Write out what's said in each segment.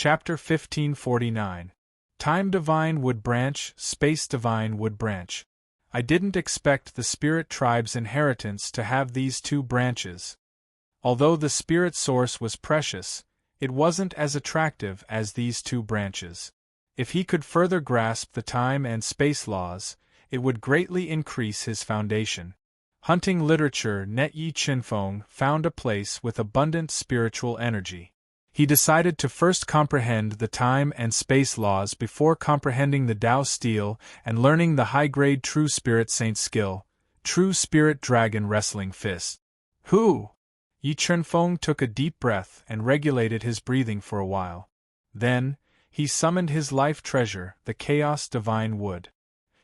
Chapter 1549. Time Divine Wood Branch, Space Divine Wood Branch. I didn't expect the Spirit Tribe's inheritance to have these two branches. Although the Spirit Source was precious, it wasn't as attractive as these two branches. If he could further grasp the time and space laws, it would greatly increase his foundation. Hunting literature. Net Yi Chinfeng found a place with abundant spiritual energy. He decided to first comprehend the time and space laws before comprehending the Tao Steel and learning the high-grade True Spirit Saint skill, True Spirit Dragon Wrestling Fist. Yi Chinfeng took a deep breath and regulated his breathing for a while. Then, he summoned his life treasure, the Chaos Divine Wood.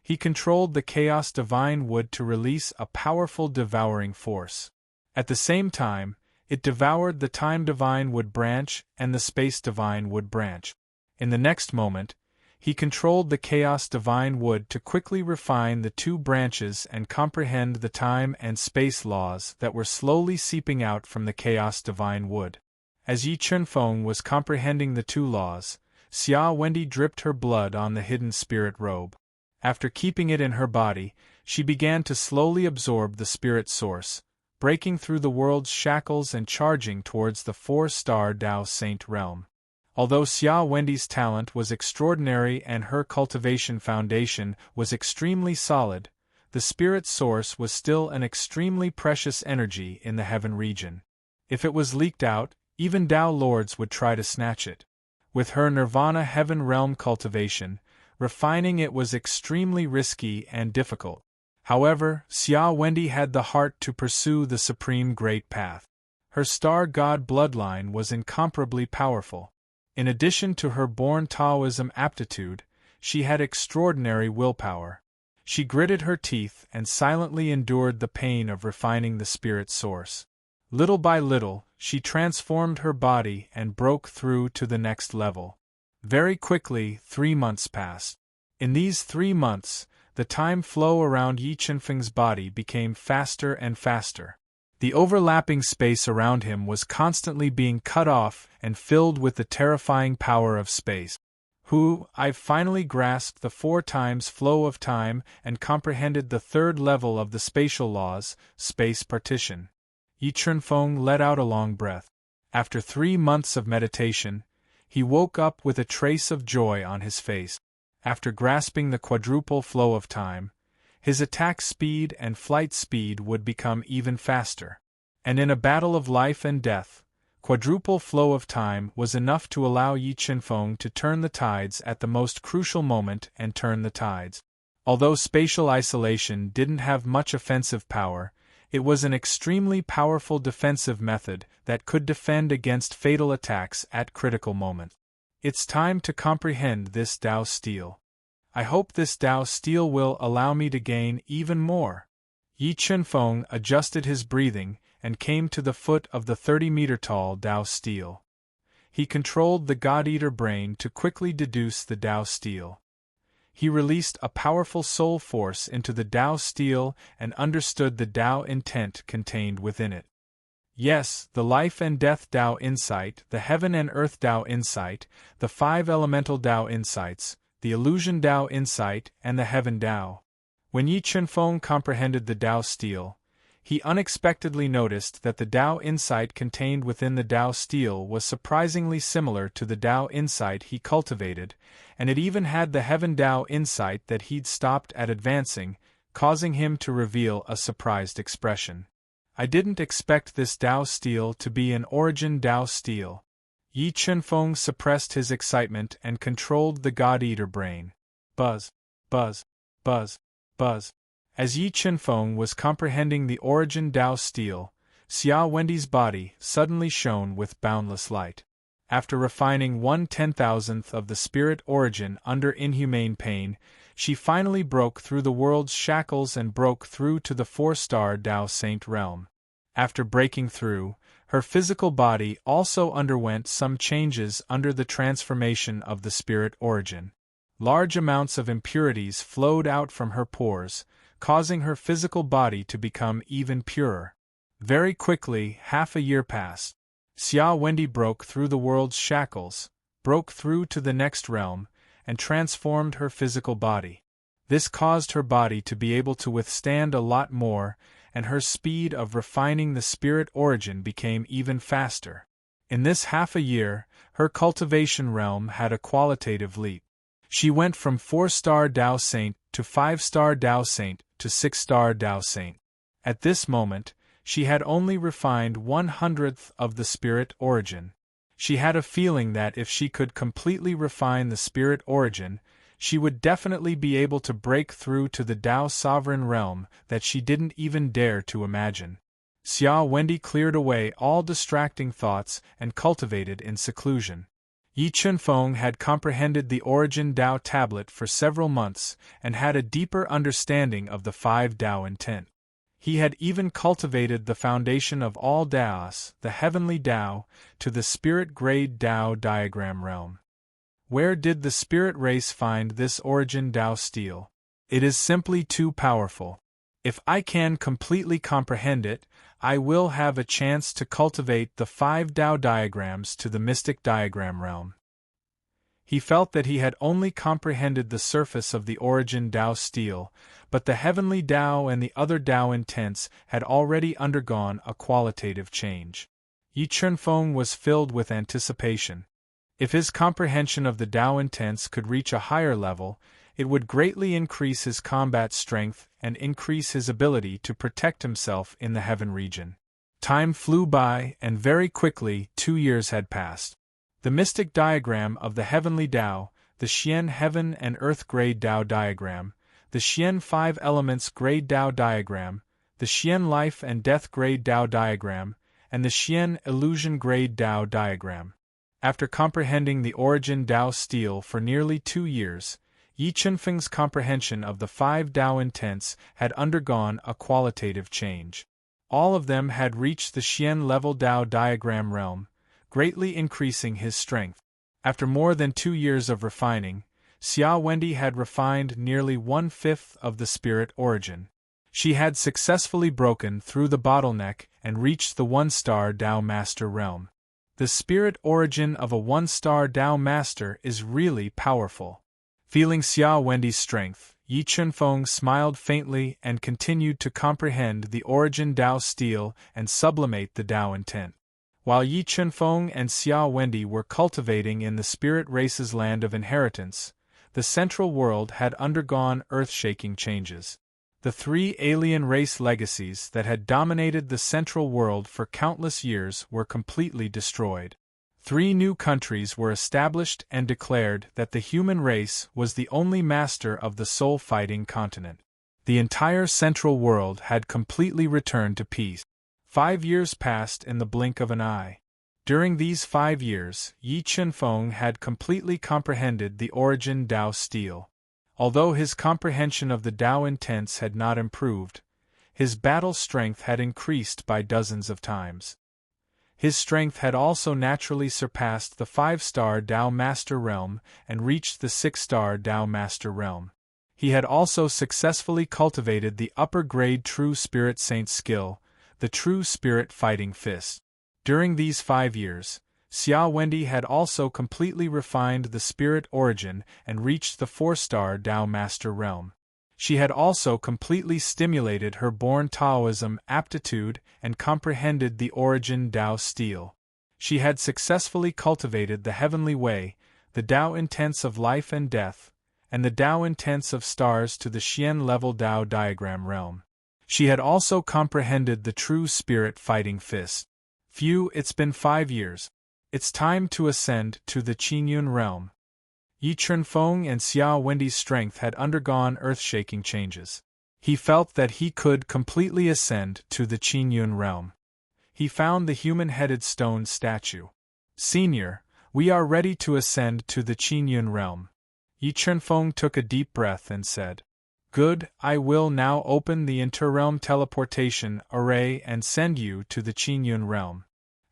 He controlled the Chaos Divine Wood to release a powerful devouring force. At the same time, it devoured the Time Divine Wood Branch and the Space Divine Wood Branch. In the next moment, he controlled the Chaos Divine Wood to quickly refine the two branches and comprehend the time and space laws that were slowly seeping out from the Chaos Divine Wood. As Yi Chinfeng was comprehending the two laws, Xia Wendy dripped her blood on the hidden spirit robe. After keeping it in her body, she began to slowly absorb the spirit source, breaking through the world's shackles and charging towards the 4-star Tao Saint realm. Although Xia Wendy's talent was extraordinary and her cultivation foundation was extremely solid, the spirit source was still an extremely precious energy in the heaven region. If it was leaked out, even Tao lords would try to snatch it. With her Nirvana heaven realm cultivation, refining it was extremely risky and difficult. However, Xia Wendy had the heart to pursue the supreme great path. Her star god bloodline was incomparably powerful. In addition to her born Taoism aptitude, she had extraordinary willpower. She gritted her teeth and silently endured the pain of refining the spirit source. Little by little, she transformed her body and broke through to the next level. Very quickly, 3 months passed. In these 3 months, the time flow around Yi Chinfeng's body became faster and faster. The overlapping space around him was constantly being cut off and filled with the terrifying power of space. I've finally grasped the 4 times flow of time and comprehended the 3rd level of the spatial laws, space partition. Yi Chinfeng let out a long breath. After 3 months of meditation, he woke up with a trace of joy on his face. After grasping the quadruple flow of time, his attack speed and flight speed would become even faster. And in a battle of life and death, quadruple flow of time was enough to allow Yi Chinfeng to turn the tides at the most crucial moment and turn the tides. Although spatial isolation didn't have much offensive power, it was an extremely powerful defensive method that could defend against fatal attacks at critical moments. It's time to comprehend this Tao Steel. I hope this Tao Steel will allow me to gain even more. Yi Chinfeng adjusted his breathing and came to the foot of the 30-meter-tall Tao Steel. He controlled the God-Eater brain to quickly deduce the Tao Steel. He released a powerful soul force into the Tao Steel and understood the Tao intent contained within it. Yes, the life and death Tao insight, the heaven and earth Tao insight, the 5 elemental Tao insights, the illusion Tao insight, and the heaven Tao. When Yi Chinfeng comprehended the Tao Steel, he unexpectedly noticed that the Tao insight contained within the Tao Steel was surprisingly similar to the Tao insight he cultivated, and it even had the heaven Tao insight that he'd stopped at advancing, causing him to reveal a surprised expression. I didn't expect this Tao Steel to be an origin Tao Steel. Yi Chinfeng suppressed his excitement and controlled the God-Eater brain. Buzz, buzz, buzz, buzz. As Yi Chinfeng was comprehending the origin Tao Steel, Xia Wendy's body suddenly shone with boundless light. After refining 1/10,000th of the spirit origin under inhumane pain, she finally broke through the world's shackles and broke through to the 4-star Tao Saint realm. After breaking through, her physical body also underwent some changes under the transformation of the spirit origin. Large amounts of impurities flowed out from her pores, causing her physical body to become even purer. Very quickly, half a year passed. Xia Wendy broke through the world's shackles, broke through to the next realm, and transformed her physical body. This caused her body to be able to withstand a lot more, and her speed of refining the spirit origin became even faster. In this half a year, her cultivation realm had a qualitative leap. She went from 4-star Tao Saint to 5-star Tao Saint to 6-star Tao Saint. At this moment, she had only refined 1/100th of the spirit origin. She had a feeling that if she could completely refine the spirit origin, she would definitely be able to break through to the Tao sovereign realm that she didn't even dare to imagine. Xia Wendy cleared away all distracting thoughts and cultivated in seclusion. Yi Chunfeng had comprehended the Origin Tao tablet for several months and had a deeper understanding of the 5 Tao intent. He had even cultivated the foundation of all Taos, the heavenly Tao, to the spirit-grade Tao diagram realm. Where did the spirit race find this Origin Tao steel? It is simply too powerful. If I can completely comprehend it, I will have a chance to cultivate the 5 Tao diagrams to the mystic diagram realm. He felt that he had only comprehended the surface of the Origin Tao steel, but the heavenly Tao and the other Tao intents had already undergone a qualitative change. Yi Chunfeng was filled with anticipation. If his comprehension of the Tao intents could reach a higher level, it would greatly increase his combat strength and increase his ability to protect himself in the heaven region. Time flew by, and very quickly 2 years had passed. The mystic diagram of the heavenly Tao, the Xian heaven and earth grade Tao diagram, the Xian 5 elements grade Tao diagram, the Xian life and death grade Tao diagram, and the Xian illusion grade Tao diagram. After comprehending the Origin Tao steel for nearly 2 years, Yi Chunfeng's comprehension of the 5 Tao intents had undergone a qualitative change. All of them had reached the Xian level Tao diagram realm, greatly increasing his strength. After more than 2 years of refining, Xia Wendy had refined nearly 1/5 of the spirit origin. She had successfully broken through the bottleneck and reached the 1-star Tao Master realm. The spirit origin of a 1-star Tao Master is really powerful. Feeling Xia Wendy's strength, Yi Chunfeng smiled faintly and continued to comprehend the Origin Tao steel and sublimate the Tao intent. While Yi Chunfeng and Xia Wendy were cultivating in the spirit race's land of inheritance, the central world had undergone earth-shaking changes. The 3 alien race legacies that had dominated the central world for countless years were completely destroyed. 3 new countries were established and declared that the human race was the only master of the soul-fighting continent. The entire central world had completely returned to peace. 5 years passed in the blink of an eye. During these 5 years, Yi Chunfeng had completely comprehended the Origin Tao steel. Although his comprehension of the Tao intents had not improved, his battle strength had increased by dozens of times. His strength had also naturally surpassed the 5-star Tao Master realm and reached the 6-star Tao Master realm. He had also successfully cultivated the upper-grade True Spirit Saint skill, the True Spirit Fighting Fist. During these 5 years, Xia Wendy had also completely refined the spirit origin and reached the 4-star Tao Master realm. She had also completely stimulated her born Taoism aptitude and comprehended the Origin Tao steel. She had successfully cultivated the heavenly way, the Tao intents of life and death, and the Tao intents of stars to the Xian level Tao diagram realm. She had also comprehended the True Spirit Fighting Fist. Phew, it's been 5 years. It's time to ascend to the Qingyun realm. Yi Chunfeng and Xia Wendy's strength had undergone earth-shaking changes. He felt that he could completely ascend to the Qingyun realm. He found the human-headed stone statue. "Senior, we are ready to ascend to the Qingyun realm." Yi Chunfeng took a deep breath and said, "Good, I will now open the interrealm teleportation array and send you to the Qingyun realm."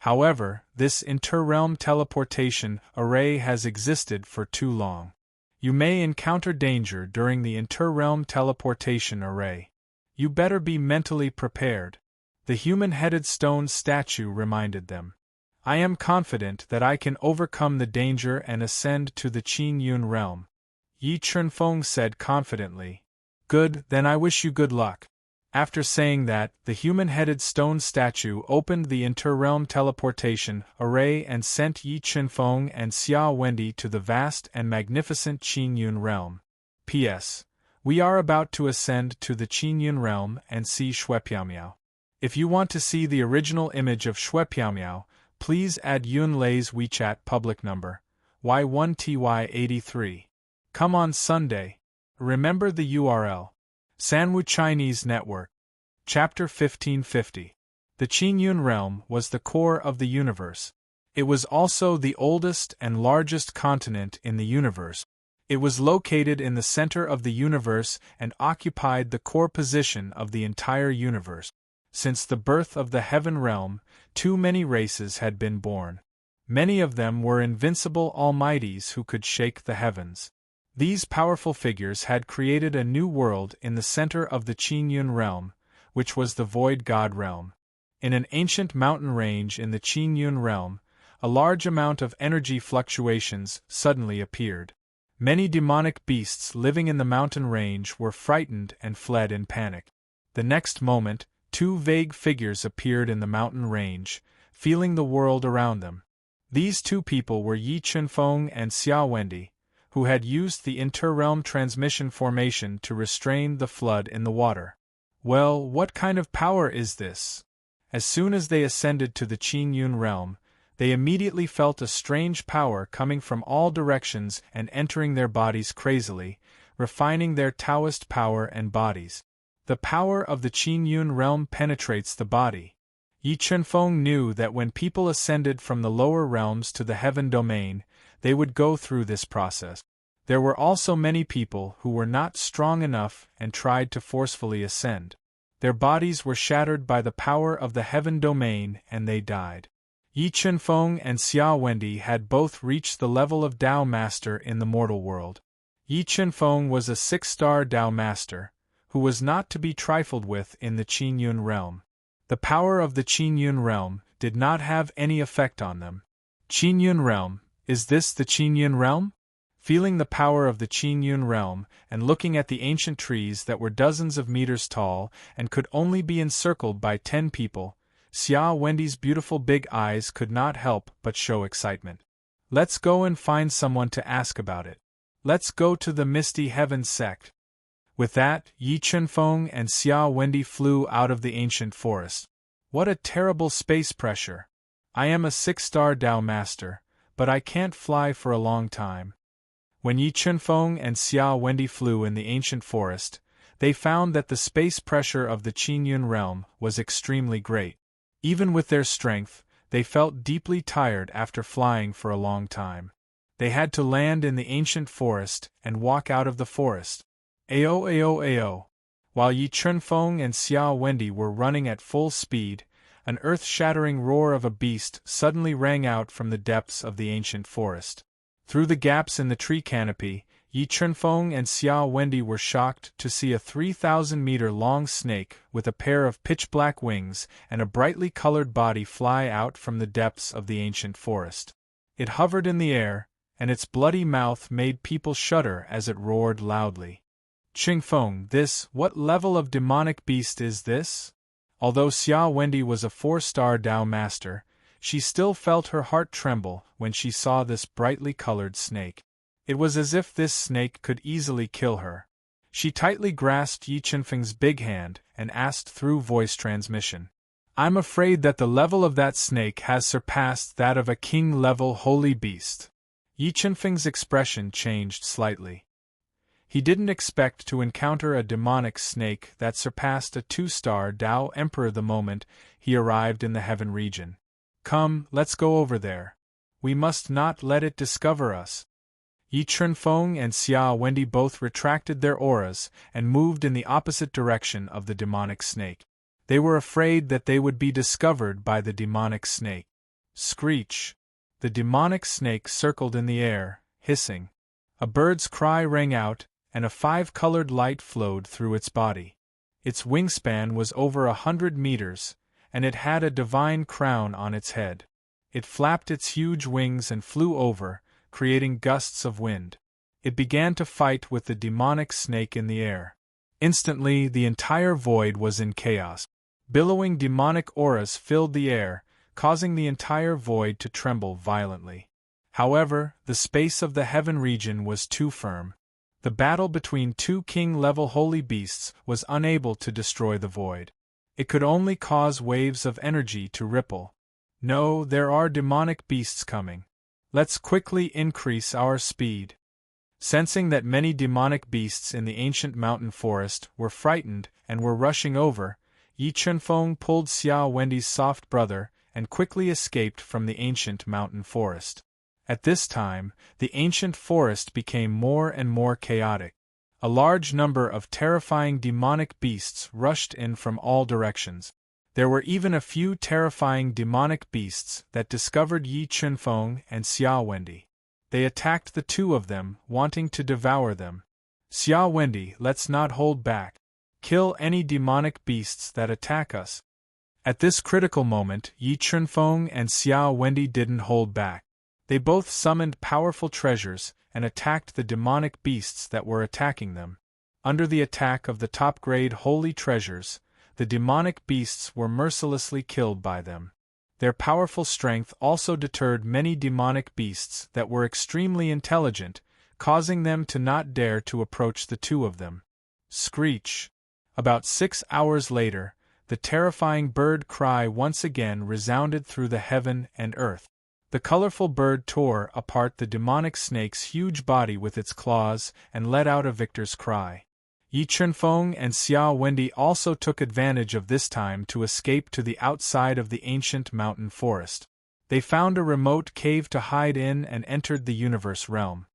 However, this interrealm teleportation array has existed for too long. You may encounter danger during the interrealm teleportation array. You better be mentally prepared. The human-headed stone statue reminded them. I am confident that I can overcome the danger and ascend to the Qin Yun realm, Yi Chunfeng said confidently. Good, then I wish you good luck. After saying that, the human-headed stone statue opened the inter-realm teleportation array and sent Yi Chunfeng and Xia Wendy to the vast and magnificent Qin Yun realm. P.S. We are about to ascend to the Qin Yun realm and see Shuepiaomiao. If you want to see the original image of Shuepiaomiao, please add Yun Lei's WeChat public number, Y1TY83. Come on Sunday. Remember the URL. Sanwu Chinese Network. Chapter 1550. The Qin Yun realm was the core of the universe. It was also the oldest and largest continent in the universe. It was located in the center of the universe and occupied the core position of the entire universe. Since the birth of the Heaven realm, too many races had been born. Many of them were invincible almighties who could shake the heavens. These powerful figures had created a new world in the center of the Qin Yun realm, which was the Void God realm. In an ancient mountain range in the Qin Yun realm, a large amount of energy fluctuations suddenly appeared. Many demonic beasts living in the mountain range were frightened and fled in panic. The next moment, two vague figures appeared in the mountain range, feeling the world around them. These two people were Yi Chunfeng and Xia Wendy, who had used the inter-realm transmission formation to restrain the flood in the water. Well, what kind of power is this? As soon as they ascended to the Qin Yun realm, they immediately felt a strange power coming from all directions and entering their bodies crazily, refining their Taoist power and bodies. The power of the Qin Yun realm penetrates the body. Yi Chunfeng knew that when people ascended from the lower realms to the heaven domain, they would go through this process. There were also many people who were not strong enough and tried to forcefully ascend. Their bodies were shattered by the power of the heaven domain and they died. Yi Chunfeng and Xia Wendy had both reached the level of Tao Master in the mortal world. Yi Chunfeng was a 6-star Tao Master, who was not to be trifled with in the Qin Yun realm. The power of the Qin Yun realm did not have any effect on them. Qin Yun realm, is this the Qin Yun realm? Feeling the power of the Qin Yun realm, and looking at the ancient trees that were dozens of meters tall and could only be encircled by 10 people, Xia Wendy's beautiful big eyes could not help but show excitement. Let's go and find someone to ask about it. Let's go to the Misty Heaven sect. With that, Yi Chunfeng and Xia Wendy flew out of the ancient forest. What a terrible space pressure! I am a 6-star Tao Master, but I can't fly for a long time. When Yi Chunfeng and Xia Wendy flew in the ancient forest, they found that the space pressure of the Qin Yun realm was extremely great. Even with their strength, they felt deeply tired after flying for a long time. They had to land in the ancient forest and walk out of the forest. Ao ao ao. While Yi Chunfeng and Xia Wendy were running at full speed, an earth-shattering roar of a beast suddenly rang out from the depths of the ancient forest. Through the gaps in the tree canopy, Yi Chunfeng and Xia Wendy were shocked to see a 3,000-meter-long snake with a pair of pitch-black wings and a brightly colored body fly out from the depths of the ancient forest. It hovered in the air, and its bloody mouth made people shudder as it roared loudly. Chingfeng, what level of demonic beast is this? Although Xia Wendy was a 4-star Tao Master, she still felt her heart tremble when she saw this brightly colored snake. It was as if this snake could easily kill her. She tightly grasped Yi Chunfeng's big hand and asked through voice transmission. I'm afraid that the level of that snake has surpassed that of a king-level holy beast. Yi Chunfeng's expression changed slightly. He didn't expect to encounter a demonic snake that surpassed a 2-star Tao Emperor the moment he arrived in the heaven region. Come, let's go over there. We must not let it discover us. Yi Chunfeng and Xia Wendy both retracted their auras and moved in the opposite direction of the demonic snake. They were afraid that they would be discovered by the demonic snake. Screech! The demonic snake circled in the air, hissing. A bird's cry rang out, and a 5-colored light flowed through its body. Its wingspan was over 100 meters, and it had a divine crown on its head. It flapped its huge wings and flew over, creating gusts of wind. It began to fight with the demonic snake in the air. Instantly, the entire void was in chaos. Billowing demonic auras filled the air, causing the entire void to tremble violently. However, the space of the heaven region was too firm. The battle between two king-level holy beasts was unable to destroy the void. It could only cause waves of energy to ripple. No, there are demonic beasts coming. Let's quickly increase our speed. Sensing that many demonic beasts in the ancient mountain forest were frightened and were rushing over, Yi Chunfeng pulled Xia Wendi's soft brother and quickly escaped from the ancient mountain forest. At this time, the ancient forest became more and more chaotic. A large number of terrifying demonic beasts rushed in from all directions. There were even a few terrifying demonic beasts that discovered Yi Chunfeng and Xia Wendi. They attacked the two of them, wanting to devour them. Xia Wendi, let's not hold back. Kill any demonic beasts that attack us. At this critical moment, Yi Chunfeng and Xia Wendi didn't hold back. They both summoned powerful treasures and attacked the demonic beasts that were attacking them. Under the attack of the top-grade holy treasures, the demonic beasts were mercilessly killed by them. Their powerful strength also deterred many demonic beasts that were extremely intelligent, causing them to not dare to approach the two of them. Screech! About 6 hours later, the terrifying bird cry once again resounded through the heaven and earth. The colorful bird tore apart the demonic snake's huge body with its claws and let out a victor's cry. Yi Chunfeng and Xia Wendi also took advantage of this time to escape to the outside of the ancient mountain forest. They found a remote cave to hide in and entered the universe realm.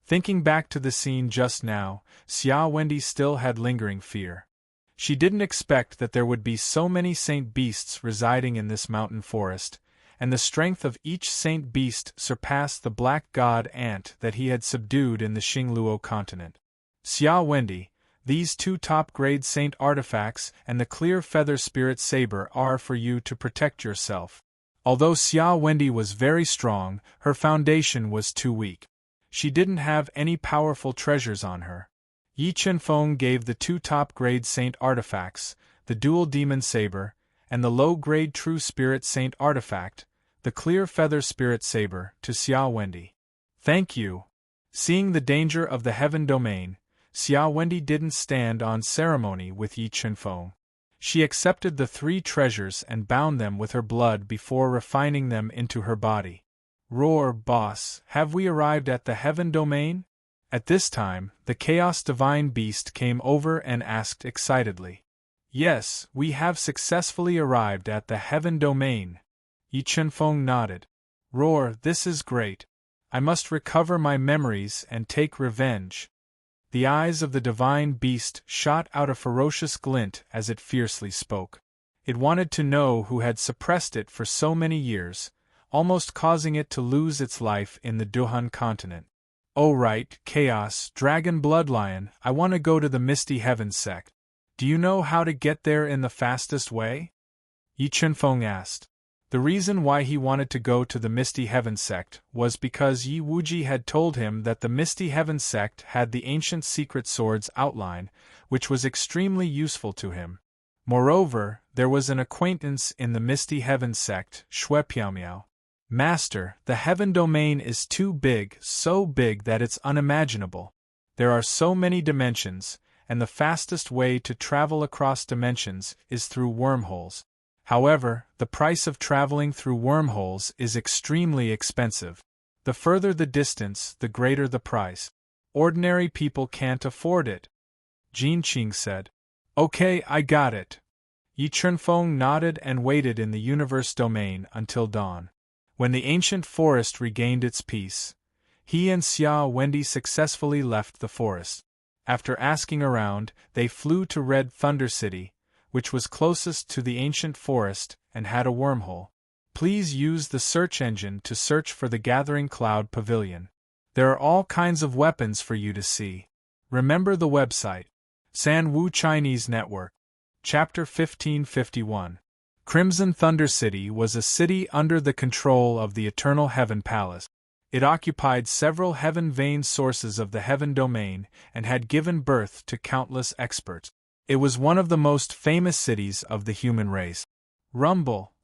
Thinking back to the scene just now, Xia Wendi still had lingering fear. She didn't expect that there would be so many saint beasts residing in this mountain forest, and the strength of each saint beast surpassed the black god ant that he had subdued in the Xingluo continent. Xia Wendi, these two top-grade saint artifacts and the clear feather spirit saber are for you to protect yourself. Although Xia Wendi was very strong, her foundation was too weak. She didn't have any powerful treasures on her. Yi Chunfeng gave the two top-grade saint artifacts, the dual demon saber, and the low-grade true spirit saint artifact, the clear feather spirit saber, to Xia Wendi. Thank you. Seeing the danger of the heaven domain, Xia Wendi didn't stand on ceremony with Yi Chunfeng. She accepted the three treasures and bound them with her blood before refining them into her body. Roar, boss, have we arrived at the heaven domain? At this time, the Chaos Divine Beast came over and asked excitedly. Yes, we have successfully arrived at the heaven domain. Yi Chunfeng nodded. Roar, this is great. I must recover my memories and take revenge. The eyes of the divine beast shot out a ferocious glint as it fiercely spoke. It wanted to know who had suppressed it for so many years, almost causing it to lose its life in the Duhan continent. Oh right, Chaos, Dragon Bloodlion, I want to go to the Misty Heaven sect. Do you know how to get there in the fastest way? Yi Chunfeng asked. The reason why he wanted to go to the Misty Heaven sect was because Yi Wuji had told him that the Misty Heaven sect had the ancient secret sword's outline, which was extremely useful to him. Moreover, there was an acquaintance in the Misty Heaven sect, Shui Piaomiao. Master, the heaven domain is too big, so big that it's unimaginable. There are so many dimensions, and the fastest way to travel across dimensions is through wormholes. However, the price of traveling through wormholes is extremely expensive. The further the distance, the greater the price. Ordinary people can't afford it. Jin Qing said. Okay, I got it. Yi Chunfeng nodded and waited in the universe domain until dawn. When the ancient forest regained its peace, he and Xia Wendi successfully left the forest. After asking around, they flew to Red Thunder City, which was closest to the ancient forest and had a wormhole. Please use the search engine to search for the Gathering Cloud Pavilion. There are all kinds of weapons for you to see. Remember the website. San Wu Chinese Network. Chapter 1551. Crimson Thunder City was a city under the control of the Eternal Heaven Palace. It occupied several heaven-vein sources of the heaven domain and had given birth to countless experts. It was one of the most famous cities of the human race. Rumble!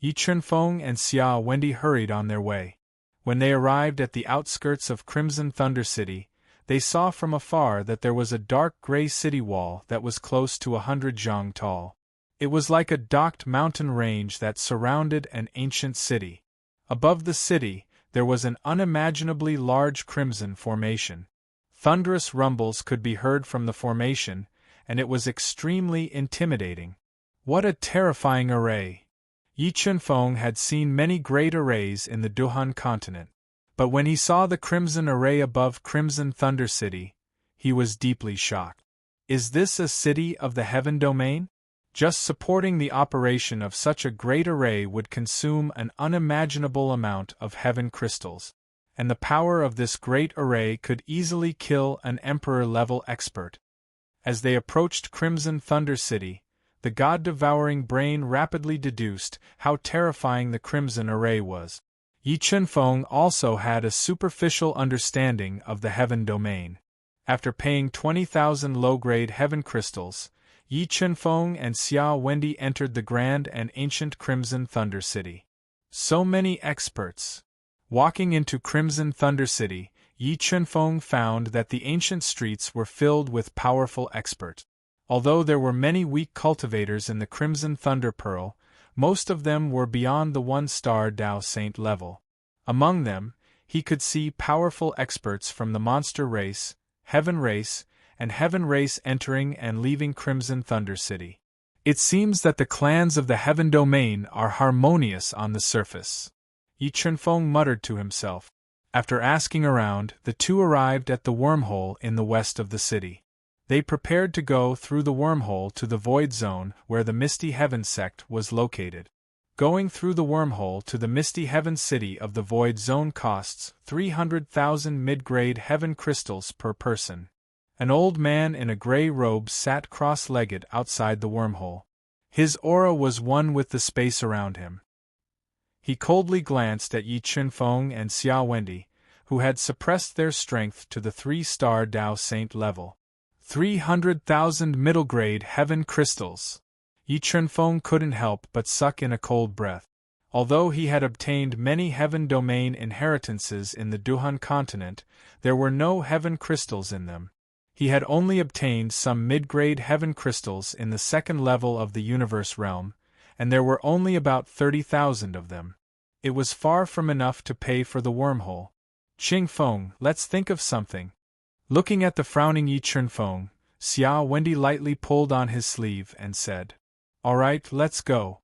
Yi Chunfeng and Xia Wendy hurried on their way. When they arrived at the outskirts of Crimson Thunder City, they saw from afar that there was a dark gray city wall that was close to 100 zhang tall. It was like a docked mountain range that surrounded an ancient city. Above the city, there was an unimaginably large crimson formation. Thunderous rumbles could be heard from the formation, and it was extremely intimidating. What a terrifying array! Yi Chunfeng had seen many great arrays in the Duhan continent, but when he saw the crimson array above Crimson Thunder City, he was deeply shocked. Is this a city of the heaven domain? Just supporting the operation of such a great array would consume an unimaginable amount of heaven crystals, and the power of this great array could easily kill an emperor-level expert. As they approached Crimson Thunder City, the god-devouring brain rapidly deduced how terrifying the crimson array was. Yi Chunfeng also had a superficial understanding of the heaven domain. After paying 20,000 low-grade heaven crystals, Yi Chunfeng and Xia Wendy entered the grand and ancient Crimson Thunder City. So many experts! Walking into Crimson Thunder City, Yi Chunfeng found that the ancient streets were filled with powerful experts. Although there were many weak cultivators in the Crimson Thunder Pearl, most of them were beyond the one-star Dao Saint level. Among them, he could see powerful experts from the monster race, heaven race, and heaven race entering and leaving Crimson Thunder City. It seems that the clans of the heaven domain are harmonious on the surface. Yi Chunfeng muttered to himself. After asking around, the two arrived at the wormhole in the west of the city. They prepared to go through the wormhole to the Void Zone where the Misty Heaven sect was located. Going through the wormhole to the Misty Heaven city of the Void Zone costs 300,000 mid-grade heaven crystals per person. An old man in a gray robe sat cross-legged outside the wormhole. His aura was one with the space around him. He coldly glanced at Yi Chunfeng and Xia Wendy, who had suppressed their strength to the 3-star Dao Saint level. 300,000 middle-grade heaven crystals! Yi Chunfeng couldn't help but suck in a cold breath. Although he had obtained many heaven domain inheritances in the Duhan continent, there were no heaven crystals in them. He had only obtained some mid-grade heaven crystals in the second level of the universe realm, and there were only about 30,000 of them. It was far from enough to pay for the wormhole. Qingfeng, let's think of something. Looking at the frowning Yi Chunfeng, Xia Wendy lightly pulled on his sleeve and said, "All right, let's go."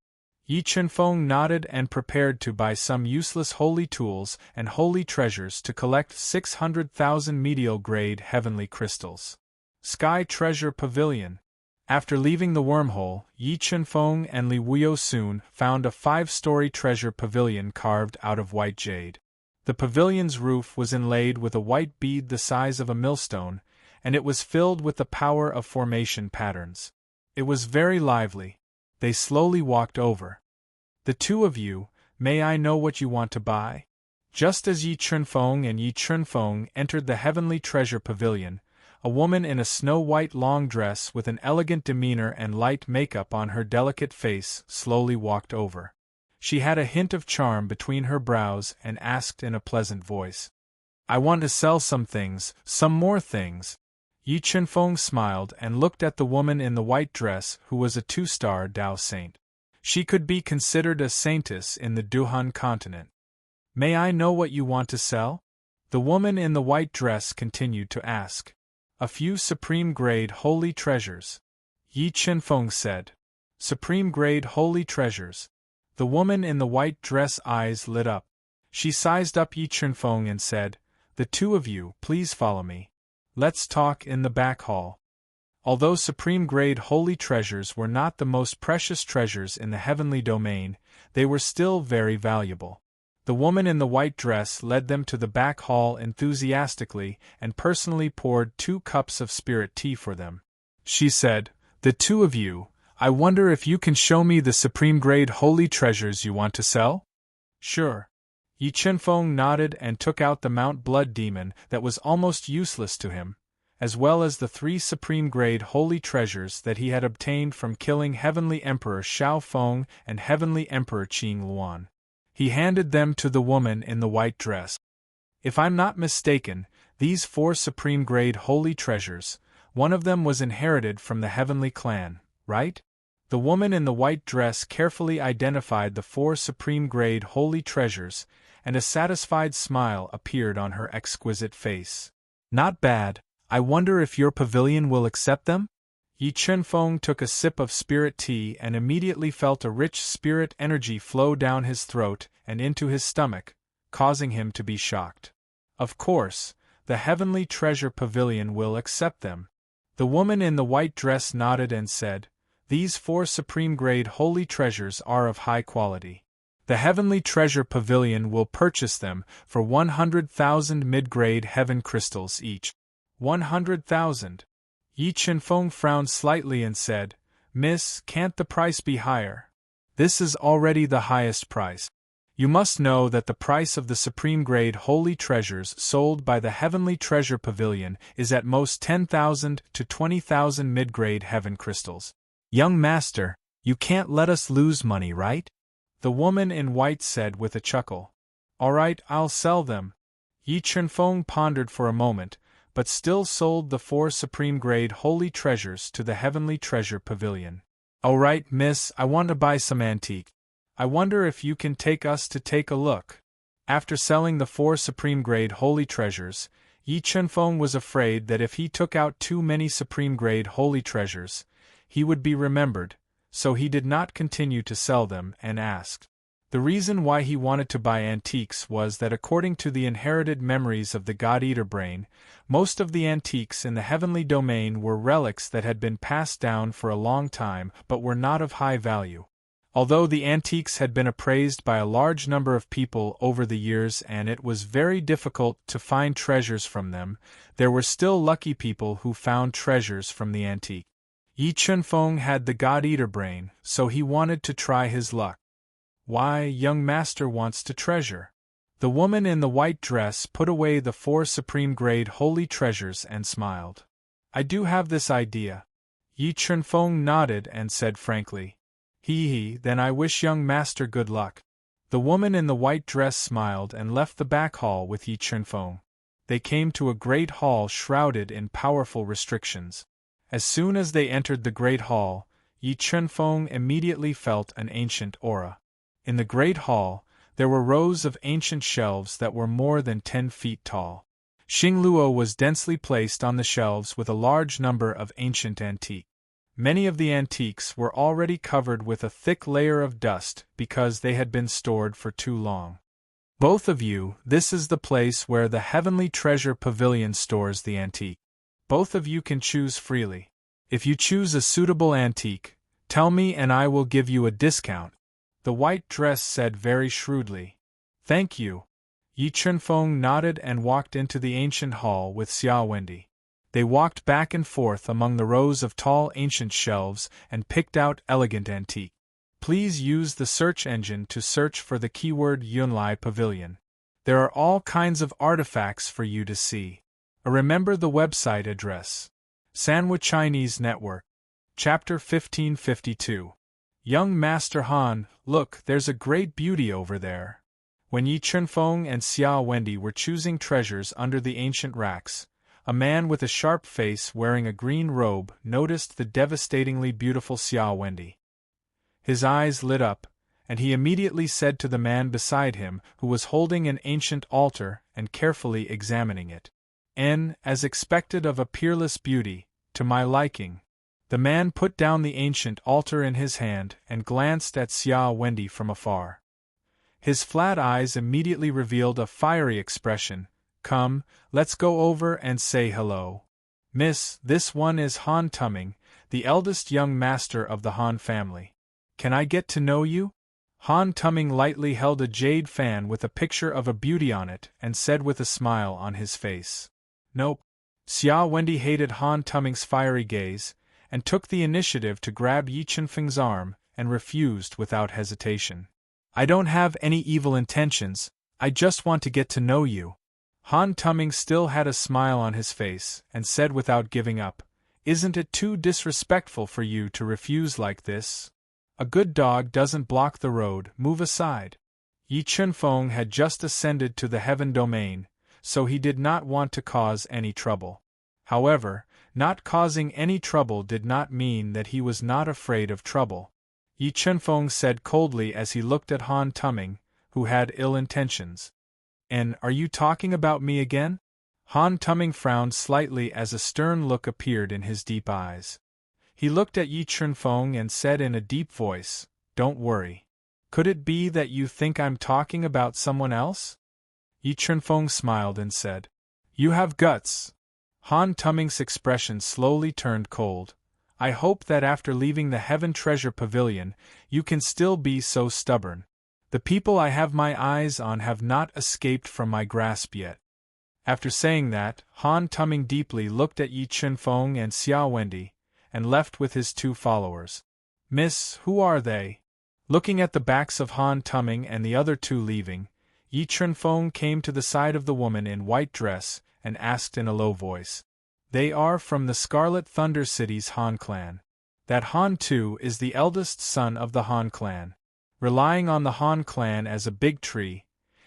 Yi Chunfeng nodded and prepared to buy some useless holy tools and holy treasures to collect 600,000 medial-grade heavenly crystals. Sky Treasure Pavilion. After leaving the wormhole, Yi Chunfeng and Li Wuyo soon found a 5-story treasure pavilion carved out of white jade. The pavilion's roof was inlaid with a white bead the size of a millstone, and it was filled with the power of formation patterns. It was very lively. They slowly walked over. "The two of you, may I know what you want to buy?" Just as Yi Chunfeng and Yi Chunfeng entered the heavenly treasure pavilion, a woman in a snow-white long dress with an elegant demeanor and light makeup on her delicate face slowly walked over. She had a hint of charm between her brows and asked in a pleasant voice, "I want to sell some things, some more things." Yi Chunfeng smiled and looked at the woman in the white dress who was a 2-star Dao Saint. She could be considered a saintess in the Duhan continent. "May I know what you want to sell?" The woman in the white dress continued to ask. "A few supreme-grade holy treasures," Yi Chunfeng said. "Supreme-grade holy treasures." The woman in the white dress eyes lit up. She sized up Yi Chunfeng and said, "The two of you, please follow me. Let's talk in the back hall." Although supreme-grade holy treasures were not the most precious treasures in the heavenly domain, they were still very valuable. The woman in the white dress led them to the back hall enthusiastically and personally poured 2 cups of spirit tea for them. She said, "The two of you, I wonder if you can show me the supreme-grade holy treasures you want to sell? Sure. Yi Chunfeng nodded and took out the Mount Blood Demon that was almost useless to him, as well as the 3 supreme-grade holy treasures that he had obtained from killing Heavenly Emperor Xiao Feng and Heavenly Emperor Qing Luan. He handed them to the woman in the white dress. If I'm not mistaken, these 4 supreme-grade holy treasures, one of them was inherited from the Heavenly Clan, right? The woman in the white dress carefully identified the 4 supreme-grade holy treasures, and a satisfied smile appeared on her exquisite face. Not bad. I wonder if your pavilion will accept them? Yi Chunfeng took a sip of spirit tea and immediately felt a rich spirit energy flow down his throat and into his stomach, causing him to be shocked. Of course, the Heavenly Treasure Pavilion will accept them. The woman in the white dress nodded and said, "These 4 supreme-grade holy treasures are of high quality. The Heavenly Treasure Pavilion will purchase them for 100,000 mid-grade heaven crystals each." 100,000. Yi Chunfeng frowned slightly and said, "Miss, can't the price be higher? This is already the highest price. You must know that the price of the supreme-grade holy treasures sold by the Heavenly Treasure Pavilion is at most 10,000 to 20,000 mid-grade heaven crystals. Young master, you can't let us lose money, right?" the woman in white said with a chuckle. "All right, I'll sell them." Yi Chunfeng pondered for a moment, but still sold the 4 supreme-grade holy treasures to the Heavenly Treasure Pavilion. "All right, miss, I want to buy some antique. I wonder if you can take us to take a look." After selling the 4 supreme-grade holy treasures, Yi Chunfeng was afraid that if he took out too many supreme-grade holy treasures, he would be remembered, so he did not continue to sell them and asked. The reason why he wanted to buy antiques was that according to the inherited memories of the God-Eater brain, most of the antiques in the heavenly domain were relics that had been passed down for a long time but were not of high value. Although the antiques had been appraised by a large number of people over the years and it was very difficult to find treasures from them, there were still lucky people who found treasures from the antique. Yi Chunfeng had the God-Eater brain, so he wanted to try his luck. "Why, young master wants to treasure." The woman in the white dress put away the 4 supreme-grade holy treasures and smiled. "I do have this idea." Yi Chunfeng nodded and said frankly, "Hee, then I wish young master good luck." The woman in the white dress smiled and left the back hall with Yi Chunfeng. They came to a great hall shrouded in powerful restrictions. As soon as they entered the great hall, Yi Chunfeng immediately felt an ancient aura. In the great hall, there were rows of ancient shelves that were more than 10 feet tall. Xingluo was densely placed on the shelves with a large number of ancient antiques. Many of the antiques were already covered with a thick layer of dust because they had been stored for too long. "Both of you, this is the place where the Heavenly Treasure Pavilion stores the antique. Both of you can choose freely. If you choose a suitable antique, tell me and I will give you a discount," the white dress said very shrewdly. "Thank you." Yi Chunfeng nodded and walked into the ancient hall with Xia Wendy. They walked back and forth among the rows of tall ancient shelves and picked out elegant antique. Please use the search engine to search for the keyword Yunlai Pavilion. There are all kinds of artifacts for you to see. Remember the website address. Sanwa Chinese Network. Chapter 1552. Young Master Han, look, there's a great beauty over there. When Yi Chunfeng and Xia Wendy were choosing treasures under the ancient racks, a man with a sharp face wearing a green robe noticed the devastatingly beautiful Xia Wendy. His eyes lit up, and he immediately said to the man beside him, who was holding an ancient altar and carefully examining it, "As expected of a peerless beauty, to my liking." The man put down the ancient altar in his hand and glanced at Xia Wendy from afar. His flat eyes immediately revealed a fiery expression. "Come, let's go over and say hello. Miss, this one is Han Tuming, the eldest young master of the Han family. Can I get to know you?" Han Tuming lightly held a jade fan with a picture of a beauty on it and said with a smile on his face, "Nope." Xia Wendy hated Han Tuming's fiery gaze, and took the initiative to grab Yi Chunfeng's arm, and refused without hesitation. I don't have any evil intentions, I just want to get to know you. Han Tuming still had a smile on his face, and said without giving up, Isn't it too disrespectful for you to refuse like this? A good dog doesn't block the road, move aside. Yi Chunfeng had just ascended to the heaven domain, so he did not want to cause any trouble. However, not causing any trouble did not mean that he was not afraid of trouble. Yi Chunfeng said coldly as he looked at Han Tuming, who had ill intentions. And are you talking about me again? Han Tuming frowned slightly as a stern look appeared in his deep eyes. He looked at Yi Chunfeng and said in a deep voice, Don't worry. Could it be that you think I'm talking about someone else? Yi Chunfeng smiled and said, You have guts. Han Tuming's expression slowly turned cold. I hope that after leaving the Heaven Treasure Pavilion, you can still be so stubborn. The people I have my eyes on have not escaped from my grasp yet. After saying that, Han Tuming deeply looked at Yi Chunfeng and Xia Wendy, and left with his two followers. Miss, who are they? Looking at the backs of Han Tuming and the other two leaving, Yi Chunfeng came to the side of the woman in white dress, and asked in a low voice. They are from the Scarlet Thunder City's Han clan. That Han too is the eldest son of the Han clan. Relying on the Han clan as a big tree,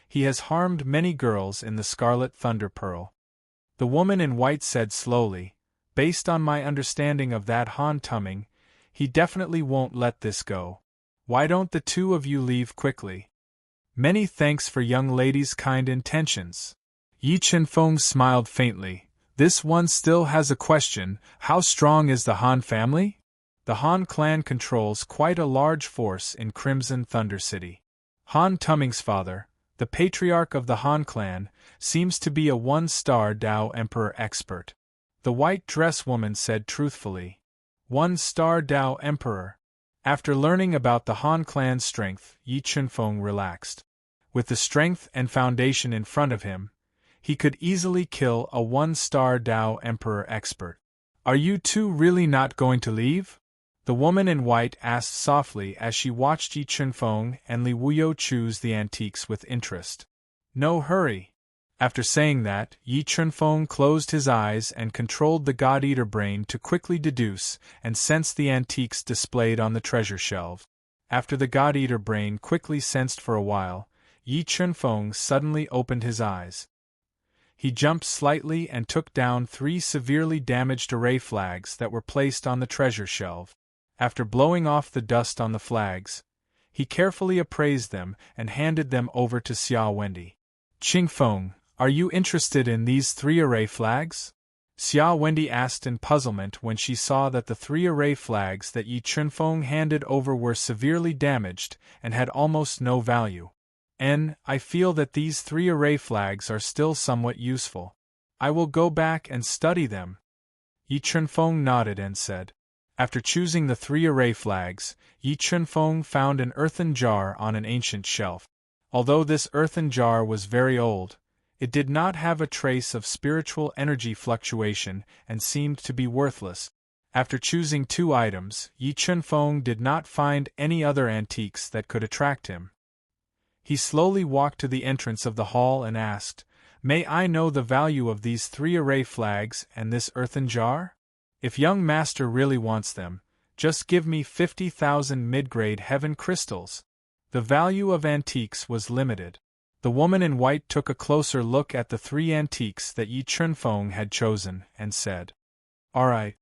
he has harmed many girls in the Scarlet Thunder Pearl. The woman in white said slowly, Based on my understanding of that Han Tuming, he definitely won't let this go. Why don't the two of you leave quickly? Many thanks for young lady's kind intentions. Yi Chunfeng smiled faintly. This one still has a question, how strong is the Han family? The Han clan controls quite a large force in Crimson Thunder City. Han Tuming's father, the patriarch of the Han clan, seems to be a one-star Dao Emperor expert. The white dress woman said truthfully. One-star Dao Emperor. After learning about the Han clan's strength, Yi Chunfeng relaxed. With the strength and foundation in front of him, he could easily kill a one-star Dao Emperor expert. Are you two really not going to leave? The woman in white asked softly as she watched Yi Chunfeng and Li Wuyo choose the antiques with interest. No hurry. After saying that, Yi Chunfeng closed his eyes and controlled the God-Eater brain to quickly deduce and sense the antiques displayed on the treasure shelves. After the God-Eater brain quickly sensed for a while, Yi Chunfeng suddenly opened his eyes. He jumped slightly and took down 3 severely damaged array flags that were placed on the treasure shelf. After blowing off the dust on the flags, he carefully appraised them and handed them over to Xia Wendy. Qingfeng, are you interested in these 3 array flags? Xia Wendy asked in puzzlement when she saw that the 3 array flags that Yi Chunfeng handed over were severely damaged and had almost no value. I feel that these 3 array flags are still somewhat useful. I will go back and study them. Yi Chunfeng nodded and said. After choosing the 3 array flags, Yi Chunfeng found an earthen jar on an ancient shelf. Although this earthen jar was very old, it did not have a trace of spiritual energy fluctuation and seemed to be worthless. After choosing 2 items, Yi Chunfeng did not find any other antiques that could attract him. He slowly walked to the entrance of the hall and asked, May I know the value of these 3 array flags and this earthen jar? If young master really wants them, just give me 50,000 mid-grade heaven crystals. The value of antiques was limited. The woman in white took a closer look at the 3 antiques that Yi Chunfeng had chosen and said, All right.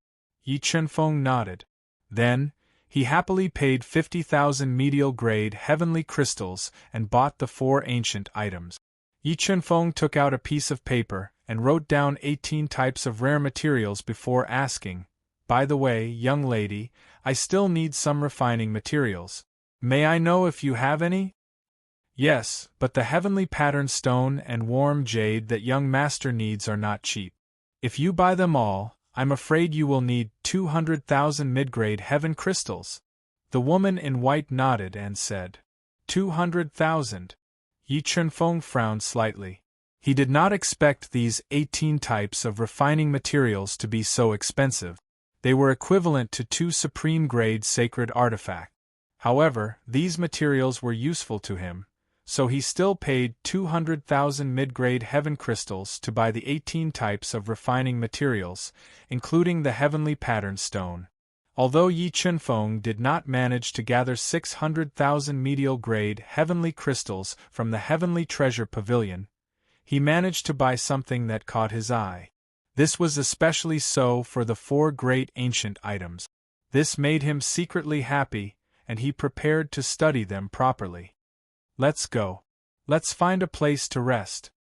Yi Chunfeng nodded. Then, he happily paid 50,000 medial-grade heavenly crystals and bought the 4 ancient items. Yi Chunfeng took out a piece of paper and wrote down 18 types of rare materials before asking, By the way, young lady, I still need some refining materials. May I know if you have any? Yes, but the heavenly pattern stone and warm jade that young master needs are not cheap. If you buy them all, I'm afraid you will need 200,000 mid-grade heaven crystals. The woman in white nodded and said, 200,000. Yi Chunfeng frowned slightly. He did not expect these 18 types of refining materials to be so expensive. They were equivalent to 2 supreme-grade sacred artifacts. However, these materials were useful to him, so he still paid 200,000 mid-grade heaven crystals to buy the 18 types of refining materials, including the heavenly pattern stone. Although Yi Chunfeng did not manage to gather 600,000 medial-grade heavenly crystals from the Heavenly Treasure Pavilion, he managed to buy something that caught his eye. This was especially so for the 4 great ancient items. This made him secretly happy, and he prepared to study them properly. Let's go. Let's find a place to rest.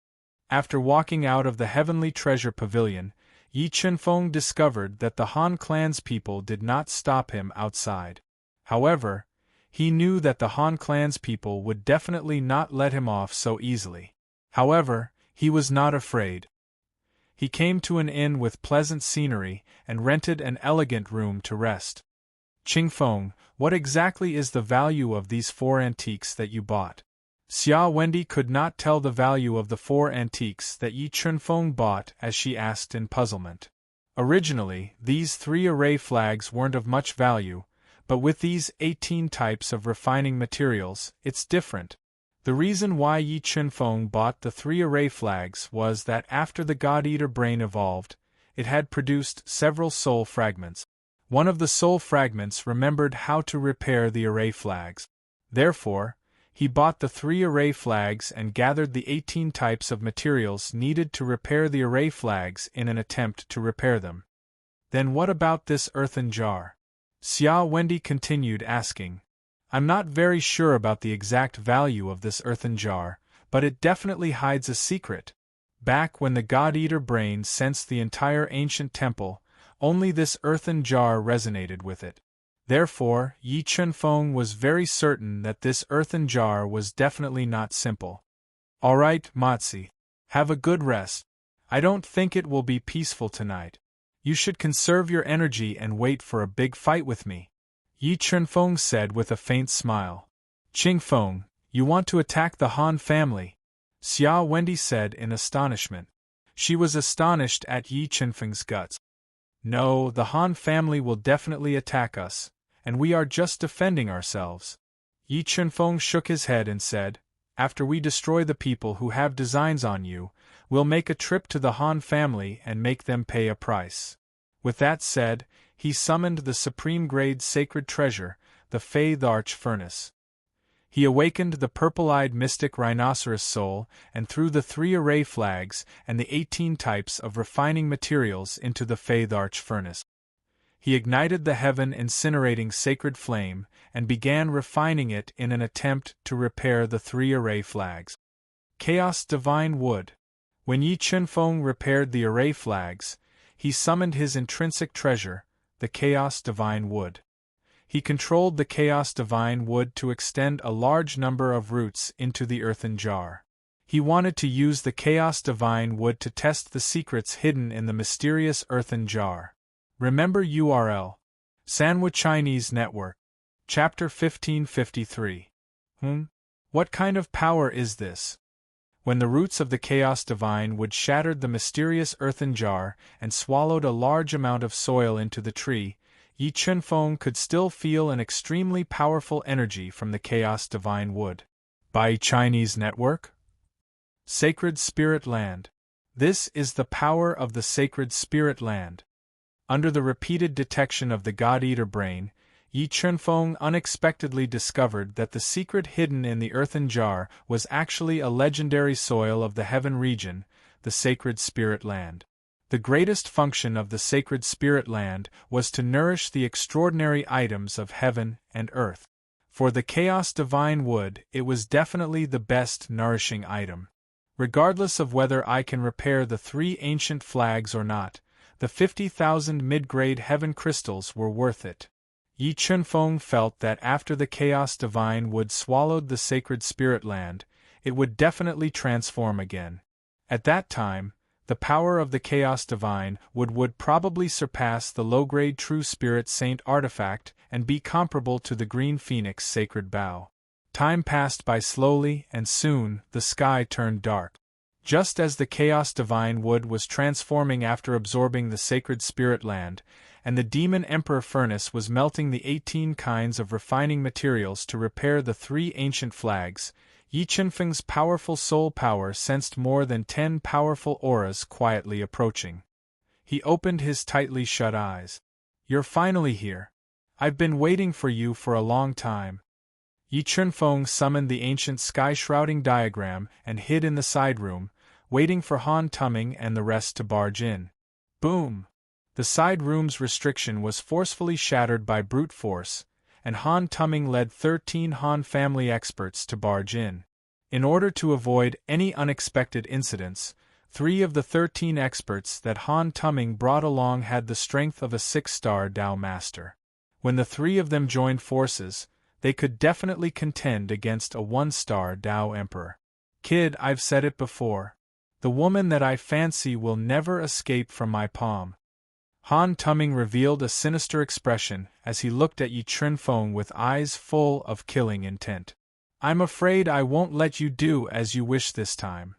After walking out of the Heavenly Treasure Pavilion, Yi Chunfeng discovered that the Han clan's people did not stop him outside. However, he knew that the Han clan's people would definitely not let him off so easily. However, he was not afraid. He came to an inn with pleasant scenery and rented an elegant room to rest. Qingfeng, what exactly is the value of these 4 antiques that you bought? Xia Wendy could not tell the value of the 4 antiques that Yi Chunfeng bought as she asked in puzzlement. Originally, these 3 array flags weren't of much value, but with these 18 types of refining materials, it's different. The reason why Yi Chunfeng bought the 3 array flags was that after the God-Eater brain evolved, it had produced several soul fragments. One of the soul fragments remembered how to repair the array flags. Therefore, he bought the 3 array flags and gathered the 18 types of materials needed to repair the array flags in an attempt to repair them. Then what about this earthen jar? Xia Wendy continued asking. I'm not very sure about the exact value of this earthen jar, but it definitely hides a secret. Back when the God-Eater brain sensed the entire ancient temple, only this earthen jar resonated with it. Therefore, Yi Chunfeng was very certain that this earthen jar was definitely not simple. All right, Matzi. Have a good rest. I don't think it will be peaceful tonight. You should conserve your energy and wait for a big fight with me, Yi Chunfeng said with a faint smile. Qingfeng, you want to attack the Han family? Xia Wendy said in astonishment. She was astonished at Yi Chunfeng's guts. No, the Han family will definitely attack us, and we are just defending ourselves. Yi Chunfeng shook his head and said, after we destroy the people who have designs on you, we'll make a trip to the Han family and make them pay a price. With that said, he summoned the supreme-grade sacred treasure, the Fei Arch Furnace. He awakened the purple-eyed mystic rhinoceros soul and threw the 3 array flags and the 18 types of refining materials into the Fei Arch Furnace. He ignited the heaven-incinerating sacred flame and began refining it in an attempt to repair the 3 array flags. Chaos Divine Wood. When Yi Chunfeng repaired the array flags, he summoned his intrinsic treasure, the Chaos Divine Wood. He controlled the Chaos Divine Wood to extend a large number of roots into the earthen jar. He wanted to use the Chaos Divine Wood to test the secrets hidden in the mysterious earthen jar. Remember URL. Sanwa Chinese Network. Chapter 1553. What kind of power is this? When the roots of the Chaos Divine Wood shattered the mysterious earthen jar and swallowed a large amount of soil into the tree, Yi Chunfeng could still feel an extremely powerful energy from the Chaos Divine Wood. By Chinese Network? Sacred Spirit Land. This is the power of the Sacred Spirit Land. Under the repeated detection of the God-Eater brain, Yi Chunfeng unexpectedly discovered that the secret hidden in the earthen jar was actually a legendary soil of the heaven region, the Sacred Spirit Land. The greatest function of the Sacred Spirit Land was to nourish the extraordinary items of heaven and earth. For the Chaos Divine Wood, it was definitely the best nourishing item. Regardless of whether I can repair the 3 ancient flags or not, the 50,000 mid-grade heaven crystals were worth it. Yi Chunfeng felt that after the Chaos Divine Wood swallowed the Sacred Spirit Land, it would definitely transform again. At that time, the power of the Chaos Divine Wood would probably surpass the low-grade True Spirit Saint artifact and be comparable to the Green Phoenix Sacred Bow. Time passed by slowly, and soon, the sky turned dark. Just as the chaos divine wood was transforming after absorbing the sacred spirit land, and the demon emperor furnace was melting the 18 kinds of refining materials to repair the 3 ancient flags, Yi Chunfeng's powerful soul power sensed more than 10 powerful auras quietly approaching. He opened his tightly shut eyes. "You're finally here. I've been waiting for you for a long time." Yi Chunfeng summoned the ancient sky-shrouding diagram and hid in the side room, waiting for Han Tuming and the rest to barge in. Boom! The side room's restriction was forcefully shattered by brute force, and Han Tuming led 13 Han family experts to barge in. In order to avoid any unexpected incidents, 3 of the 13 experts that Han Tuming brought along had the strength of a 6-star Dao Master. When the 3 of them joined forces, they could definitely contend against a 1-star Dao Emperor. "Kid, I've said it before. The woman that I fancy will never escape from my palm." Han Tuming revealed a sinister expression as he looked at Yi Chunfeng with eyes full of killing intent. "I'm afraid I won't let you do as you wish this time."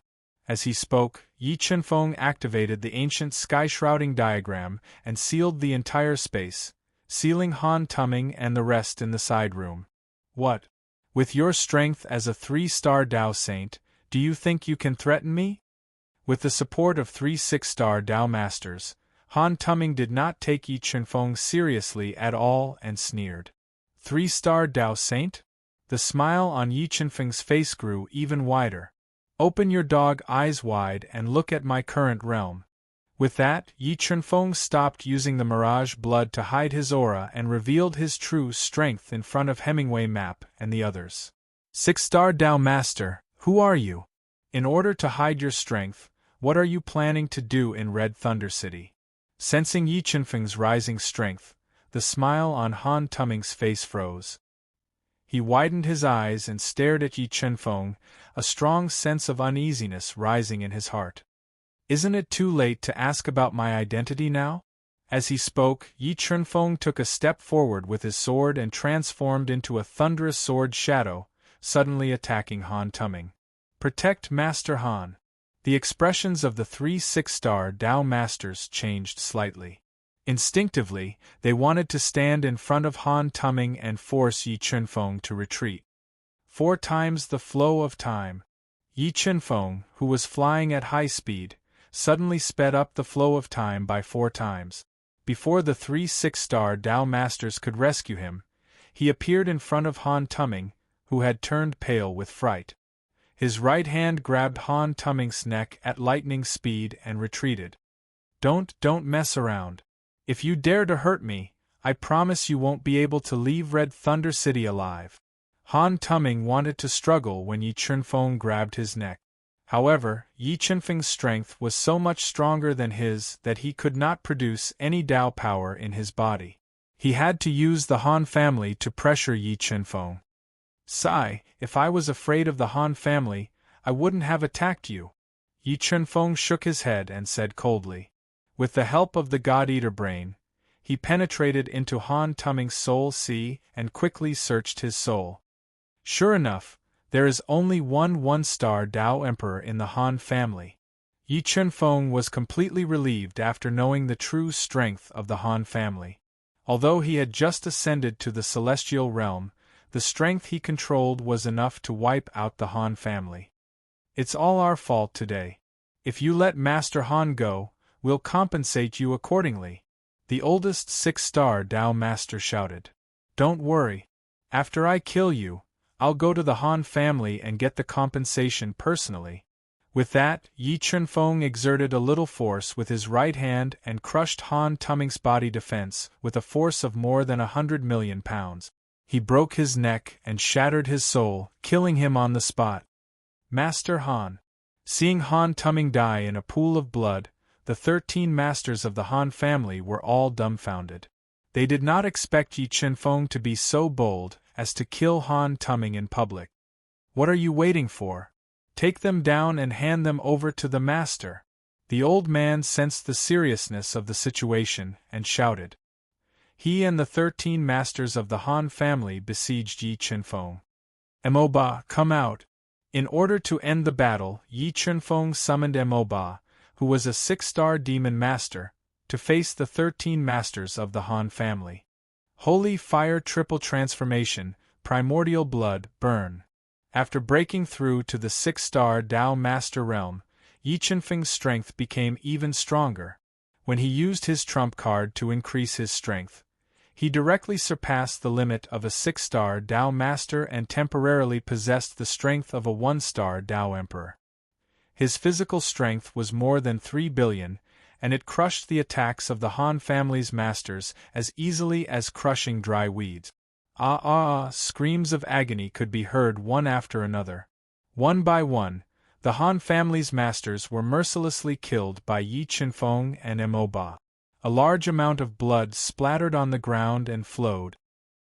As he spoke, Yi Chunfeng activated the ancient sky-shrouding diagram and sealed the entire space, sealing Han Tuming and the rest in the side room. "What? With your strength as a 3-star Dao Saint, do you think you can threaten me?" With the support of 3 6-star Dao Masters, Han Tuming did not take Yi Chunfeng seriously at all and sneered. "3-star Dao Saint?" The smile on Yi Chunfeng's face grew even wider. "Open your dog eyes wide and look at my current realm." With that, Yi Chunfeng stopped using the mirage blood to hide his aura and revealed his true strength in front of Hemingway Map and the others. 6-star Dao Master, who are you? In order to hide your strength, what are you planning to do in Red Thunder City? Sensing Yi Chunfeng's rising strength, the smile on Han Tuming's face froze. He widened his eyes and stared at Yi Chunfeng, a strong sense of uneasiness rising in his heart. "Isn't it too late to ask about my identity now?" As he spoke, Yi Chunfeng took a step forward with his sword and transformed into a thunderous sword shadow, suddenly attacking Han Tuming. "Protect Master Han." The expressions of the 3 6-star Dao Masters changed slightly. Instinctively, they wanted to stand in front of Han Tuming and force Yi Chunfeng to retreat. 4 times the flow of time. Yi Chunfeng, who was flying at high speed, suddenly sped up the flow of time by 4 times. Before the 3 6-star Dao Masters could rescue him, he appeared in front of Han Tuming, who had turned pale with fright. His right hand grabbed Han Tuming's neck at lightning speed and retreated. Don't mess around. If you dare to hurt me, I promise you won't be able to leave Red Thunder City alive." Han Tuming wanted to struggle when Yi Chunfeng grabbed his neck. However, Yi Chunfeng's strength was so much stronger than his that he could not produce any Dao power in his body. He had to use the Han family to pressure Yi Chunfeng. "Sigh, if I was afraid of the Han family, I wouldn't have attacked you." Yi Chunfeng shook his head and said coldly. With the help of the God-Eater brain, he penetrated into Han Tuming's soul sea and quickly searched his soul. Sure enough, there is only one 1-star Dao Emperor in the Han family. Yi Chunfeng was completely relieved after knowing the true strength of the Han family. Although he had just ascended to the celestial realm, the strength he controlled was enough to wipe out the Han family. "It's all our fault today. If you let Master Han go, we'll compensate you accordingly," the oldest 6-star Dao Master shouted. "Don't worry. After I kill you, I'll go to the Han family and get the compensation personally." With that, Yi Chunfeng exerted a little force with his right hand and crushed Han Tuming's body defense with a force of more than 100 million pounds. He broke his neck and shattered his soul, killing him on the spot. Master Han. Seeing Han Tuming die in a pool of blood, the 13 masters of the Han family were all dumbfounded. They did not expect Yi Chunfeng to be so bold as to kill Han Tuming in public. "What are you waiting for? Take them down and hand them over to the master." The old man sensed the seriousness of the situation and shouted. He and the 13 masters of the Han family besieged Yi Chunfeng. "Emoba, come out. In order to end the battle, Yi Chunfeng summoned Emoba, who was a 6-star demon master, to face the 13 masters of the Han family. Holy Fire Triple Transformation, Primordial Blood, Burn. After breaking through to the 6-star Tao Master realm, Yi Chunfeng's strength became even stronger. When he used his trump card to increase his strength, he directly surpassed the limit of a 6-star Tao Master and temporarily possessed the strength of a 1-star Tao Emperor. His physical strength was more than 3 billion, and it crushed the attacks of the Han family's masters as easily as crushing dry weeds. Screams of agony could be heard one after another. One by one, the Han family's masters were mercilessly killed by Yi Chunfeng and Emoba. A large amount of blood splattered on the ground and flowed.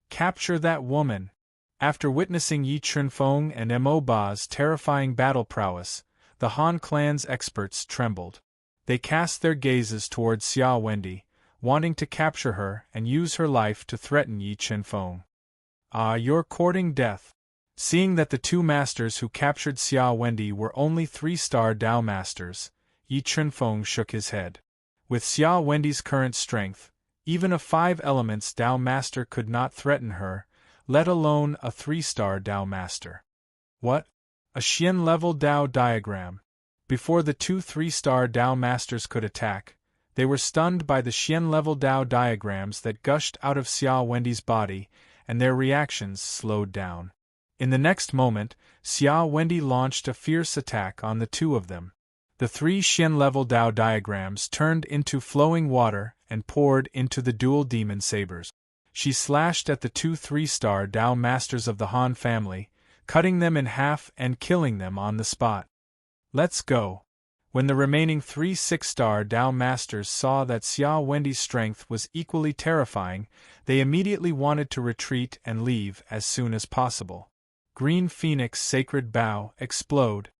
Capture that woman! After witnessing Yi Chunfeng and Emoba's terrifying battle prowess, the Han clan's experts trembled. They cast their gazes towards Xia Wendi, wanting to capture her and use her life to threaten Yi Chunfeng. You're courting death. Seeing that the 2 masters who captured Xia Wendi were only 3-star Tao masters, Yi Chunfeng shook his head. With Xia Wendi's current strength, even a 5 elements Tao master could not threaten her, let alone a 3-star Tao master. What? A Xian-level Tao diagram. Before the 2 3-star Tao masters could attack, they were stunned by the Xian-level Tao diagrams that gushed out of Xia Wendi's body, and their reactions slowed down. In the next moment, Xia Wendi launched a fierce attack on the 2 of them. The 3 Xian-level Tao diagrams turned into flowing water and poured into the dual demon sabers. She slashed at the 2 3-star Tao masters of the Han family, cutting them in half and killing them on the spot. Let's go. When the remaining 3 6-star Tao masters saw that Xia Wendi's strength was equally terrifying, they immediately wanted to retreat and leave as soon as possible. Green Phoenix Sacred Bow, explode.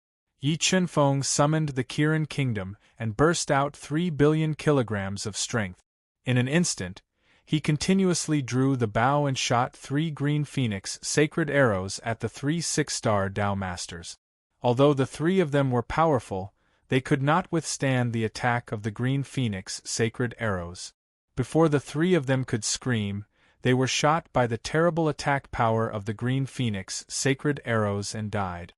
Yi Chunfeng summoned the Kirin Kingdom and burst out 3 billion kilograms of strength. In an instant, he continuously drew the bow and shot 3 Green Phoenix Sacred Arrows at the 3 6-star Tao masters. Although the 3 of them were powerful, they could not withstand the attack of the Green Phoenix Sacred Arrows. Before the 3 of them could scream, they were shot by the terrible attack power of the Green Phoenix Sacred Arrows and died.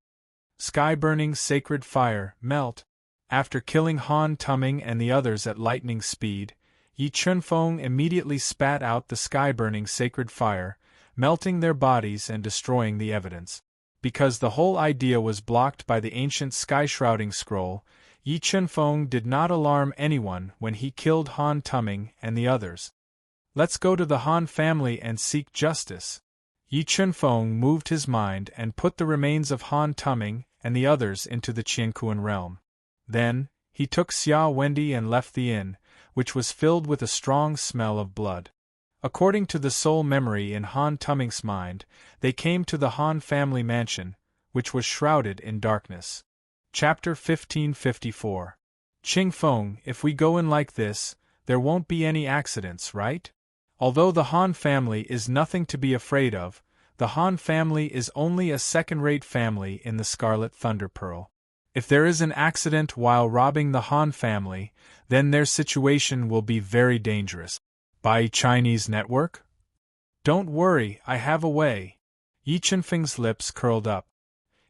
Sky-burning Sacred Fire, melt. After killing Han Tuming and the others at lightning speed, Yi Chunfeng immediately spat out the sky-burning Sacred Fire, melting their bodies and destroying the evidence. Because the whole idea was blocked by the ancient sky-shrouding scroll, Yi Chunfeng did not alarm anyone when he killed Han Tuming and the others. Let's go to the Han family and seek justice. Yi Chunfeng moved his mind and put the remains of Han Tuming and the others into the Qianquan realm. Then, he took Xia Wendi and left the inn, which was filled with a strong smell of blood. According to the soul memory in Han Tuming's mind, they came to the Han family mansion, which was shrouded in darkness. Chapter 1554. Qingfeng, if we go in like this, there won't be any accidents, right? Although the Han family is nothing to be afraid of, the Han family is only a second-rate family in the Scarlet Thunder Pearl. If there is an accident while robbing the Han family, then their situation will be very dangerous. By Chinese network? Don't worry, I have a way. Yi Chunfeng's lips curled up.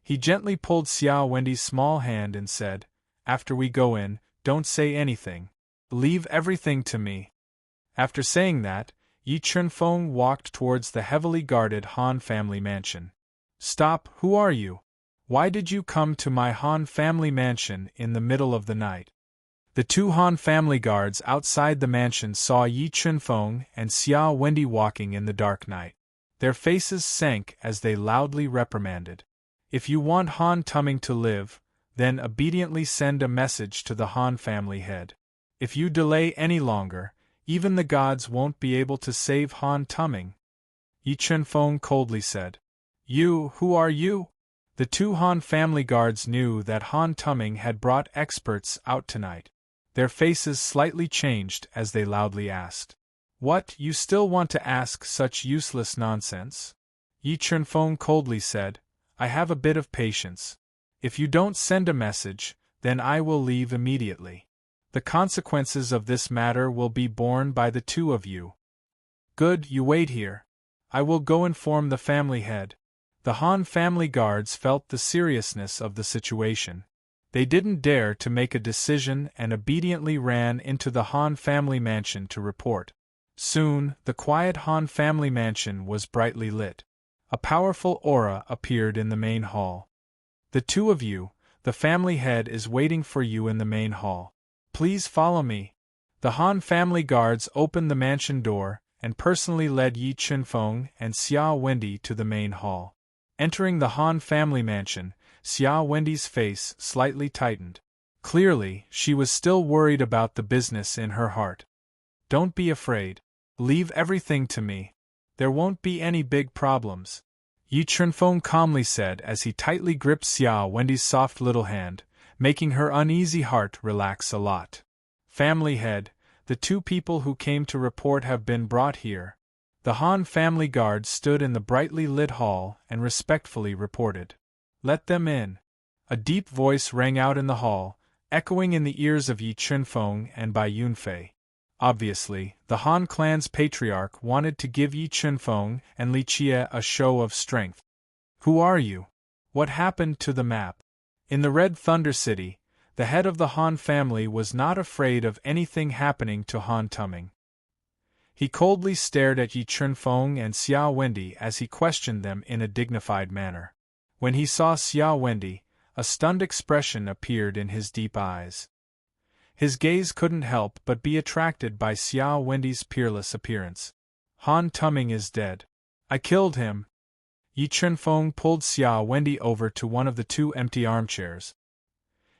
He gently pulled Xia Wendi's small hand and said, "After we go in, don't say anything. Leave everything to me." After saying that, Yi Chunfeng walked towards the heavily guarded Han family mansion. "Stop, who are you? Why did you come to my Han family mansion in the middle of the night?" The 2 Han family guards outside the mansion saw Yi Chunfeng and Xia Wendi walking in the dark night. Their faces sank as they loudly reprimanded. "If you want Han Tuming to live, then obediently send a message to the Han family head. If you delay any longer, even the gods won't be able to save Han Tuming." Yi Chunfeng coldly said. Who are you?" The 2 Han family guards knew that Han Tuming had brought experts out tonight. Their faces slightly changed as they loudly asked, "What, you still want to ask such useless nonsense?" Yi Chunfeng coldly said, I have a bit of patience. If you don't send a message, then I will leave immediately. The consequences of this matter will be borne by the two of you. Good, you wait here. I will go inform the family head. The Han family guards felt the seriousness of the situation. They didn't dare to make a decision and obediently ran into the Han family mansion to report. Soon, the quiet Han family mansion was brightly lit. A powerful aura appeared in the main hall. The two of you, the family head is waiting for you in the main hall. Please follow me. The Han family guards opened the mansion door and personally led Yi Chunfeng and Xia Wendy to the main hall. Entering the Han family mansion, Xia Wendy's face slightly tightened. Clearly, she was still worried about the business in her heart. Don't be afraid. Leave everything to me. There won't be any big problems. Yi Chunfeng calmly said as he tightly gripped Xia Wendy's soft little hand, making her uneasy heart relax a lot. Family head, the two people who came to report have been brought here. The Han family guard stood in the brightly lit hall and respectfully reported. Let them in. A deep voice rang out in the hall, echoing in the ears of Yi Chunfeng and Bai Yunfei. Obviously, the Han clan's patriarch wanted to give Yi Chunfeng and Li Jie a show of strength. Who are you? What happened to the map? In the Red Thunder City, the head of the Han family was not afraid of anything happening to Han Tuming. He coldly stared at Yi Chunfeng and Xia Wendy as he questioned them in a dignified manner. When he saw Xia Wendy, a stunned expression appeared in his deep eyes. His gaze couldn't help but be attracted by Xia Wendy's peerless appearance. Han Tuming is dead. I killed him. Yi Chunfeng pulled Xia Wendy over to one of the two empty armchairs.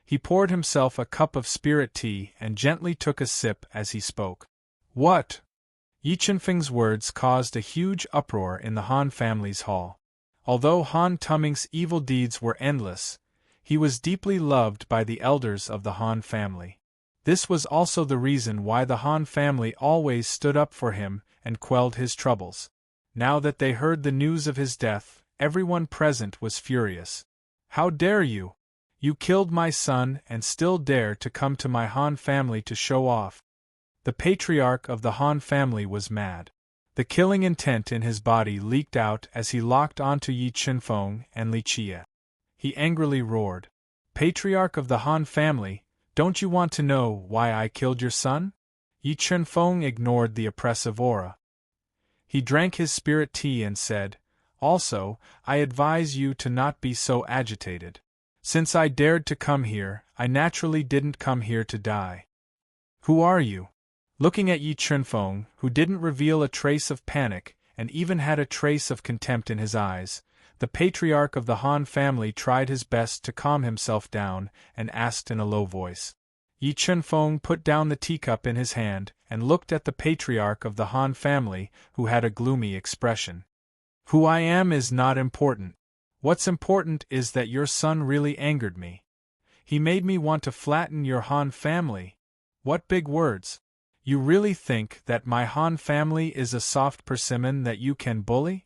He poured himself a cup of spirit tea and gently took a sip as he spoke. What? Yi Chunfeng's words caused a huge uproar in the Han family's hall. Although Han Tuming's evil deeds were endless, he was deeply loved by the elders of the Han family. This was also the reason why the Han family always stood up for him and quelled his troubles. Now that they heard the news of his death, everyone present was furious. How dare you? You killed my son and still dare to come to my Han family to show off. The patriarch of the Han family was mad. The killing intent in his body leaked out as he locked onto Yi Chunfeng and Li Jie. He angrily roared. Patriarch of the Han family, don't you want to know why I killed your son? Yi Chunfeng ignored the oppressive aura. He drank his spirit tea and said, Also, I advise you to not be so agitated. Since I dared to come here, I naturally didn't come here to die. Who are you? Looking at Yi Chunfeng, who didn't reveal a trace of panic and even had a trace of contempt in his eyes, the patriarch of the Han family tried his best to calm himself down and asked in a low voice. Yi Chunfeng put down the teacup in his hand and looked at the patriarch of the Han family, who had a gloomy expression. Who I am is not important. What's important is that your son really angered me. He made me want to flatten your Han family. What big words! You really think that my Han family is a soft persimmon that you can bully?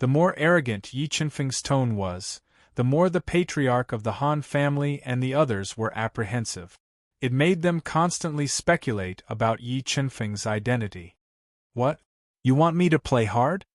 The more arrogant Yi Chunfeng's tone was, the more the patriarch of the Han family and the others were apprehensive. It made them constantly speculate about Yi Chunfeng's identity. What? You want me to play hard?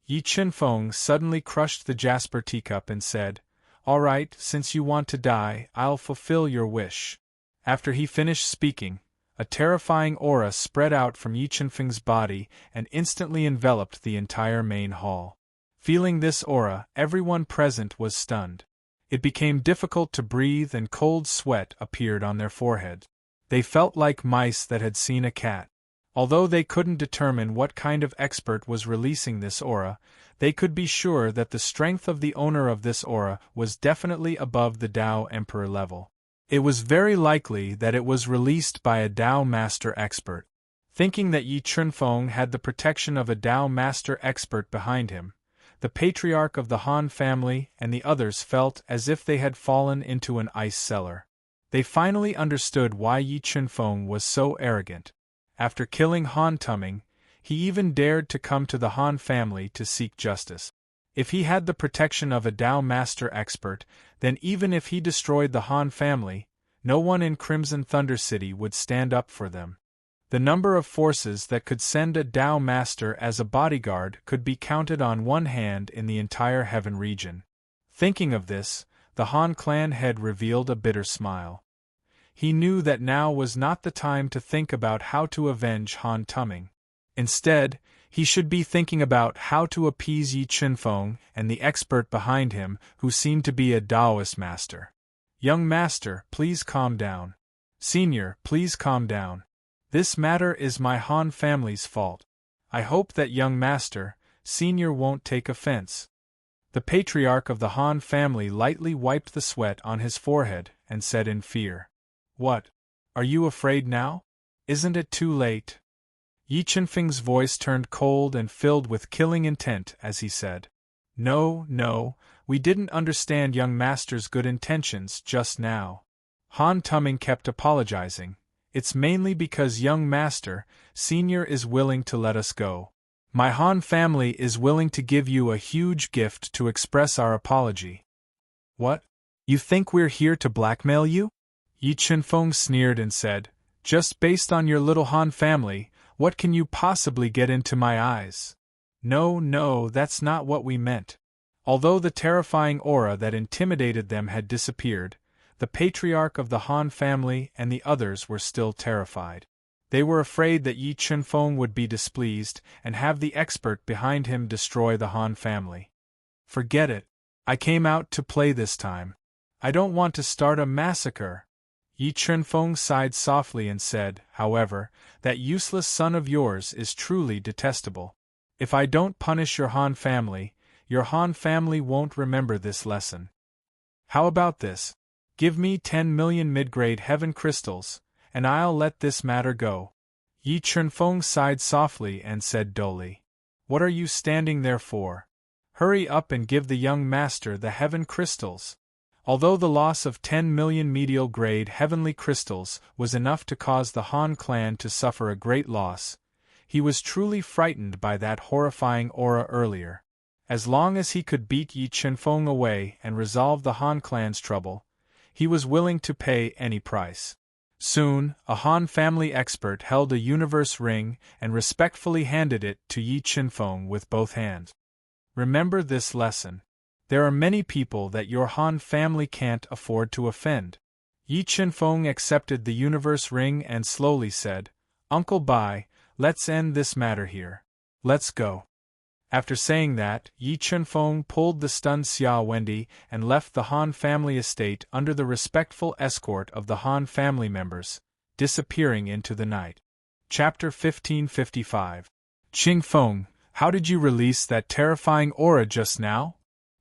Yi Chunfeng suddenly crushed the jasper teacup and said, All right, since you want to die, I'll fulfill your wish. After he finished speaking, a terrifying aura spread out from Yi Chunfeng's body and instantly enveloped the entire main hall. Feeling this aura, everyone present was stunned. It became difficult to breathe and cold sweat appeared on their foreheads. They felt like mice that had seen a cat. Although they couldn't determine what kind of expert was releasing this aura, they could be sure that the strength of the owner of this aura was definitely above the Dao Emperor level. It was very likely that it was released by a Dao Master expert. Thinking that Yi Chunfeng had the protection of a Dao Master expert behind him, the patriarch of the Han family and the others felt as if they had fallen into an ice cellar. They finally understood why Yi Chunfeng was so arrogant. After killing Han Tuming, he even dared to come to the Han family to seek justice. If he had the protection of a Tao Master expert, then even if he destroyed the Han family, no one in Crimson Thunder City would stand up for them. The number of forces that could send a Tao Master as a bodyguard could be counted on one hand in the entire Heaven region. Thinking of this, the Han clan head revealed a bitter smile. He knew that now was not the time to think about how to avenge Han Tuming. Instead, he should be thinking about how to appease Yi Chunfeng and the expert behind him, who seemed to be a Taoist master. Young master, please calm down. Senior, please calm down. This matter is my Han family's fault. I hope that young master, senior won't take offense. The patriarch of the Han family lightly wiped the sweat on his forehead and said in fear, "What? Are you afraid now? Isn't it too late?" Yi Chunfeng's voice turned cold and filled with killing intent as he said, No, we didn't understand young master's good intentions just now." Han Tuming kept apologizing. "It's mainly because young master, senior is willing to let us go. My Han family is willing to give you a huge gift to express our apology." "What? You think we're here to blackmail you?" Yi Chunfeng sneered and said, "Just based on your little Han family, what can you possibly get into my eyes?" No, that's not what we meant." Although the terrifying aura that intimidated them had disappeared, the patriarch of the Han family and the others were still terrified. They were afraid that Yi Chunfeng would be displeased and have the expert behind him destroy the Han family. "Forget it. I came out to play this time. I don't want to start a massacre." Yi Chunfeng sighed softly and said, "However, that useless son of yours is truly detestable. If I don't punish your Han family won't remember this lesson. How about this? Give me 10 million mid-grade heaven crystals, and I'll let this matter go." Yi Chunfeng sighed softly and said dully, "What are you standing there for? Hurry up and give the young master the heaven crystals." Although the loss of 10 million medial-grade heavenly crystals was enough to cause the Han clan to suffer a great loss, he was truly frightened by that horrifying aura earlier. As long as he could beat Yi Chunfeng away and resolve the Han clan's trouble, he was willing to pay any price. Soon, a Han family expert held a universe ring and respectfully handed it to Yi Chunfeng with both hands. "Remember this lesson. There are many people that your Han family can't afford to offend." Yi Chunfeng accepted the universe ring and slowly said, "Uncle Bai, let's end this matter here. Let's go." After saying that, Yi Chunfeng pulled the stunned Xia Wendy and left the Han family estate under the respectful escort of the Han family members, disappearing into the night. Chapter 1555. Qing Feng, how did you release that terrifying aura just now?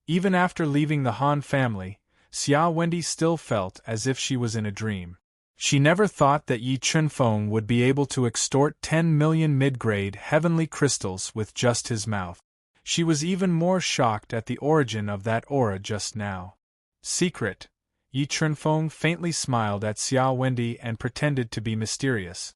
Even after leaving the Han family, Xia Wendy still felt as if she was in a dream. She never thought that Yi Chunfeng would be able to extort 10 million mid-grade heavenly crystals with just his mouth. She was even more shocked at the origin of that aura just now. "Secret." Yi Chunfeng faintly smiled at Xia Wendy and pretended to be mysterious.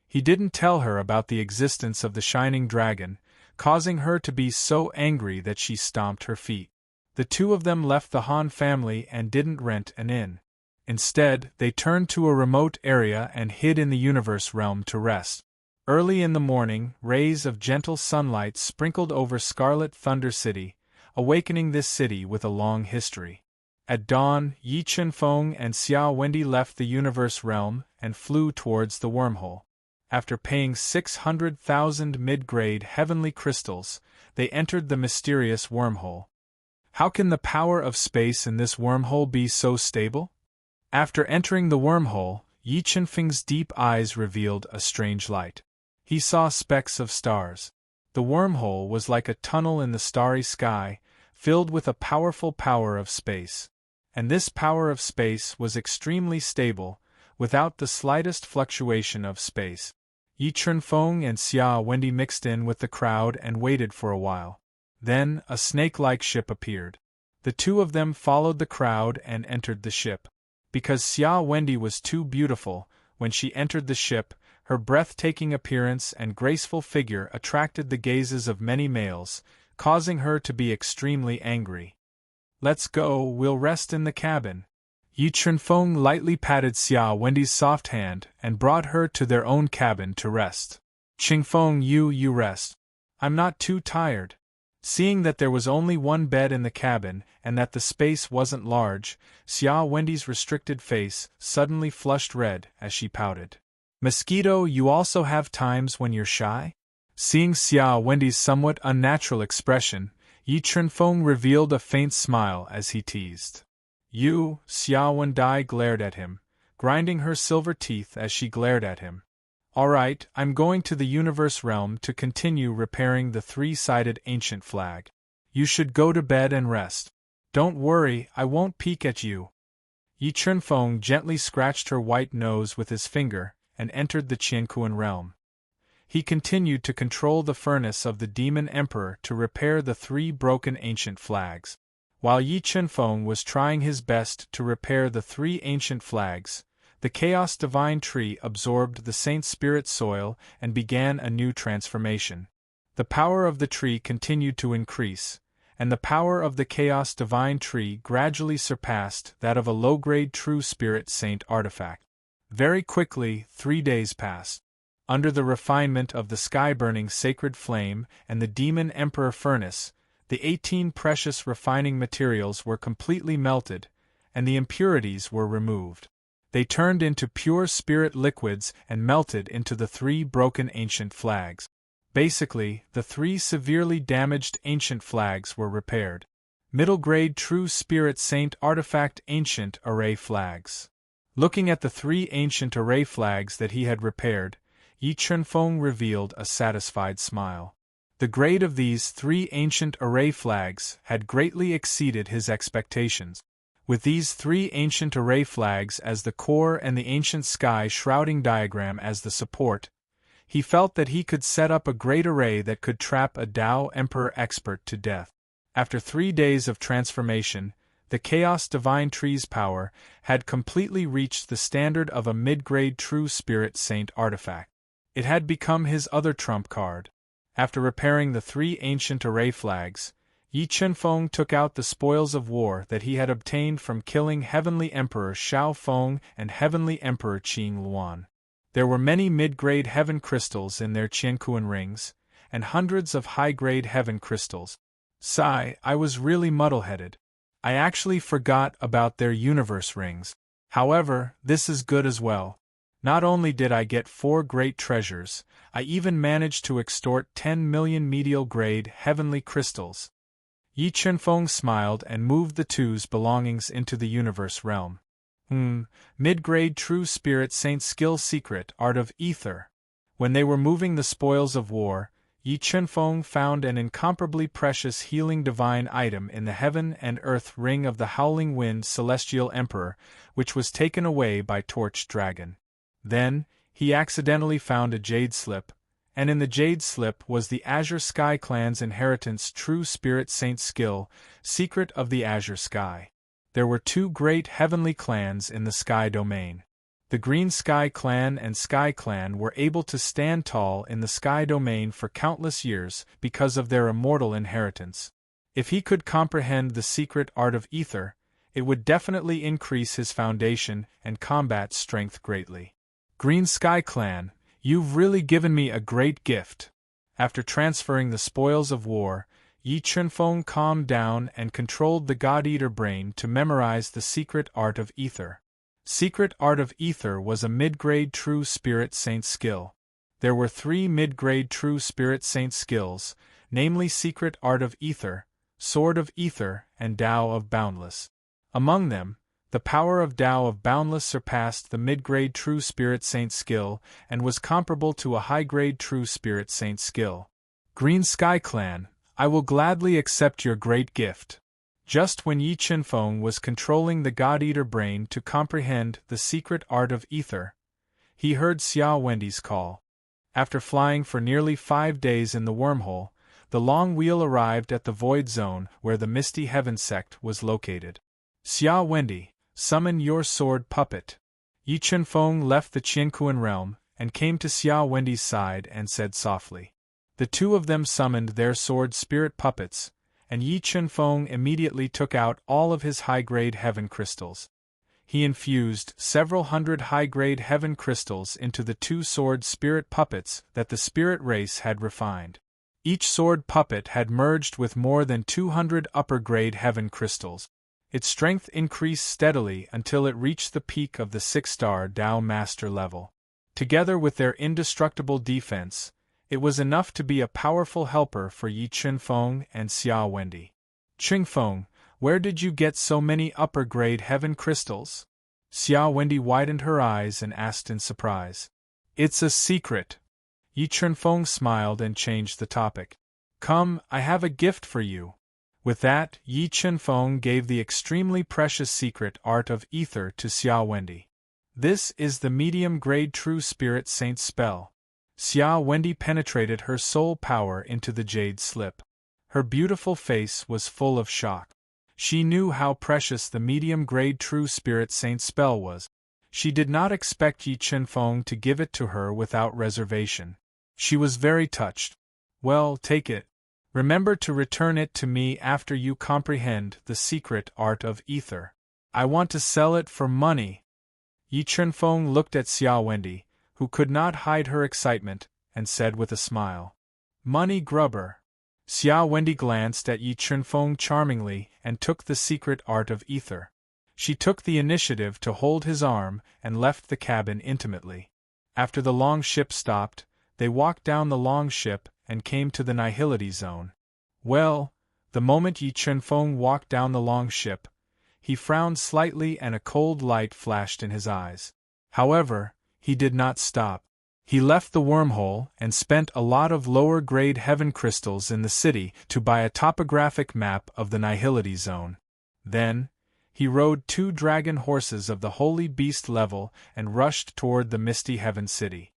He didn't tell her about the existence of the Shining Dragon, causing her to be so angry that she stomped her feet. The two of them left the Han family and didn't rent an inn. Instead, they turned to a remote area and hid in the universe realm to rest. Early in the morning, rays of gentle sunlight sprinkled over Scarlet Thunder City, awakening this city with a long history. At dawn, Yi Chunfeng and Xia Wendy left the universe realm and flew towards the wormhole. After paying 600,000 mid-grade heavenly crystals, they entered the mysterious wormhole. How can the power of space in this wormhole be so stable? After entering the wormhole, Yi Chunfeng's deep eyes revealed a strange light. He saw specks of stars. The wormhole was like a tunnel in the starry sky, filled with a powerful power of space. And this power of space was extremely stable, without the slightest fluctuation of space. Yi Chunfeng and Xia Wendy mixed in with the crowd and waited for a while. Then, a snake-like ship appeared. The two of them followed the crowd and entered the ship. Because Xia Wendy was too beautiful, when she entered the ship, her breathtaking appearance and graceful figure attracted the gazes of many males, causing her to be extremely angry. "Let's go, we'll rest in the cabin." Yi Chunfeng lightly patted Xia Wendy's soft hand and brought her to their own cabin to rest. "Qingfeng, you rest. I'm not too tired." Seeing that there was only one bed in the cabin and that the space wasn't large, Xia Wendy's restricted face suddenly flushed red as she pouted. "Mosquito, you also have times when you're shy?" Seeing Xia Wendy's somewhat unnatural expression, Yi Chunfeng revealed a faint smile as he teased. "You," Xia Wendi glared at him, grinding her silver teeth as she glared at him. "All right, I'm going to the universe realm to continue repairing the three-sided ancient flag. You should go to bed and rest. Don't worry, I won't peek at you." Yi Chunfeng gently scratched her white nose with his finger and entered the Qianquan realm. He continued to control the furnace of the Demon Emperor to repair the three broken ancient flags. While Yi Chunfeng was trying his best to repair the three ancient flags, the Chaos Divine Tree absorbed the Saint Spirit soil and began a new transformation. The power of the tree continued to increase, and the power of the Chaos Divine Tree gradually surpassed that of a low-grade True Spirit Saint artifact. Very quickly, 3 days passed. Under the refinement of the sky-burning sacred flame and the Demon Emperor furnace, the 18 precious refining materials were completely melted, and the impurities were removed. They turned into pure spirit liquids and melted into the three broken ancient flags. Basically, the three severely damaged ancient flags were repaired. Middle-grade True Spirit Saint Artifact Ancient Array Flags. Looking at the three ancient array flags that he had repaired, Yi Chunfeng revealed a satisfied smile. The grade of these three ancient array flags had greatly exceeded his expectations. With these three ancient array flags as the core and the ancient sky shrouding diagram as the support, he felt that he could set up a great array that could trap a Tao Emperor expert to death. After 3 days of transformation, the Chaos Divine Tree's power had completely reached the standard of a mid-grade True Spirit Saint artifact. It had become his other trump card. After repairing the three ancient array flags, Yi Chunfeng took out the spoils of war that he had obtained from killing Heavenly Emperor Shao Feng and Heavenly Emperor Qing Luan. There were many mid-grade heaven crystals in their Qianquan rings, and hundreds of high-grade heaven crystals. Sigh, I was really muddle-headed. I actually forgot about their universe rings. However, this is good as well. Not only did I get 4 great treasures, I even managed to extort 10 million medial-grade heavenly crystals. Yi Chunfeng smiled and moved the two's belongings into the universe realm. Mid-grade True Spirit Saint Skill Secret Art of Ether. When they were moving the spoils of war, Yi Chunfeng found an incomparably precious healing divine item in the Heaven and Earth Ring of the Howling Wind Celestial Emperor, which was taken away by Torch Dragon. Then, he accidentally found a jade slip, and in the jade slip was the Azure Sky Clan's inheritance True Spirit Saint Skill, Secret of the Azure Sky. There were 2 great heavenly clans in the Sky domain. The Green Sky Clan and Sky Clan were able to stand tall in the Sky domain for countless years because of their immortal inheritance. If he could comprehend the secret art of ether, it would definitely increase his foundation and combat strength greatly. Green Sky Clan, you've really given me a great gift. After transferring the spoils of war, Yi Chunfeng calmed down and controlled the God-Eater brain to memorize the secret art of ether. Secret Art of Ether was a mid-grade True Spirit Saint skill. There were 3 mid-grade True Spirit Saint skills, namely Secret Art of Ether, Sword of Ether, and Tao of Boundless. Among them, the power of Tao of Boundless surpassed the mid-grade True Spirit Saint skill and was comparable to a high-grade True Spirit Saint skill. Green Sky Clan, I will gladly accept your great gift. Just when Yi Chunfeng was controlling the God-Eater brain to comprehend the secret art of ether, he heard Xia Wendy's call. After flying for nearly 5 days in the wormhole, the long wheel arrived at the void zone where the Misty Heaven sect was located. Xia Wendy, summon your sword puppet. Yi Chunfeng left the Qianquan realm and came to Xia Wendy's side and said softly. The two of them summoned their sword spirit puppets, and Yi Chunfeng immediately took out all of his high-grade heaven crystals. He infused several hundred high-grade heaven crystals into the two sword spirit puppets that the spirit race had refined. Each sword puppet had merged with more than 200 upper-grade heaven crystals. Its strength increased steadily until it reached the peak of the 6-star Dao Master level. Together with their indestructible defense, it was enough to be a powerful helper for Yi Chunfeng and Xia Wendy. Chunfeng, where did you get so many upper-grade heaven crystals? Xia Wendy widened her eyes and asked in surprise. It's a secret. Yi Chunfeng smiled and changed the topic. Come, I have a gift for you. With that, Yi Chunfeng gave the extremely precious secret art of ether to Xia Wendy. This is the medium-grade true spirit saint spell. Xia Wendy penetrated her soul power into the jade slip. Her beautiful face was full of shock. She knew how precious the medium-grade true spirit saint spell was. She did not expect Yi Chunfeng to give it to her without reservation. She was very touched. Well, take it. Remember to return it to me after you comprehend the secret art of ether. I want to sell it for money. Yi Chunfeng looked at Xia Wendy, who could not hide her excitement, and said with a smile, Money grubber. Xia Wendy glanced at Yi Chunfeng charmingly and took the secret art of ether. She took the initiative to hold his arm and left the cabin intimately. After the long ship stopped, they walked down the long ship and came to the nihility zone. Well, the moment Yi Chunfeng walked down the long ship, he frowned slightly and a cold light flashed in his eyes. However, he did not stop. He left the wormhole and spent a lot of lower-grade heaven crystals in the city to buy a topographic map of the nihility zone. Then, he rode 2 dragon horses of the holy beast level and rushed toward the misty heaven city.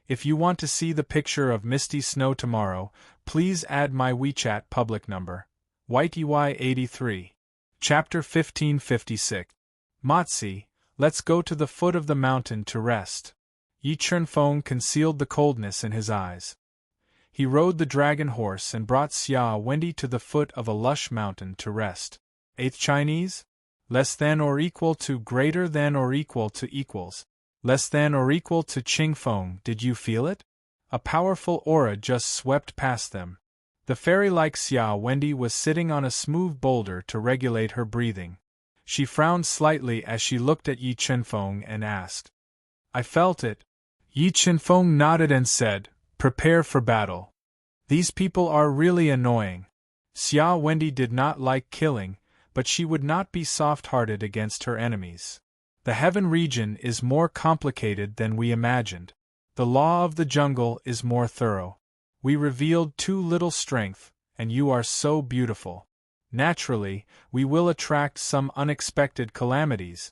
If you want to see the picture of misty snow tomorrow, please add my WeChat public number, YTY83. Chapter 1556. Motsi, let's go to the foot of the mountain to rest. Yi Chunfeng concealed the coldness in his eyes. He rode the dragon horse and brought Xia Wendy to the foot of a lush mountain to rest. 8th Chinese? Less than or equal to greater than or equal to equals. Less than or equal to Chingfeng. Did you feel it? A powerful aura just swept past them. The fairy-like Xia Wendy was sitting on a smooth boulder to regulate her breathing. She frowned slightly as she looked at Yi Chunfeng and asked, I felt it. Yi Chunfeng nodded and said, Prepare for battle. These people are really annoying. Xia Wendy did not like killing, but she would not be soft-hearted against her enemies. The heaven region is more complicated than we imagined. The law of the jungle is more thorough. We revealed too little strength, and you are so beautiful. Naturally, we will attract some unexpected calamities.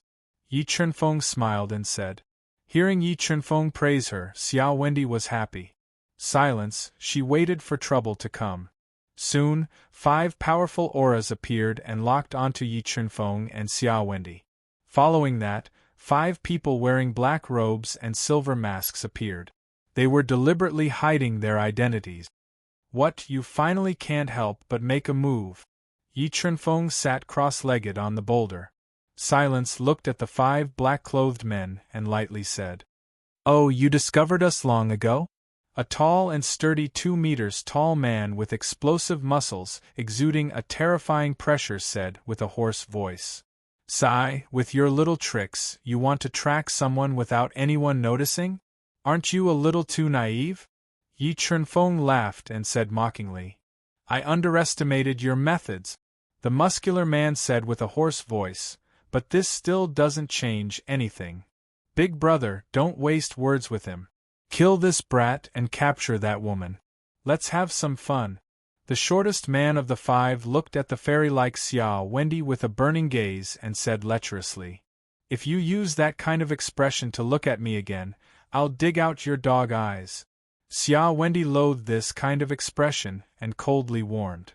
Yi Chunfeng smiled and said. Hearing Yi Chunfeng praise her, Xia Wendy was happy. Silence, she waited for trouble to come. Soon, 5 powerful auras appeared and locked onto Yi Chunfeng and Xia Wendy. Following that, 5 people wearing black robes and silver masks appeared. They were deliberately hiding their identities. What, you finally can't help but make a move. Yi Chunfeng sat cross-legged on the boulder. Silence looked at the 5 black-clothed men and lightly said, Oh, you discovered us long ago? A tall and sturdy 2 meters tall man with explosive muscles exuding a terrifying pressure said with a hoarse voice. Sigh, with your little tricks, you want to track someone without anyone noticing? Aren't you a little too naive? Yi Chunfeng laughed and said mockingly. I underestimated your methods. The muscular man said with a hoarse voice, but this still doesn't change anything. Big brother, don't waste words with him. Kill this brat and capture that woman. Let's have some fun. The shortest man of the 5 looked at the fairy-like Xia Wendy with a burning gaze and said lecherously, If you use that kind of expression to look at me again, I'll dig out your dog eyes. Xia Wendy loathed this kind of expression and coldly warned.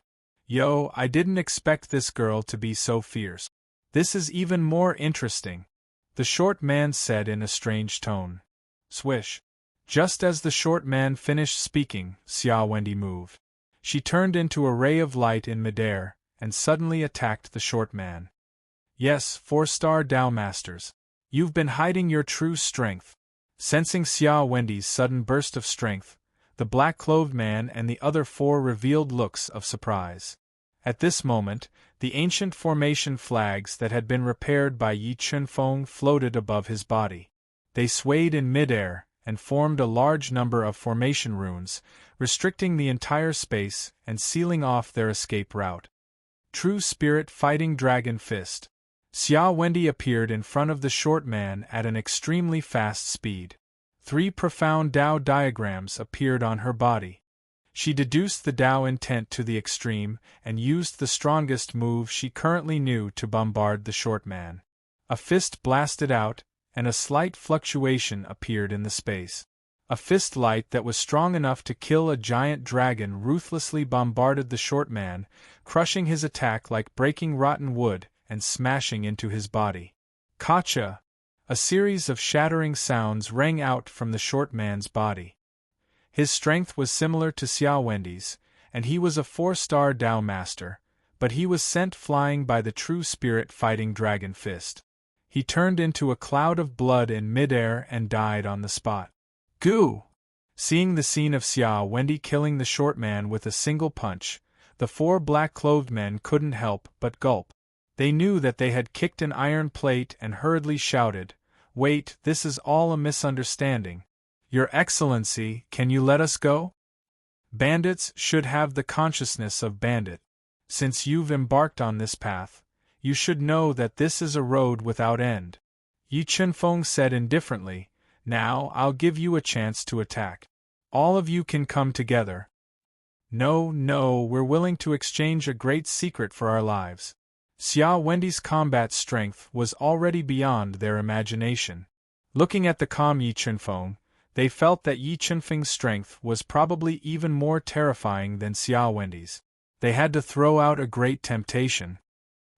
Yo, I didn't expect this girl to be so fierce. This is even more interesting. The short man said in a strange tone. Swish. Just as the short man finished speaking, Xia Wendy moved. She turned into a ray of light in midair, and suddenly attacked the short man. Yes, 4-star Tao Masters. You've been hiding your true strength. Sensing Xia Wendy's sudden burst of strength, the black-clothed man and the other 4 revealed looks of surprise. At this moment, the ancient formation flags that had been repaired by Yi Chunfeng floated above his body. They swayed in midair, and formed a large number of formation runes, restricting the entire space and sealing off their escape route. True Spirit Fighting Dragon Fist. Xia Wendy appeared in front of the short man at an extremely fast speed. 3 profound Tao diagrams appeared on her body. She deduced the Tao intent to the extreme and used the strongest move she currently knew to bombard the short man. A fist blasted out, and a slight fluctuation appeared in the space. A fist light that was strong enough to kill a giant dragon ruthlessly bombarded the short man, crushing his attack like breaking rotten wood and smashing into his body. Kacha! A series of shattering sounds rang out from the short man's body. His strength was similar to Xia Wendy's, and he was a 4-star Tao Master, but he was sent flying by the True Spirit Fighting Dragon Fist. He turned into a cloud of blood in midair and died on the spot. Goo! Seeing the scene of Xia Wendy killing the short man with a single punch, the 4 black-clothed men couldn't help but gulp. They knew that they had kicked an iron plate and hurriedly shouted, "Wait, this is all a misunderstanding. Your Excellency, can you let us go? Bandits should have the consciousness of bandit. Since you've embarked on this path, you should know that this is a road without end." Yi Chunfeng said indifferently, "Now I'll give you a chance to attack. All of you can come together." No, we're willing to exchange a great secret for our lives." Xia Wendy's combat strength was already beyond their imagination. Looking at the calm Yi Chunfeng, they felt that Yi Chunfeng's strength was probably even more terrifying than Xia Wendy's. They had to throw out a great temptation.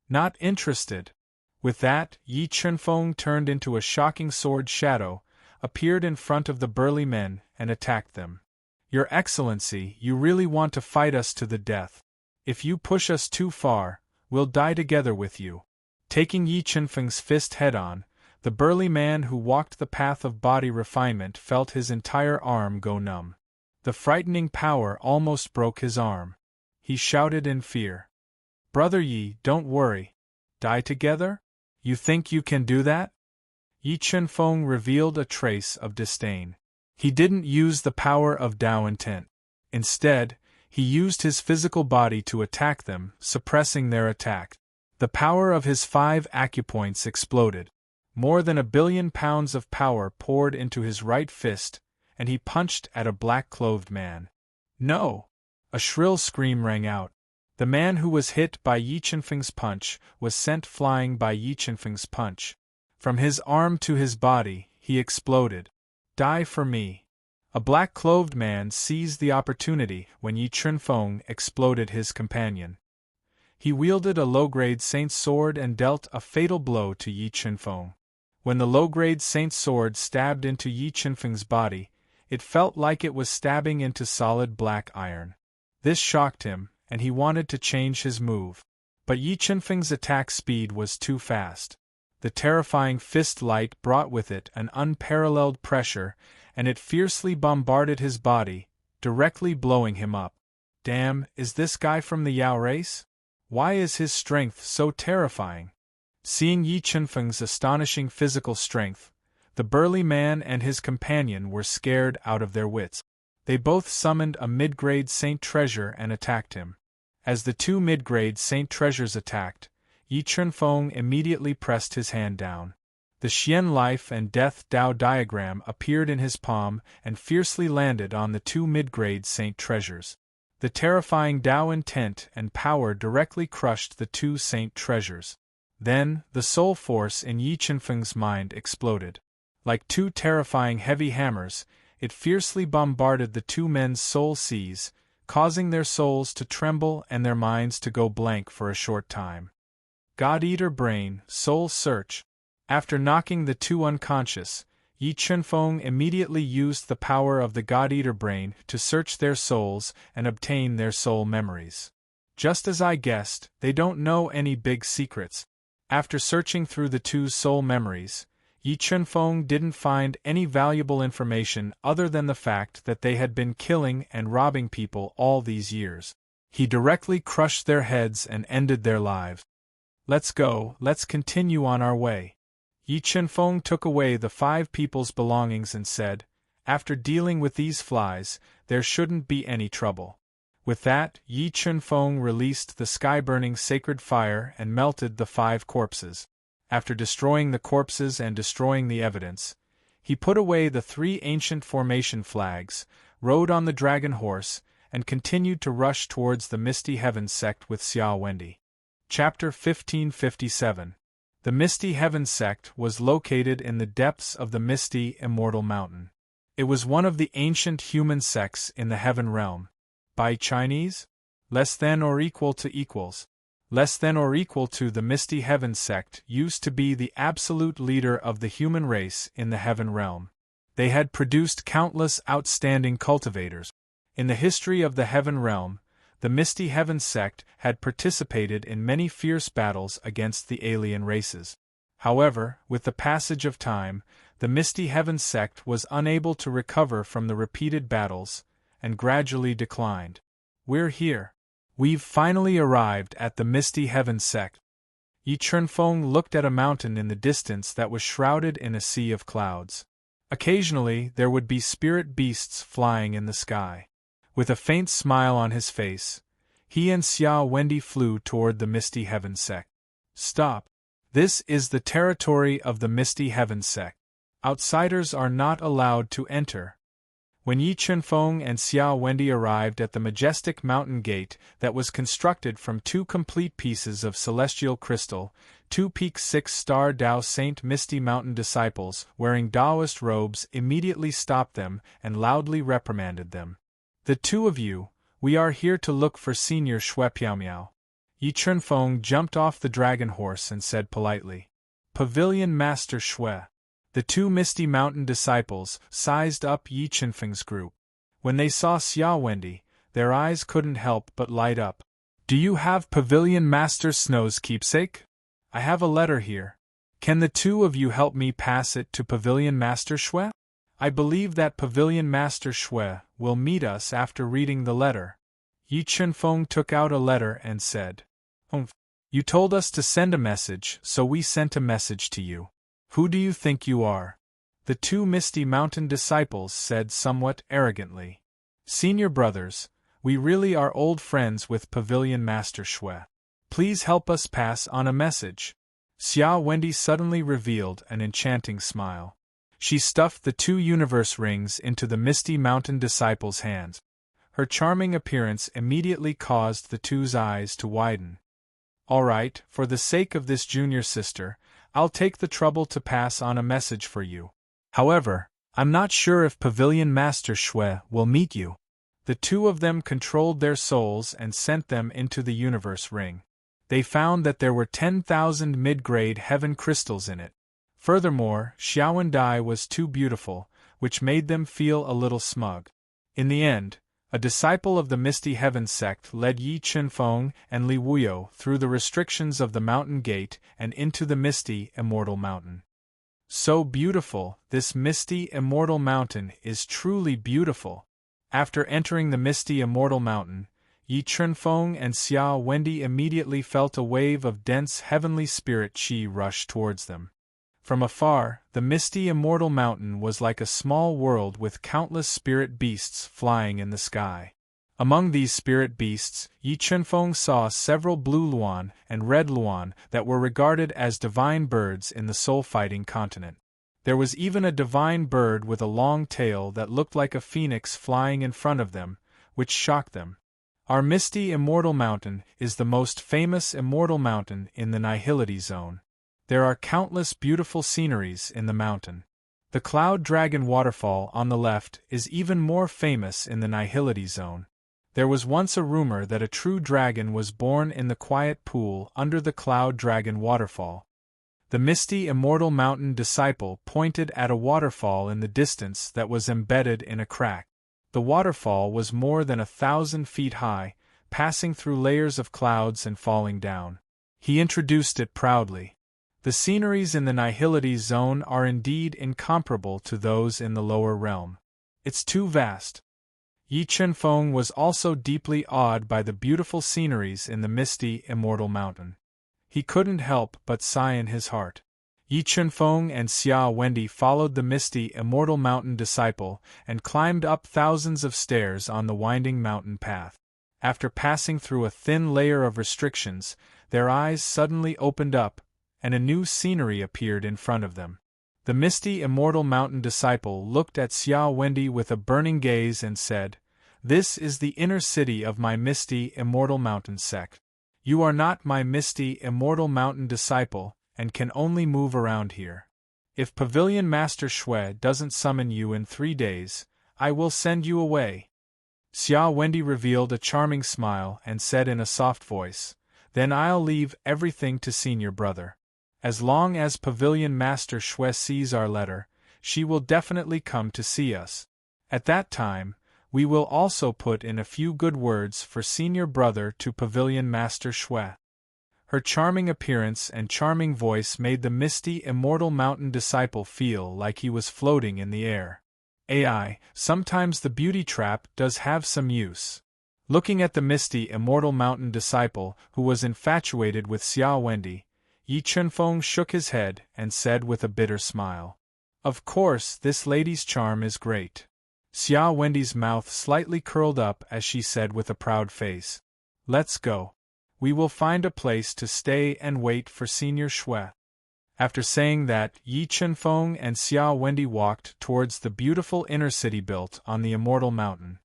Not interested. With that, Yi Chunfeng turned into a shocking sword shadow, appeared in front of the burly men, and attacked them. "Your Excellency, you really want to fight us to the death. If you push us too far, we'll die together with you." Taking Yi Chunfeng's fist head-on, the burly man who walked the path of body refinement felt his entire arm go numb. The frightening power almost broke his arm. He shouted in fear. "Brother Yi, don't worry. Die together? You think you can do that?" Yi Chunfeng revealed a trace of disdain. He didn't use the power of Tao intent. Instead, he used his physical body to attack them, suppressing their attack. The power of his 5 acupoints exploded. More than 1 billion pounds of power poured into his right fist, and he punched at a black-clothed man. "No!" A shrill scream rang out. The man who was hit by Yi Chunfeng's punch was sent flying by Yi Chunfeng's punch. From his arm to his body, he exploded. "Die for me!" A black-clothed man seized the opportunity when Yi Chunfeng exploded his companion. He wielded a low-grade saint's sword and dealt a fatal blow to Yi Chunfeng. When the low-grade saint's sword stabbed into Yi Chunfeng's body, it felt like it was stabbing into solid black iron. This shocked him, and he wanted to change his move. But Yi Chunfeng's attack speed was too fast. The terrifying fist light brought with it an unparalleled pressure, and it fiercely bombarded his body, directly blowing him up. Damn, is this guy from the Yao race? Why is his strength so terrifying? Seeing Yi Chunfeng's astonishing physical strength, the burly man and his companion were scared out of their wits. They both summoned a mid-grade Saint Treasure and attacked him. As the 2 mid-grade Saint Treasures attacked, Yi Chunfeng immediately pressed his hand down. The Xian Life and Death Tao diagram appeared in his palm and fiercely landed on the 2 mid-grade Saint Treasures. The terrifying Tao intent and power directly crushed the 2 Saint Treasures. Then, the soul force in Yi Chunfeng's mind exploded. Like 2 terrifying heavy hammers, it fiercely bombarded the 2 men's soul seas, causing their souls to tremble and their minds to go blank for a short time. God-Eater Brain, Soul Search. After knocking the 2 unconscious, Yi Chunfeng immediately used the power of the God-Eater brain to search their souls and obtain their soul memories. Just as I guessed, they don't know any big secrets. After searching through the two's soul memories, Yi Chunfeng didn't find any valuable information other than the fact that they had been killing and robbing people all these years. He directly crushed their heads and ended their lives. Let's go, let's continue on our way. Yi Chunfeng took away the 5 people's belongings and said, after dealing with these flies, there shouldn't be any trouble. With that, Yi Chunfeng released the sky-burning sacred fire and melted the 5 corpses. After destroying the corpses and destroying the evidence, he put away the 3 ancient formation flags, rode on the dragon horse, and continued to rush towards the Misty Heavens sect with Xia Wendi. Chapter 1557. The Misty Heavens sect was located in the depths of the Misty Immortal Mountain. It was one of the ancient human sects in the Heaven Realm. By Chinese? Less than or equal to equals. Less than or equal to the Misty Heavens sect used to be the absolute leader of the human race in the Heaven Realm. They had produced countless outstanding cultivators. In the history of the Heaven Realm, the Misty Heavens sect had participated in many fierce battles against the alien races. However, with the passage of time, the Misty Heavens sect was unable to recover from the repeated battles, and gradually declined. We're here. We've finally arrived at the Misty Heavens sect. Yi Chunfeng looked at a mountain in the distance that was shrouded in a sea of clouds. Occasionally there would be spirit beasts flying in the sky. With a faint smile on his face, he and Xia Wendi flew toward the Misty Heavens sect. Stop. This is the territory of the Misty Heavens sect. Outsiders are not allowed to enter. When Yi Chunfeng and Xia Wendi arrived at the majestic mountain gate that was constructed from 2 complete pieces of celestial crystal, 2 peak 6-star Dao Saint Misty Mountain disciples wearing Taoist robes immediately stopped them and loudly reprimanded them. The 2 of you, we are here to look for Senior Shui Piaomiao. Yi Chunfeng jumped off the dragon horse and said politely, Pavilion Master Shui. The 2 Misty Mountain disciples sized up Yi Chunfeng's group. When they saw Xia Wendi, their eyes couldn't help but light up. Do you have Pavilion Master Snow's keepsake? I have a letter here. Can the 2 of you help me pass it to Pavilion Master Shui? I believe that Pavilion Master Shui will meet us after reading the letter. Yi Chunfeng took out a letter and said, You told us to send a message, so we sent a message to you. Who do you think you are? The 2 Misty Mountain disciples said somewhat arrogantly. Senior brothers, we really are old friends with Pavilion Master Shui. Please help us pass on a message. Xia Wendi suddenly revealed an enchanting smile. She stuffed the 2 universe rings into the Misty Mountain disciples' hands. Her charming appearance immediately caused the 2's eyes to widen. All right, for the sake of this junior sister, I'll take the trouble to pass on a message for you. However, I'm not sure if Pavilion Master Shui will meet you. The 2 of them controlled their souls and sent them into the universe ring. They found that there were 10,000 mid-grade heaven crystals in it. Furthermore, Xiaowen was too beautiful, which made them feel a little smug. In the end, a disciple of the Misty Heavens sect led Yi Chunfeng and Li Wuyo through the restrictions of the mountain gate and into the Misty Immortal Mountain. So beautiful, this Misty Immortal Mountain is truly beautiful. After entering the Misty Immortal Mountain, Yi Chunfeng and Xia Wendi immediately felt a wave of dense heavenly spirit qi rush towards them. From afar, the Misty Immortal Mountain was like a small world with countless spirit beasts flying in the sky. Among these spirit beasts, Yi Chunfeng saw several blue luan and red luan that were regarded as divine birds in the soul-fighting continent. There was even a divine bird with a long tail that looked like a phoenix flying in front of them, which shocked them. Our Misty Immortal Mountain is the most famous immortal mountain in the Nihility Zone. There are countless beautiful sceneries in the mountain. The Cloud Dragon Waterfall on the left is even more famous in the Nihility Zone. There was once a rumor that a true dragon was born in the quiet pool under the Cloud Dragon Waterfall. The misty immortal mountain disciple pointed at a waterfall in the distance that was embedded in a crack. The waterfall was more than 1,000 feet high, passing through layers of clouds and falling down. He introduced it proudly. The sceneries in the Nihility zone are indeed incomparable to those in the lower realm. It's too vast. Yi Chunfeng was also deeply awed by the beautiful sceneries in the misty immortal mountain. He couldn't help but sigh in his heart. Yi Chunfeng and Xia Wendi followed the misty immortal mountain disciple and climbed up thousands of stairs on the winding mountain path. After passing through a thin layer of restrictions, their eyes suddenly opened up, and a new scenery appeared in front of them. The misty immortal mountain disciple looked at Xia Wendi with a burning gaze and said, "This is the inner city of my misty immortal mountain sect. You are not my misty immortal mountain disciple, and can only move around here. If Pavilion Master Shui doesn't summon you in 3 days, I will send you away." Xia Wendi revealed a charming smile and said in a soft voice, "Then I'll leave everything to Senior Brother. As long as Pavilion Master Shui sees our letter, she will definitely come to see us. At that time, we will also put in a few good words for Senior Brother to Pavilion Master Shui." Her charming appearance and charming voice made the misty immortal mountain disciple feel like he was floating in the air. Sometimes the beauty trap does have some use. Looking at the misty immortal mountain disciple, who was infatuated with Xia Wendi, Yi Chunfeng shook his head and said with a bitter smile, "Of course, this lady's charm is great." Xia Wendi's mouth slightly curled up as she said with a proud face, "Let's go. We will find a place to stay and wait for Senior Shui." After saying that, Yi Chunfeng and Xia Wendi walked towards the beautiful inner city built on the Immortal Mountain.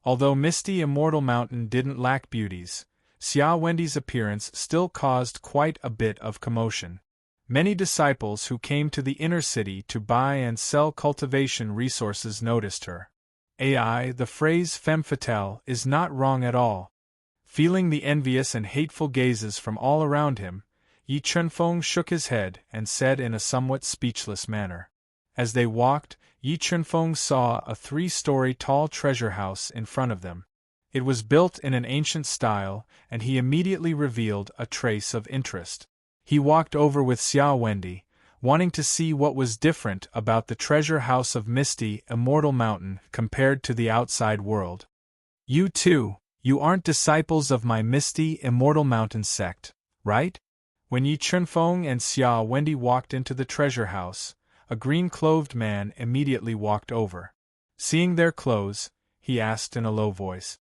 Although misty Immortal Mountain didn't lack beauties, Xia Wendi's appearance still caused quite a bit of commotion. Many disciples who came to the inner city to buy and sell cultivation resources noticed her. The phrase femme fatale is not wrong at all. Feeling the envious and hateful gazes from all around him, Yi Chunfeng shook his head and said in a somewhat speechless manner. As they walked, Yi Chunfeng saw a 3-story tall treasure house in front of them. It was built in an ancient style, and he immediately revealed a trace of interest. He walked over with Xia Wendi, wanting to see what was different about the treasure house of misty, immortal mountain compared to the outside world. "You too, you aren't disciples of my misty, immortal mountain sect, right?" When Yi Chunfeng and Xia Wendi walked into the treasure house, a green-clothed man immediately walked over. Seeing their clothes, he asked in a low voice,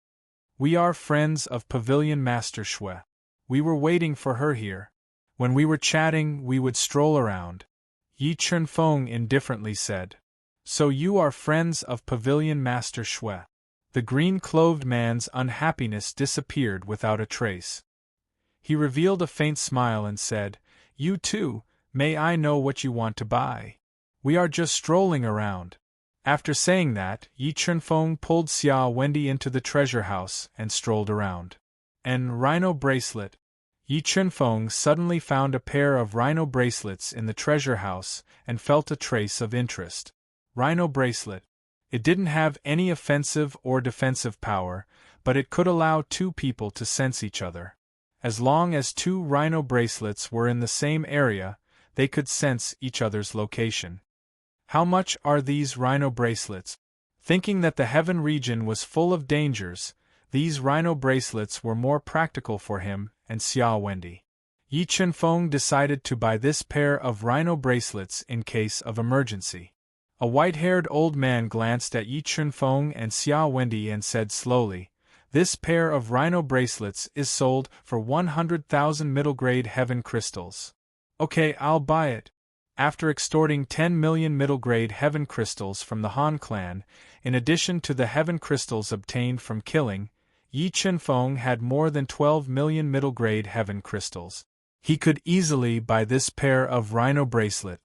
"We are friends of Pavilion Master Shui. We were waiting for her here. When we were chatting, we would stroll around." Yi Chunfeng indifferently said, "So you are friends of Pavilion Master Shui?" The green-clothed man's unhappiness disappeared without a trace. He revealed a faint smile and said, "You too, may I know what you want to buy? We are just strolling around." After saying that, Yi Chunfeng pulled Xia Wendi into the treasure house and strolled around. "An rhino bracelet." Yi Chunfeng suddenly found a pair of rhino bracelets in the treasure house and felt a trace of interest. Rhino bracelet. It didn't have any offensive or defensive power, but it could allow 2 people to sense each other. As long as 2 rhino bracelets were in the same area, they could sense each other's location. How much are these rhino bracelets? Thinking that the heaven region was full of dangers, these rhino bracelets were more practical for him and Xia Wendi. Yi Chunfeng decided to buy this pair of rhino bracelets in case of emergency. A white-haired old man glanced at Yi Chunfeng and Xia Wendi and said slowly, "This pair of rhino bracelets is sold for 100,000 middle-grade heaven crystals." "Okay, I'll buy it." After extorting 10 million middle-grade heaven crystals from the Han clan, in addition to the heaven crystals obtained from killing, Yi Chunfeng had more than 12 million middle-grade heaven crystals. He could easily buy this pair of rhino bracelet.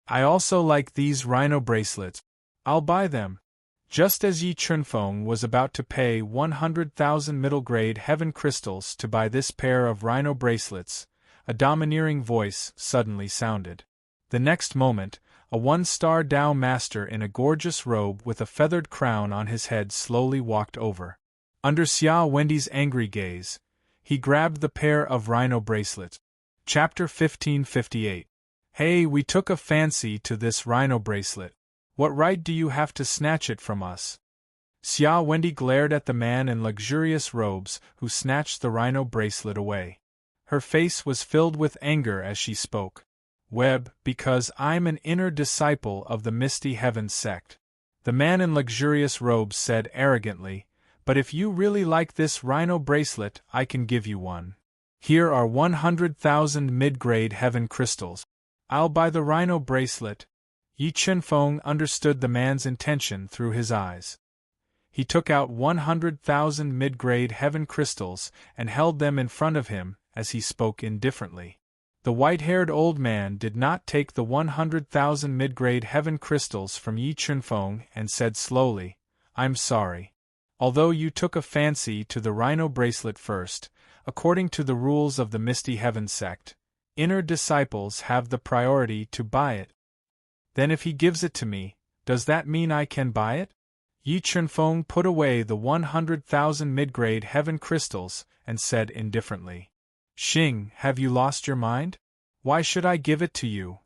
"I also like these rhino bracelets. I'll buy them." Just as Yi Chunfeng was about to pay 100,000 middle-grade heaven crystals to buy this pair of rhino bracelets, a domineering voice suddenly sounded. The next moment, a one-star Tao master in a gorgeous robe with a feathered crown on his head slowly walked over. Under Xia Wendy's angry gaze, he grabbed the pair of rhino bracelets. Chapter 1558. Hey, we took a fancy to this rhino bracelet. What right do you have to snatch it from us? Xia Wendy glared at the man in luxurious robes who snatched the rhino bracelet away. Her face was filled with anger as she spoke. Because I'm an inner disciple of the Misty Heavens sect. The man in luxurious robes said arrogantly, but if you really like this rhino bracelet, I can give you one. Here are 100,000 mid-grade heaven crystals. I'll buy the rhino bracelet. Yi Chenfeng understood the man's intention through his eyes. He took out 100,000 mid-grade heaven crystals and held them in front of him as he spoke indifferently. The white-haired old man did not take the 100,000 mid-grade heaven crystals from Yi Chenfeng and said slowly, I'm sorry. Although you took a fancy to the rhino bracelet first, according to the rules of the Misty Heaven sect, inner disciples have the priority to buy it. Then if he gives it to me, does that mean I can buy it? Yi Chenfeng put away the 100,000 mid-grade heaven crystals and said indifferently, Xing, have you lost your mind? Why should I give it to you?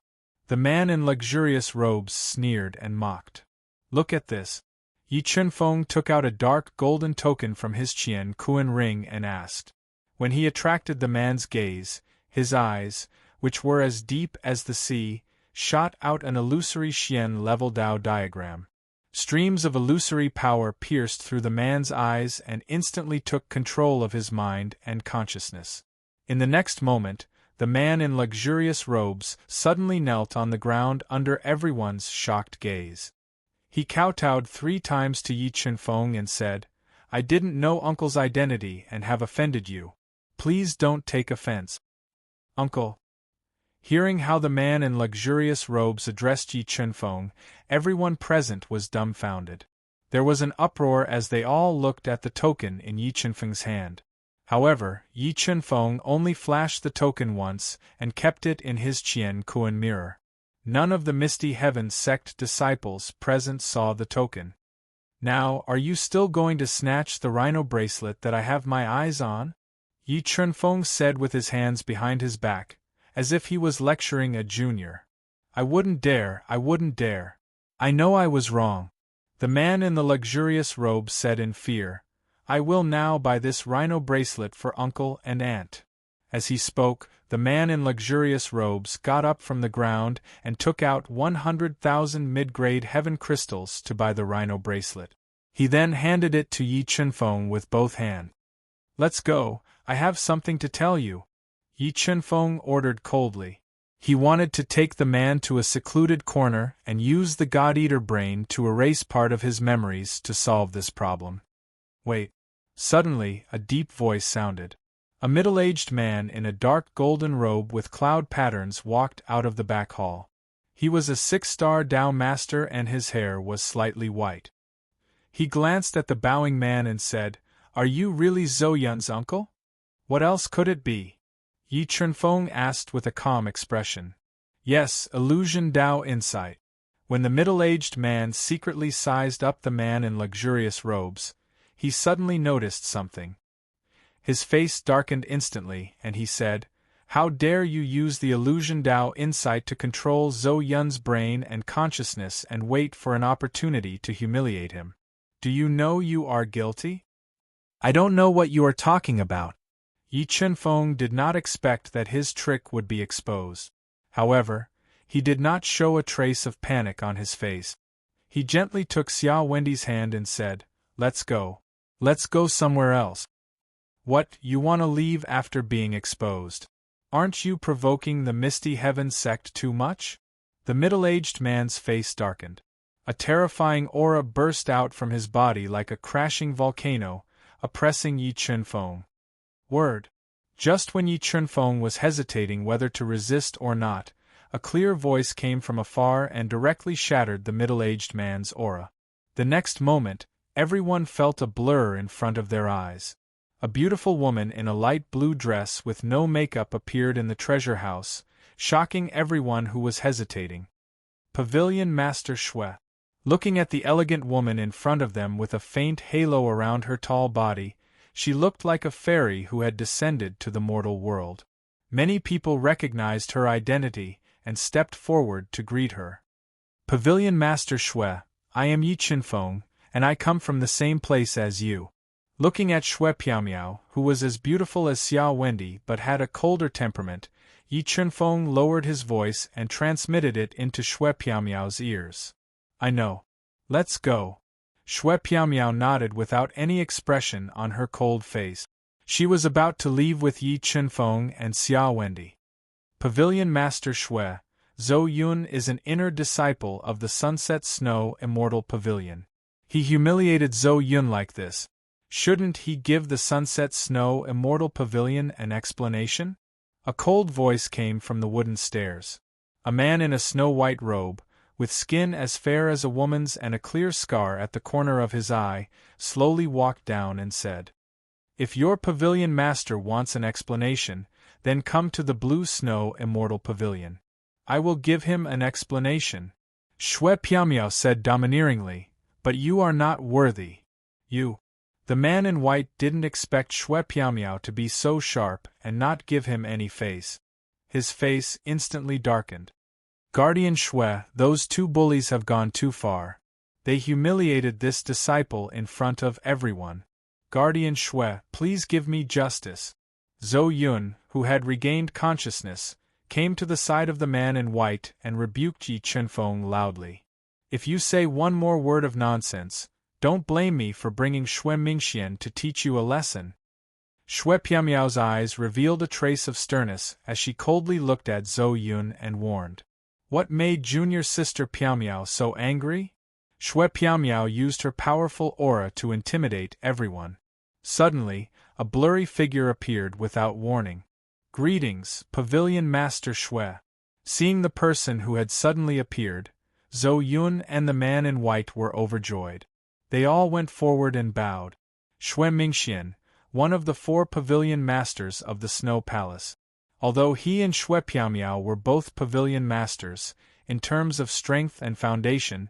The man in luxurious robes sneered and mocked. Look at this. Yi Chenfeng took out a dark golden token from his Qian Kuan ring and asked. When he attracted the man's gaze, his eyes, which were as deep as the sea, shot out an illusory Qian-level Tao diagram. Streams of illusory power pierced through the man's eyes and instantly took control of his mind and consciousness. In the next moment, the man in luxurious robes suddenly knelt on the ground under everyone's shocked gaze. He kowtowed 3 times to Yi Chenfeng and said, I didn't know Uncle's identity and have offended you. Please don't take offense. Uncle. Hearing how the man in luxurious robes addressed Yi Chenfeng, everyone present was dumbfounded. There was an uproar as they all looked at the token in Yi Chenfeng's hand. However, Yi Chenfeng only flashed the token once and kept it in his Qian Kuan mirror. None of the Misty Heavens sect disciples present saw the token. Now, are you still going to snatch the rhino bracelet that I have my eyes on? Yi Chenfeng said with his hands behind his back, as if he was lecturing a junior. I wouldn't dare. I know I was wrong. The man in the luxurious robe said in fear, I will now buy this rhino bracelet for uncle and aunt. As he spoke, the man in luxurious robes got up from the ground and took out 100,000 mid-grade heaven crystals to buy the rhino bracelet. He then handed it to Yi Chenfeng with both hands. Let's go, I have something to tell you. Yi Chenfeng ordered coldly. He wanted to take the man to a secluded corner and use the God-Eater brain to erase part of his memories to solve this problem. Wait. Suddenly, a deep voice sounded. A middle-aged man in a dark golden robe with cloud patterns walked out of the back hall. He was a 6-star Tao master and his hair was slightly white. He glanced at the bowing man and said, Are you really Zhou Yun's uncle? What else could it be? Yi Chenfeng asked with a calm expression. Yes, illusion Tao insight. When the middle-aged man secretly sized up the man in luxurious robes, he suddenly noticed something. His face darkened instantly, and he said, How dare you use the illusion Tao insight to control Zhou Yun's brain and consciousness and wait for an opportunity to humiliate him? Do you know you are guilty? I don't know what you are talking about. Yi Chenfeng did not expect that his trick would be exposed. However, he did not show a trace of panic on his face. He gently took Xia Wendy's hand and said, Let's go. Let's go somewhere else. What, you want to leave after being exposed? Aren't you provoking the Misty Heavens sect too much? The middle-aged man's face darkened. A terrifying aura burst out from his body like a crashing volcano, oppressing Yi Chenfeng. Word. Just when Yi Chenfeng was hesitating whether to resist or not, a clear voice came from afar and directly shattered the middle-aged man's aura. The next moment, everyone felt a blur in front of their eyes. A beautiful woman in a light blue dress with no makeup appeared in the treasure house, shocking everyone who was hesitating. Pavilion Master Shui. Looking at the elegant woman in front of them with a faint halo around her tall body, she looked like a fairy who had descended to the mortal world. Many people recognized her identity and stepped forward to greet her. Pavilion Master Shui, I am Yi Qinfeng, and I come from the same place as you. Looking at Shui Piaomiao, who was as beautiful as Xiao Wendy but had a colder temperament, Yi Qinfeng lowered his voice and transmitted it into Shui Piaomiao's ears. I know. Let's go. Shui Piaomiao nodded without any expression on her cold face. She was about to leave with Yi Qinfeng and Xiao Wendy. Pavilion Master Shui, Zhou Yun is an inner disciple of the Sunset Snow Immortal Pavilion. He humiliated Zhou Yun like this. Shouldn't he give the Sunset Snow Immortal Pavilion an explanation? A cold voice came from the wooden stairs. A man in a snow-white robe, with skin as fair as a woman's and a clear scar at the corner of his eye, slowly walked down and said, If your pavilion master wants an explanation, then come to the Blue Snow Immortal Pavilion. I will give him an explanation. Shui Piaomiao said domineeringly, But you are not worthy. You. The man in white didn't expect Shui Piaomiao to be so sharp and not give him any face. His face instantly darkened. Guardian Shui, those two bullies have gone too far. They humiliated this disciple in front of everyone. Guardian Shui, please give me justice. Zhou Yun, who had regained consciousness, came to the side of the man in white and rebuked Yi Qinfeng loudly. If you say one more word of nonsense, don't blame me for bringing Shui Mingxian to teach you a lesson. Shui Piaomiao's eyes revealed a trace of sternness as she coldly looked at Zhou Yun and warned. What made junior sister Piaomiao so angry? Shui Piaomiao used her powerful aura to intimidate everyone. Suddenly, a blurry figure appeared without warning. Greetings, Pavilion Master Shui. Seeing the person who had suddenly appeared, Zhou Yun and the man in white were overjoyed. They all went forward and bowed. Shui Mingxian, one of the 4 pavilion masters of the Snow Palace. Although he and Shui Piaomiao were both pavilion masters, in terms of strength and foundation,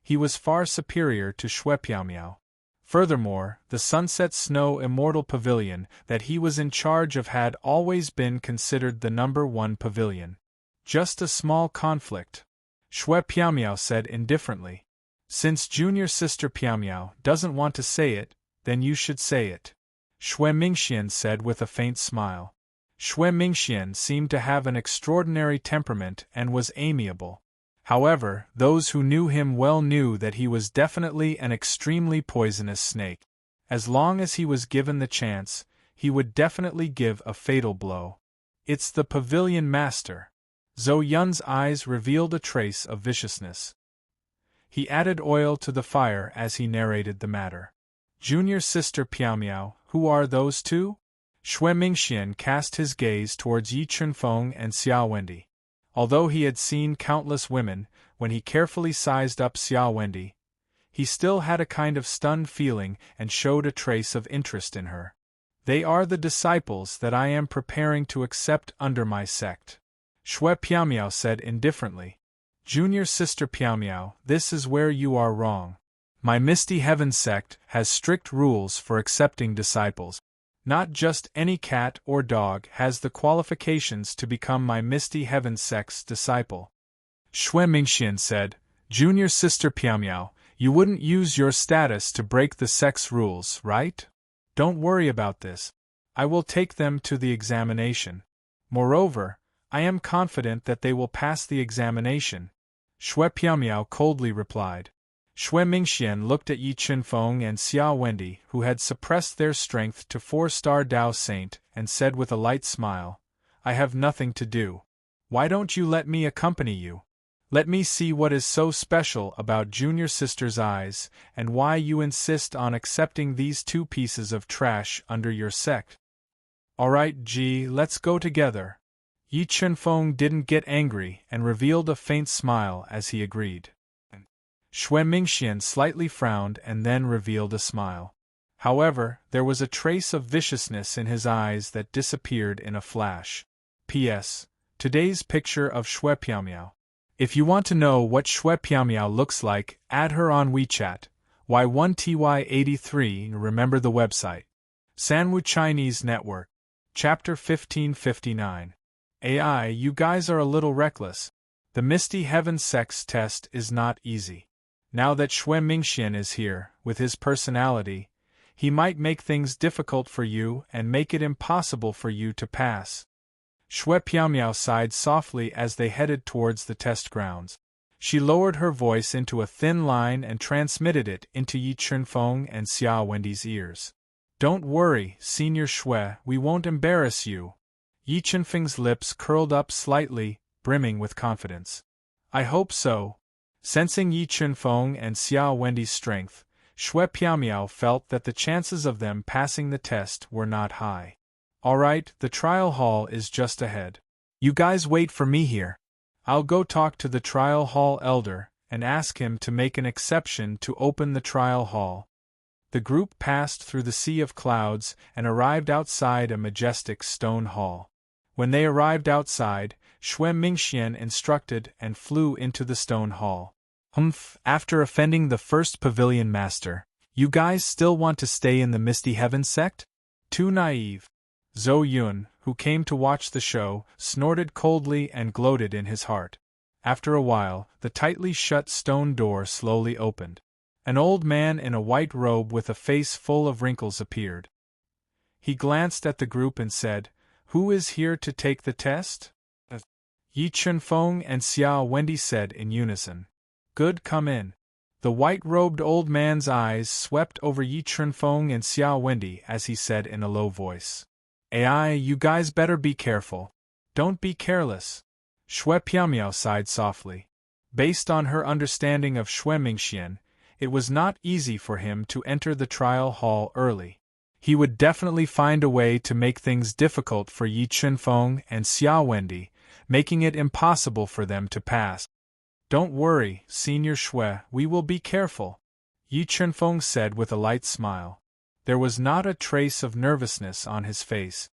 he was far superior to Shui Piaomiao. Furthermore, the Sunset Snow Immortal Pavilion that he was in charge of had always been considered the #1 pavilion. Just a small conflict, Shui Piaomiao said indifferently. Since junior sister Piaomiao doesn't want to say it, then you should say it. Shui Mingxian said with a faint smile. Shui Mingxian seemed to have an extraordinary temperament and was amiable. However, those who knew him well knew that he was definitely an extremely poisonous snake. As long as he was given the chance, he would definitely give a fatal blow. It's the pavilion master. Zhou Yun's eyes revealed a trace of viciousness. He added oil to the fire as he narrated the matter. Junior sister Piaomiao, who are those two? Shui Mingxian cast his gaze towards Yi Qinfeng and Xiao Wendy. Although he had seen countless women, when he carefully sized up Xiao Wendy, he still had a kind of stunned feeling and showed a trace of interest in her. They are the disciples that I am preparing to accept under my sect. Shui Piaomiao said indifferently. Junior sister Piaomiao, this is where you are wrong. My Misty Heaven sect has strict rules for accepting disciples. Not just any cat or dog has the qualifications to become my Misty Heaven sect's disciple. Shui Mingxian said, Junior sister Piaomiao, you wouldn't use your status to break the sect's rules, right? Don't worry about this. I will take them to the examination. Moreover, I am confident that they will pass the examination. Shui Piaomiao coldly replied. Shui Mingxian looked at Yi Qinfeng and Xiao Wendy, who had suppressed their strength to 4-star Dao Saint, and said with a light smile, I have nothing to do. Why don't you let me accompany you? Let me see what is so special about junior sister's eyes, and why you insist on accepting these 2 pieces of trash under your sect. Alright, Ji, let's go together. Yi Qinfeng didn't get angry and revealed a faint smile as he agreed. Shui Mingxian slightly frowned and then revealed a smile. However, there was a trace of viciousness in his eyes that disappeared in a flash. P.S. Today's picture of Shui Piaomiao. If you want to know what Shui Piaomiao looks like, add her on WeChat. Y1TY83. Remember the website. Sanwu Chinese Network. Chapter 1559. AI, you guys are a little reckless. The Misty Heaven Sex test is not easy. Now that Shui Mingxian is here, with his personality, he might make things difficult for you and make it impossible for you to pass. Shui Piaomiao sighed softly as they headed towards the test grounds. She lowered her voice into a thin line and transmitted it into Yi Chunfeng and Xia Wendy's ears. Don't worry, Senior Shui, we won't embarrass you. Yi Chunfeng's lips curled up slightly, brimming with confidence. I hope so. Sensing Yi Chunfeng and Xia Wendy's strength, Shui Piaomiao felt that the chances of them passing the test were not high. Alright, the trial hall is just ahead. You guys wait for me here. I'll go talk to the trial hall elder and ask him to make an exception to open the trial hall. The group passed through the sea of clouds and arrived outside a majestic stone hall. When they arrived outside, Shui Mingxian instructed and flew into the stone hall. After offending the first pavilion master, you guys still want to stay in the Misty Heaven sect? Too naive. Zhou Yun, who came to watch the show, snorted coldly and gloated in his heart. After a while, the tightly shut stone door slowly opened. An old man in a white robe with a face full of wrinkles appeared. He glanced at the group and said, "Who is here to take the test?" Yi Chunfeng and Xia Wendy said in unison. "Good, come in." The white-robed old man's eyes swept over Yi Chunfeng and Xia Wendy as he said in a low voice, "AI, you guys better be careful. Don't be careless." Shui Piaomiao sighed softly. Based on her understanding of Shui Mingxian, it was not easy for him to enter the trial hall early. He would definitely find a way to make things difficult for Yi Chunfeng and Xia Wendy, making it impossible for them to pass. "Don't worry, Senior Shui, we will be careful," Yi Chunfeng said with a light smile. There was not a trace of nervousness on his face.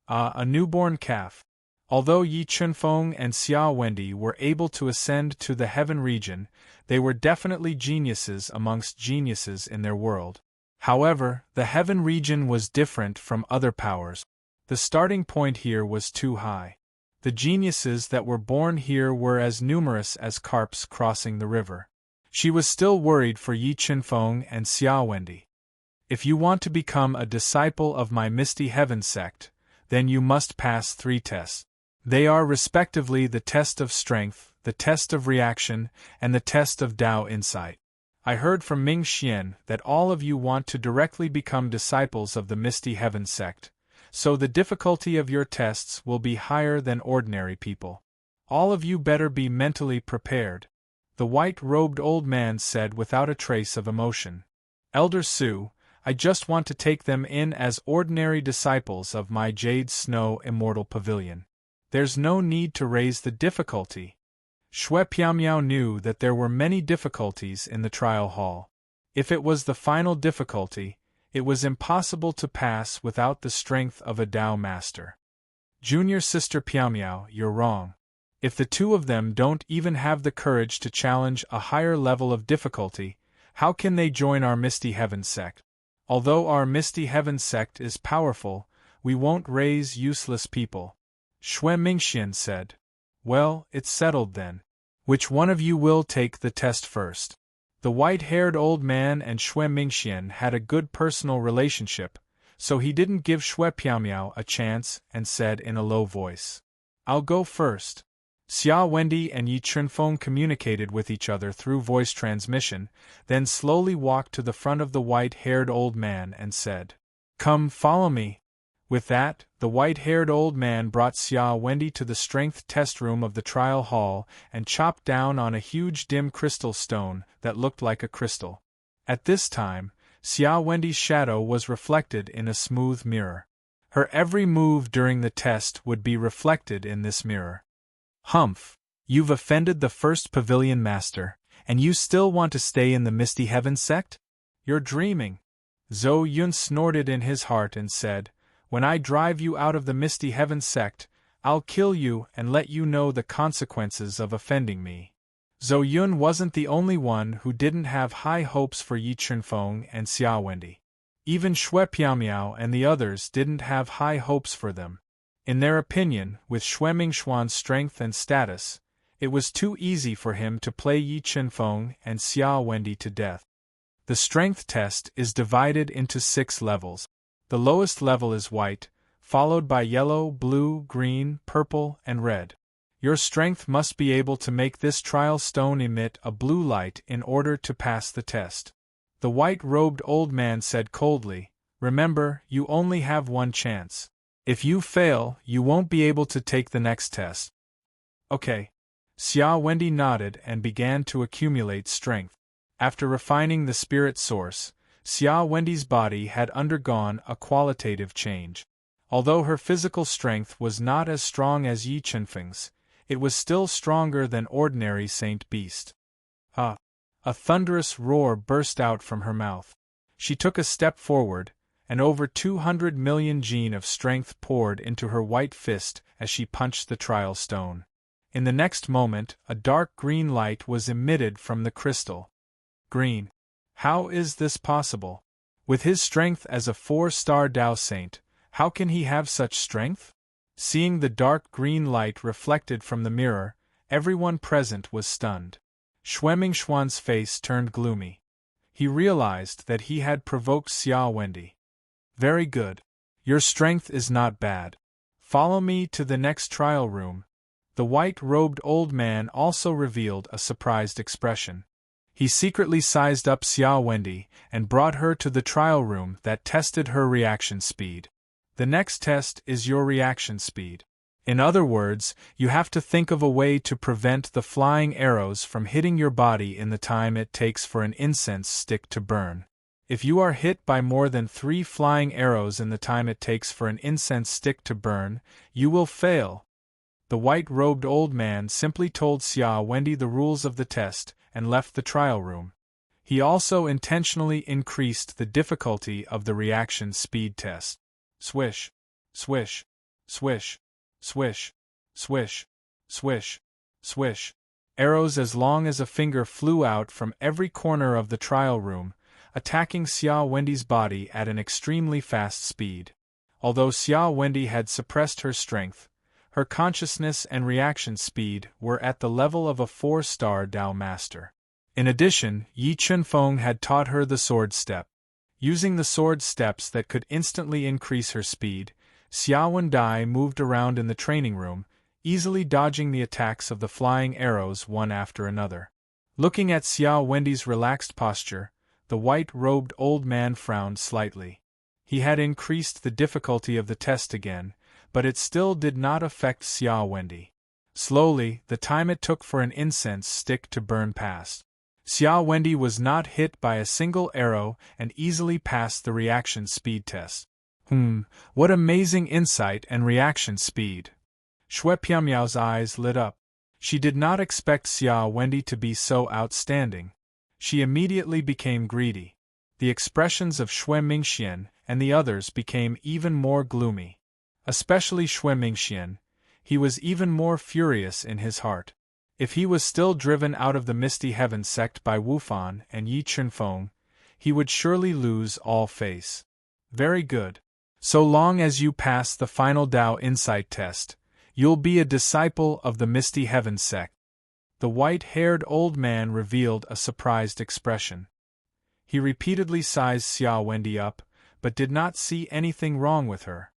A newborn calf. Although Yi Chunfeng and Xia Wendy were able to ascend to the heaven region, they were definitely geniuses amongst geniuses in their world. However, the heaven region was different from other powers. The starting point here was too high. The geniuses that were born here were as numerous as carps crossing the river. She was still worried for Yi Chunfeng and Xia Wendy. If you want to become a disciple of my Misty Heaven sect, then you must pass 3 tests. They are respectively the test of strength, the test of reaction, and the test of Dao insight. I heard from Ming Xian that all of you want to directly become disciples of the Misty Heaven sect, so the difficulty of your tests will be higher than ordinary people. All of you better be mentally prepared, the white-robed old man said without a trace of emotion. Elder Su, I just want to take them in as ordinary disciples of my Jade Snow Immortal Pavilion. There's no need to raise the difficulty. Shui Piaomiao knew that there were many difficulties in the trial hall. If it was the final difficulty, it was impossible to pass without the strength of a Dao master. Junior Sister Piaomiao, you're wrong. If the two of them don't even have the courage to challenge a higher level of difficulty, how can they join our Misty Heaven sect? Although our Misty Heaven sect is powerful, we won't raise useless people. Shui Mingxian said. Well, it's settled then. Which one of you will take the test first? The white-haired old man and Shui Mingxian had a good personal relationship, so he didn't give Shui Piaomiao a chance and said in a low voice, I'll go first. Xia Wendy and Yi Chunfeng communicated with each other through voice transmission, then slowly walked to the front of the white-haired old man and said, Come, follow me. With that, the white-haired old man brought Xia Wendy to the strength test room of the trial hall and chopped down on a huge dim crystal stone that looked like a crystal. At this time, Xia Wendy's shadow was reflected in a smooth mirror. Her every move during the test would be reflected in this mirror. Humph! You've offended the first pavilion master, and you still want to stay in the Misty Heaven sect? You're dreaming. Zhou Yun snorted in his heart and said, "When I drive you out of the Misty Heaven sect, I'll kill you and let you know the consequences of offending me." Zhou Yun wasn't the only one who didn't have high hopes for Yi Chunfeng and Xia Wendy. Even Shui Piaomiao and the others didn't have high hopes for them. In their opinion, with Shui Mingxuan's strength and status, it was too easy for him to play Yi Chunfeng and Xia Wendy to death. The strength test is divided into 6 levels. The lowest level is white, followed by yellow, blue, green, purple, and red. Your strength must be able to make this trial stone emit a blue light in order to pass the test. The white-robed old man said coldly, "Remember, you only have one chance. If you fail, you won't be able to take the next test." "Okay." Xia Wendy nodded and began to accumulate strength. After refining the spirit source, Xia Wendy's body had undergone a qualitative change. Although her physical strength was not as strong as Yi Chunfeng's, it was still stronger than ordinary Saint Beast. A thunderous roar burst out from her mouth. She took a step forward, and over 200 million Jin of strength poured into her white fist as she punched the trial stone. In the next moment, a dark green light was emitted from the crystal. Green. How is this possible? With his strength as a 4-star Tao Saint, how can he have such strength? Seeing the dark green light reflected from the mirror, everyone present was stunned. Shui Mingxuan's face turned gloomy. He realized that he had provoked Xia Wendy. "Very good. Your strength is not bad. Follow me to the next trial room." The white-robed old man also revealed a surprised expression. He secretly sized up Xia Wendy and brought her to the trial room that tested her reaction speed. The next test is your reaction speed. In other words, you have to think of a way to prevent the flying arrows from hitting your body in the time it takes for an incense stick to burn. If you are hit by more than 3 flying arrows in the time it takes for an incense stick to burn, you will fail. The white-robed old man simply told Xia Wendy the rules of the test and left the trial room. He also intentionally increased the difficulty of the reaction speed test. Swish, swish, swish, swish, swish, swish, swish. Arrows as long as a finger flew out from every corner of the trial room, attacking Xia Wendy's body at an extremely fast speed. Although Xia Wendy had suppressed her strength, her consciousness and reaction speed were at the level of a 4-star Tao Master. In addition, Yi Chunfeng had taught her the sword step. Using the sword steps that could instantly increase her speed, Xia Wendai moved around in the training room, easily dodging the attacks of the flying arrows one after another. Looking at Xia Wendy's relaxed posture, the white-robed old man frowned slightly. He had increased the difficulty of the test again, but it still did not affect Xia Wendy. Slowly, the time it took for an incense stick to burn passed. Xia Wendy was not hit by a single arrow and easily passed the reaction speed test. What amazing insight and reaction speed! Shui Piaomiao's eyes lit up. She did not expect Xia Wendy to be so outstanding. She immediately became greedy. The expressions of Shui Mingxian and the others became even more gloomy. Especially Shui Mingxian, he was even more furious in his heart. If he was still driven out of the Misty Heaven sect by Wu Fan and Yi Chunfeng, he would surely lose all face. Very good. So long as you pass the final Tao Insight test, you'll be a disciple of the Misty Heaven sect. The white-haired old man revealed a surprised expression. He repeatedly sized Xia Wendy up, but did not see anything wrong with her.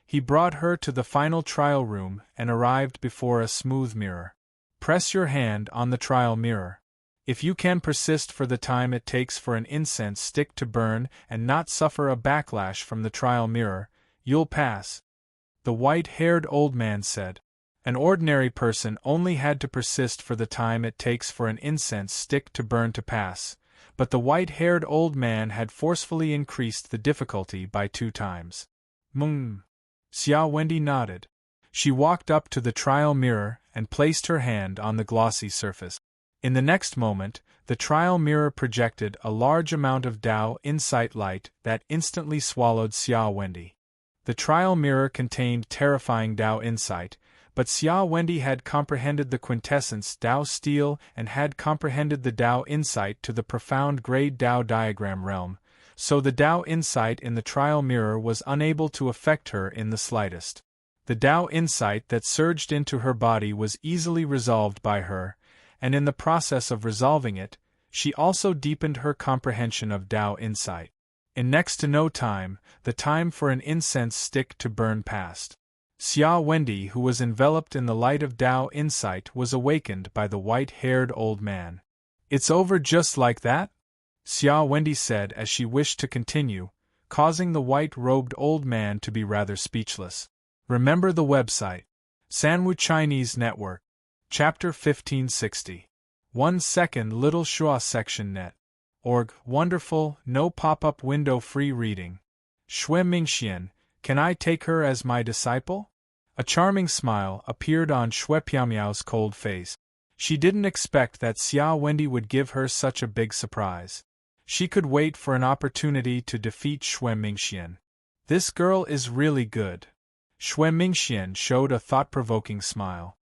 He brought her to the final trial room and arrived before a smooth mirror. Press your hand on the trial mirror. If you can persist for the time it takes for an incense stick to burn and not suffer a backlash from the trial mirror, you'll pass. The white-haired old man said. An ordinary person only had to persist for the time it takes for an incense stick to burn to pass, but the white-haired old man had forcefully increased the difficulty by 2 times. Xia Wendy nodded. She walked up to the trial mirror and placed her hand on the glossy surface. In the next moment, the trial mirror projected a large amount of Tao insight light that instantly swallowed Xia Wendy. The trial mirror contained terrifying Tao insight, but Xia Wendy had comprehended the quintessence Tao steel and had comprehended the Tao insight to the profound grade Tao diagram realm, so the Tao insight in the trial mirror was unable to affect her in the slightest. The Tao insight that surged into her body was easily resolved by her, and in the process of resolving it, she also deepened her comprehension of Tao insight. In next to no time, the time for an incense stick to burn passed. Xia Wendy, who was enveloped in the light of Tao insight, was awakened by the white-haired old man. "It's over just like that?" Xia Wendy said as she wished to continue, causing the white-robed old man to be rather speechless. Remember the website. Sanwu Chinese Network. Chapter 1560. 1 second Little Shua Section Net. Org. Wonderful, no pop-up window free reading. Shui Mingxian, can I take her as my disciple? A charming smile appeared on Shui Piamiao's cold face. She didn't expect that Xia Wendy would give her such a big surprise. She could wait for an opportunity to defeat Shui Mingxian. This girl is really good. Shui Mingxian showed a thought-provoking smile.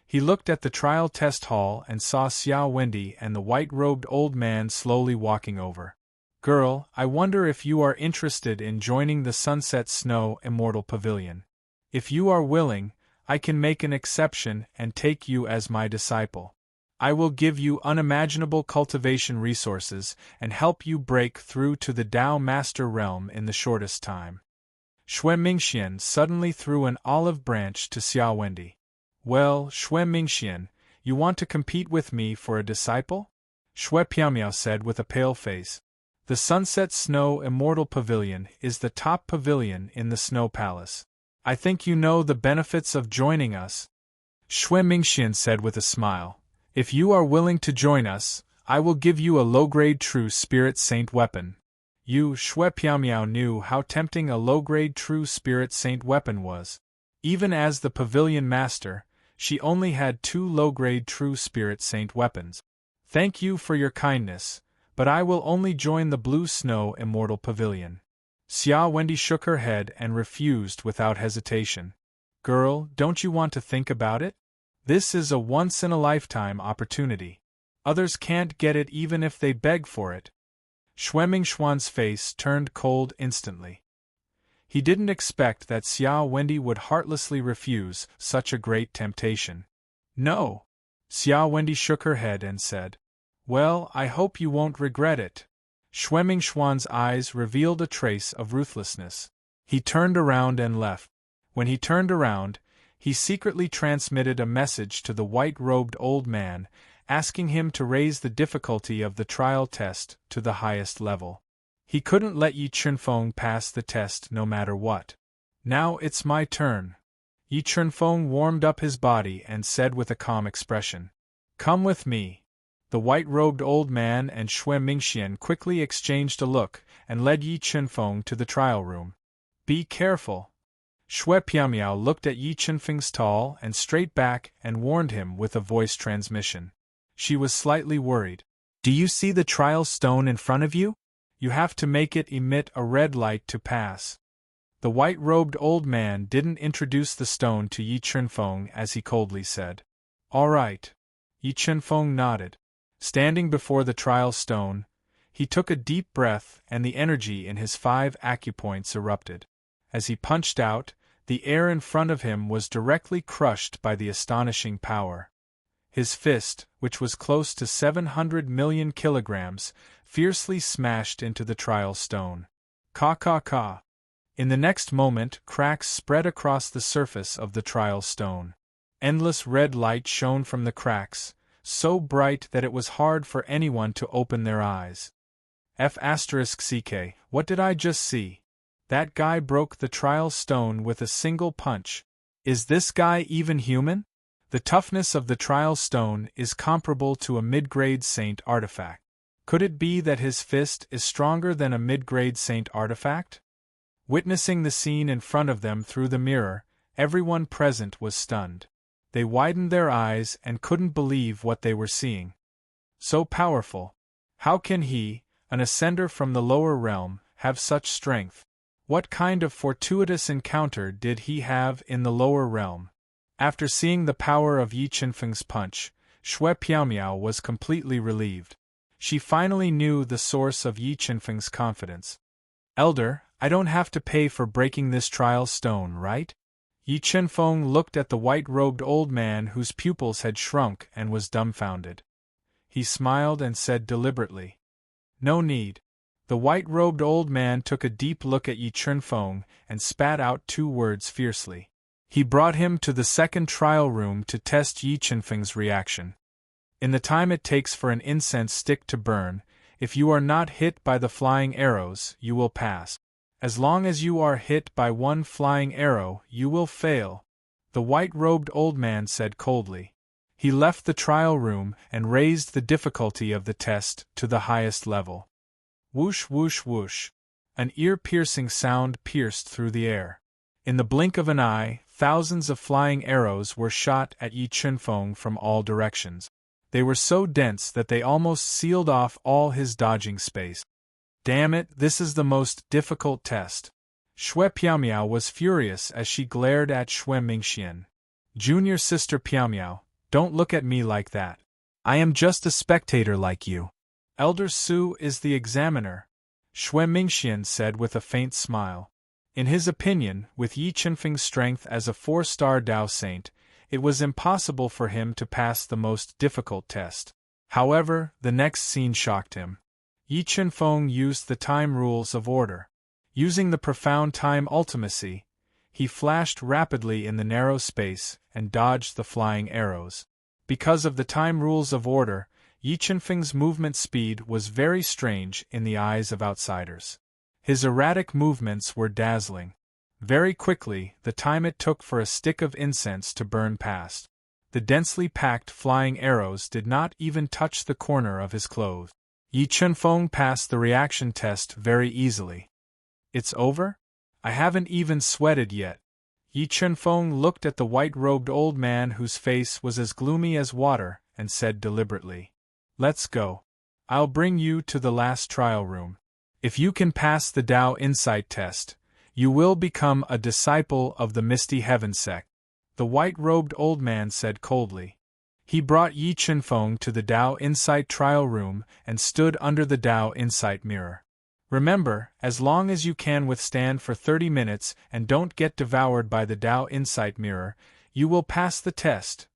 He looked at the trial test hall and saw Xia Wendy and the white-robed old man slowly walking over. "Girl, I wonder if you are interested in joining the Sunset Snow Immortal Pavilion. If you are willing, I can make an exception and take you as my disciple. I will give you unimaginable cultivation resources and help you break through to the Tao Master Realm in the shortest time." Shui Mingxian suddenly threw an olive branch to Xia Wendy. "Well, Shui Mingxian, you want to compete with me for a disciple?" Shui Piamiao said with a pale face. "The Sunset Snow Immortal Pavilion is the top pavilion in the Snow Palace. I think you know the benefits of joining us." Shui Mingxian said with a smile, "If you are willing to join us, I will give you a low-grade True Spirit Saint weapon." Shui Piamiao knew how tempting a low-grade True Spirit Saint weapon was. Even as the pavilion master, she only had 2 low-grade True Spirit Saint weapons. "Thank you for your kindness, but I will only join the Blue Snow Immortal Pavilion." Xia Wendy shook her head and refused without hesitation. "Girl, don't you want to think about it? This is a once-in-a-lifetime opportunity. Others can't get it even if they beg for it." Shui Mingxian's face turned cold instantly. He didn't expect that Xia Wendy would heartlessly refuse such a great temptation. "No." Xia Wendy shook her head and said, "Well, I hope you won't regret it." Shui Mingxian's eyes revealed a trace of ruthlessness. He turned around and left. When he turned around, he secretly transmitted a message to the white-robed old man, asking him to raise the difficulty of the trial test to the highest level. He couldn't let Yi Chunfeng pass the test no matter what. "Now it's my turn." Yi Chunfeng warmed up his body and said with a calm expression, "Come with me." The white-robed old man and Shui Mingxian quickly exchanged a look and led Yi Chunfeng to the trial room. "Be careful." Shui Piamiao looked at Yi Chunfeng's tall and straight back and warned him with a voice transmission. She was slightly worried. "Do you see the trial stone in front of you? You have to make it emit a red light to pass." The white-robed old man didn't introduce the stone to Yi Chunfeng as he coldly said, "All right." Yi Chunfeng nodded. Standing before the trial stone, he took a deep breath and the energy in his 5 acupoints erupted. As he punched out, the air in front of him was directly crushed by the astonishing power. His fist, which was close to 700 million kilograms, fiercely smashed into the trial stone. Ka. In the next moment, cracks spread across the surface of the trial stone. Endless red light shone from the cracks, so bright that it was hard for anyone to open their eyes. F***ck, what did I just see? That guy broke the trial stone with a single punch. Is this guy even human? The toughness of the trial stone is comparable to a mid-grade saint artifact. Could it be that his fist is stronger than a mid-grade saint artifact? Witnessing the scene in front of them through the mirror, everyone present was stunned. They widened their eyes and couldn't believe what they were seeing. So powerful. How can he, an ascender from the lower realm, have such strength? What kind of fortuitous encounter did he have in the lower realm? After seeing the power of Yi Qinfeng's punch, Shui Piaomiao was completely relieved. She finally knew the source of Yi Qinfeng's confidence. Elder, I don't have to pay for breaking this trial stone, right? Yi Qinfeng looked at the white-robed old man whose pupils had shrunk and was dumbfounded. He smiled and said deliberately, "No need." The white-robed old man took a deep look at Yi Qinfeng and spat out 2 words fiercely. He brought him to the second trial room to test Yi Qinfeng's reaction. In the time it takes for an incense stick to burn, if you are not hit by the flying arrows, you will pass. As long as you are hit by 1 flying arrow, you will fail, the white-robed old man said coldly. He left the trial room and raised the difficulty of the test to the highest level. Whoosh whoosh whoosh. An ear-piercing sound pierced through the air. In the blink of an eye, thousands of flying arrows were shot at Yi Qinfeng from all directions. They were so dense that they almost sealed off all his dodging space. Damn it, this is the most difficult test. Shui Piaomiao was furious as she glared at Shui Mingxian. Junior sister Piaomiao, don't look at me like that. I am just a spectator like you. Elder Su is the examiner, Shui Mingxian said with a faint smile. In his opinion, with Yi Qinfeng's strength as a 4-star Dao Saint, it was impossible for him to pass the most difficult test. However, the next scene shocked him. Yi Qinfeng used the time rules of order. Using the profound time ultimacy, he flashed rapidly in the narrow space and dodged the flying arrows. Because of the time rules of order, Yi Qinfeng's movement speed was very strange in the eyes of outsiders. His erratic movements were dazzling. Very quickly, the time it took for a stick of incense to burn passed. The densely packed flying arrows did not even touch the corner of his clothes. Yi Qinfeng passed the reaction test very easily. It's over? I haven't even sweated yet. Yi Qinfeng looked at the white-robed old man whose face was as gloomy as water and said deliberately, "Let's go. I'll bring you to the last trial room. If you can pass the Dao Insight test, you will become a disciple of the Misty Heaven sect," the white-robed old man said coldly. He brought Yi Qinfeng to the Dao Insight trial room and stood under the Dao Insight mirror. Remember, as long as you can withstand for 30 minutes and don't get devoured by the Dao Insight mirror, you will pass the test,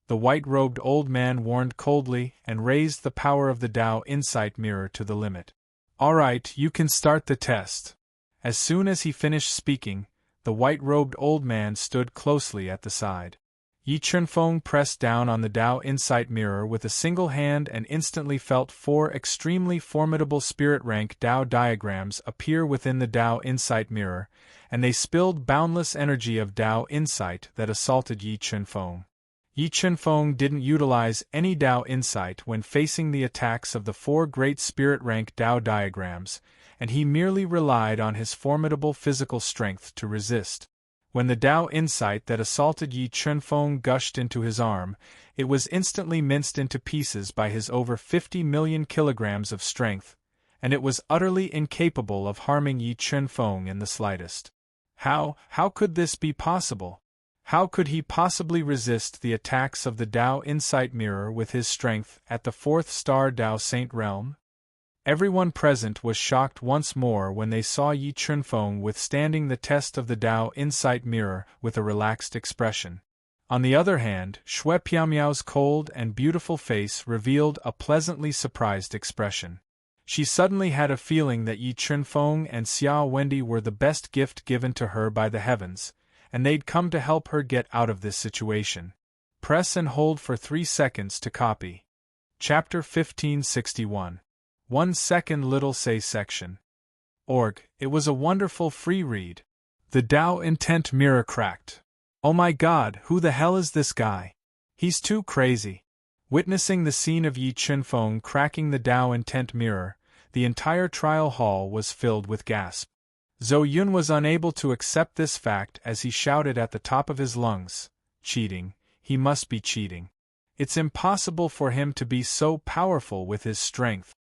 the white-robed old man warned coldly and raised the power of the Dao Insight mirror to the limit. "All right, you can start the test." As soon as he finished speaking, the white-robed old man stood closely at the side. Yi Qinfeng pressed down on the Dao Insight mirror with a single hand and instantly felt 4 extremely formidable spirit-rank Dao diagrams appear within the Dao Insight mirror, and they spilled boundless energy of Dao Insight that assaulted Yi Qinfeng. Yi Qinfeng didn't utilize any Dao Insight when facing the attacks of the 4 great spirit-rank Dao diagrams, and he merely relied on his formidable physical strength to resist. When the Dao Insight that assaulted Yi Qinfeng gushed into his arm, it was instantly minced into pieces by his over 50 million kilograms of strength, and it was utterly incapable of harming Yi Qinfeng in the slightest. How could this be possible? How could he possibly resist the attacks of the Dao Insight mirror with his strength at the 4th star Dao Saint realm? Everyone present was shocked once more when they saw Yi Qinfeng withstanding the test of the Dao Insight mirror with a relaxed expression. On the other hand, Shui Piaomiao's cold and beautiful face revealed a pleasantly surprised expression. She suddenly had a feeling that Yi Qinfeng and Xia Wendi were the best gift given to her by the heavens, and they'd come to help her get out of this situation. Press and hold for 3 seconds to copy. Chapter 1561. 1 second little say section. Org, it was a wonderful free read. The Dao Intent mirror cracked. Oh my god, who the hell is this guy? He's too crazy. Witnessing the scene of Yi Qinfeng cracking the Dao Intent mirror, the entire trial hall was filled with gasps. Zhou Yun was unable to accept this fact as he shouted at the top of his lungs, "Cheating! he must be cheating. It's impossible for him to be so powerful with his strength.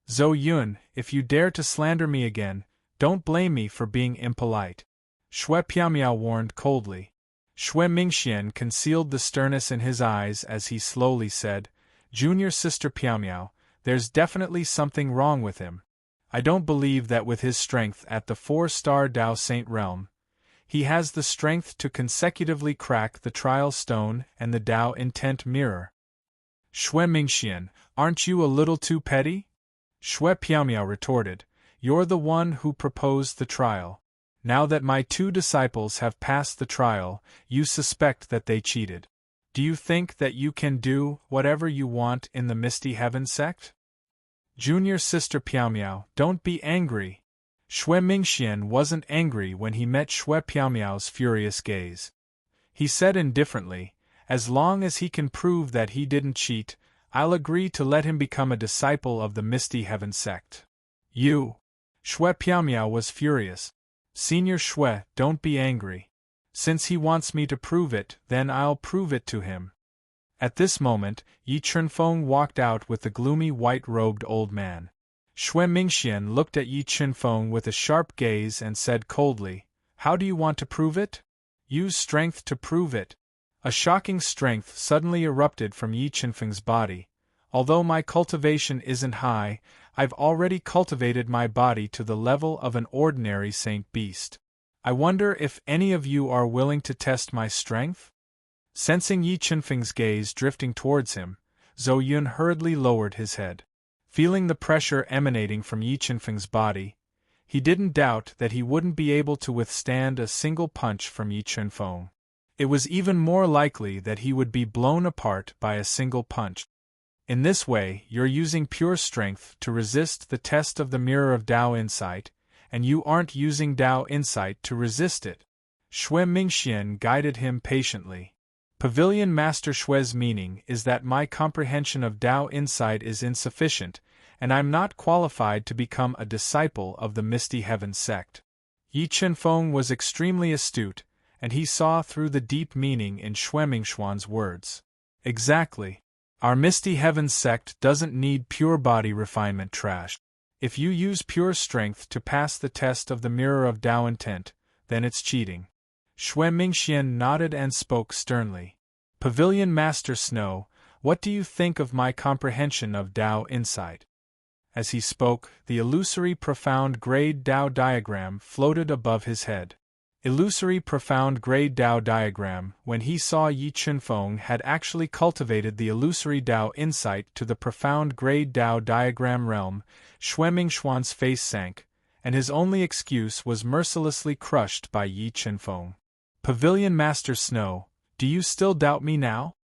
Zhou Yun, if you dare to slander me again, don't blame me for being impolite. Shui Piamiao warned coldly. Shui Mingxian concealed the sternness in his eyes as he slowly said, Junior Sister Piamiao, there's definitely something wrong with him. I don't believe that with his strength at the 4-star Dao Saint realm, he has the strength to consecutively crack the trial stone and the Dao intent mirror. Shui Mingxian, aren't you a little too petty? Shui Piamiao retorted, you're the one who proposed the trial. Now that my 2 disciples have passed the trial, you suspect that they cheated. Do you think that you can do whatever you want in the Misty Heaven sect? Junior Sister Piamiao, don't be angry. Shui Mingxian wasn't angry when he met Shui Piamiao's furious gaze. He said indifferently, as long as he can prove that he didn't cheat, I'll agree to let him become a disciple of the Misty Heaven sect. You! Shui Piamiao was furious. Senior Shui, don't be angry. Since he wants me to prove it, then I'll prove it to him. At this moment, Yi Chunfeng walked out with the gloomy white-robed old man. Shui Mingxian looked at Yi Chunfeng with a sharp gaze and said coldly, How do you want to prove it? Use strength to prove it. A shocking strength suddenly erupted from Yi Chunfeng's body. Although my cultivation isn't high, I've already cultivated my body to the level of an ordinary saint beast. I wonder if any of you are willing to test my strength? Sensing Yi Chunfeng's gaze drifting towards him, Zhou Yun hurriedly lowered his head. Feeling the pressure emanating from Yi Chunfeng's body, he didn't doubt that he wouldn't be able to withstand a single punch from Yi Chunfeng. It was even more likely that he would be blown apart by a single punch. In this way, you're using pure strength to resist the test of the mirror of Dao insight, and you aren't using Dao insight to resist it. Shui Mingxian guided him patiently. Pavilion Master Shui's meaning is that my comprehension of Dao insight is insufficient, and I'm not qualified to become a disciple of the Misty Heaven sect. Yi Chunfeng was extremely astute, and he saw through the deep meaning in Shui Mingxian's words. Exactly. Our Misty Heaven sect doesn't need pure body refinement trash. If you use pure strength to pass the test of the mirror of Dao intent, then it's cheating. Shui Mingxian nodded and spoke sternly. Pavilion Master Snow, what do you think of my comprehension of Dao insight? As he spoke, the illusory profound grade Dao diagram floated above his head. Illusory profound grade Dao diagram. When he saw Yi Chunfeng had actually cultivated the illusory Dao insight to the profound grade Dao diagram realm, Shui Mingxian's face sank, and his only excuse was mercilessly crushed by Yi Chunfeng. Pavilion Master Snow, do you still doubt me now?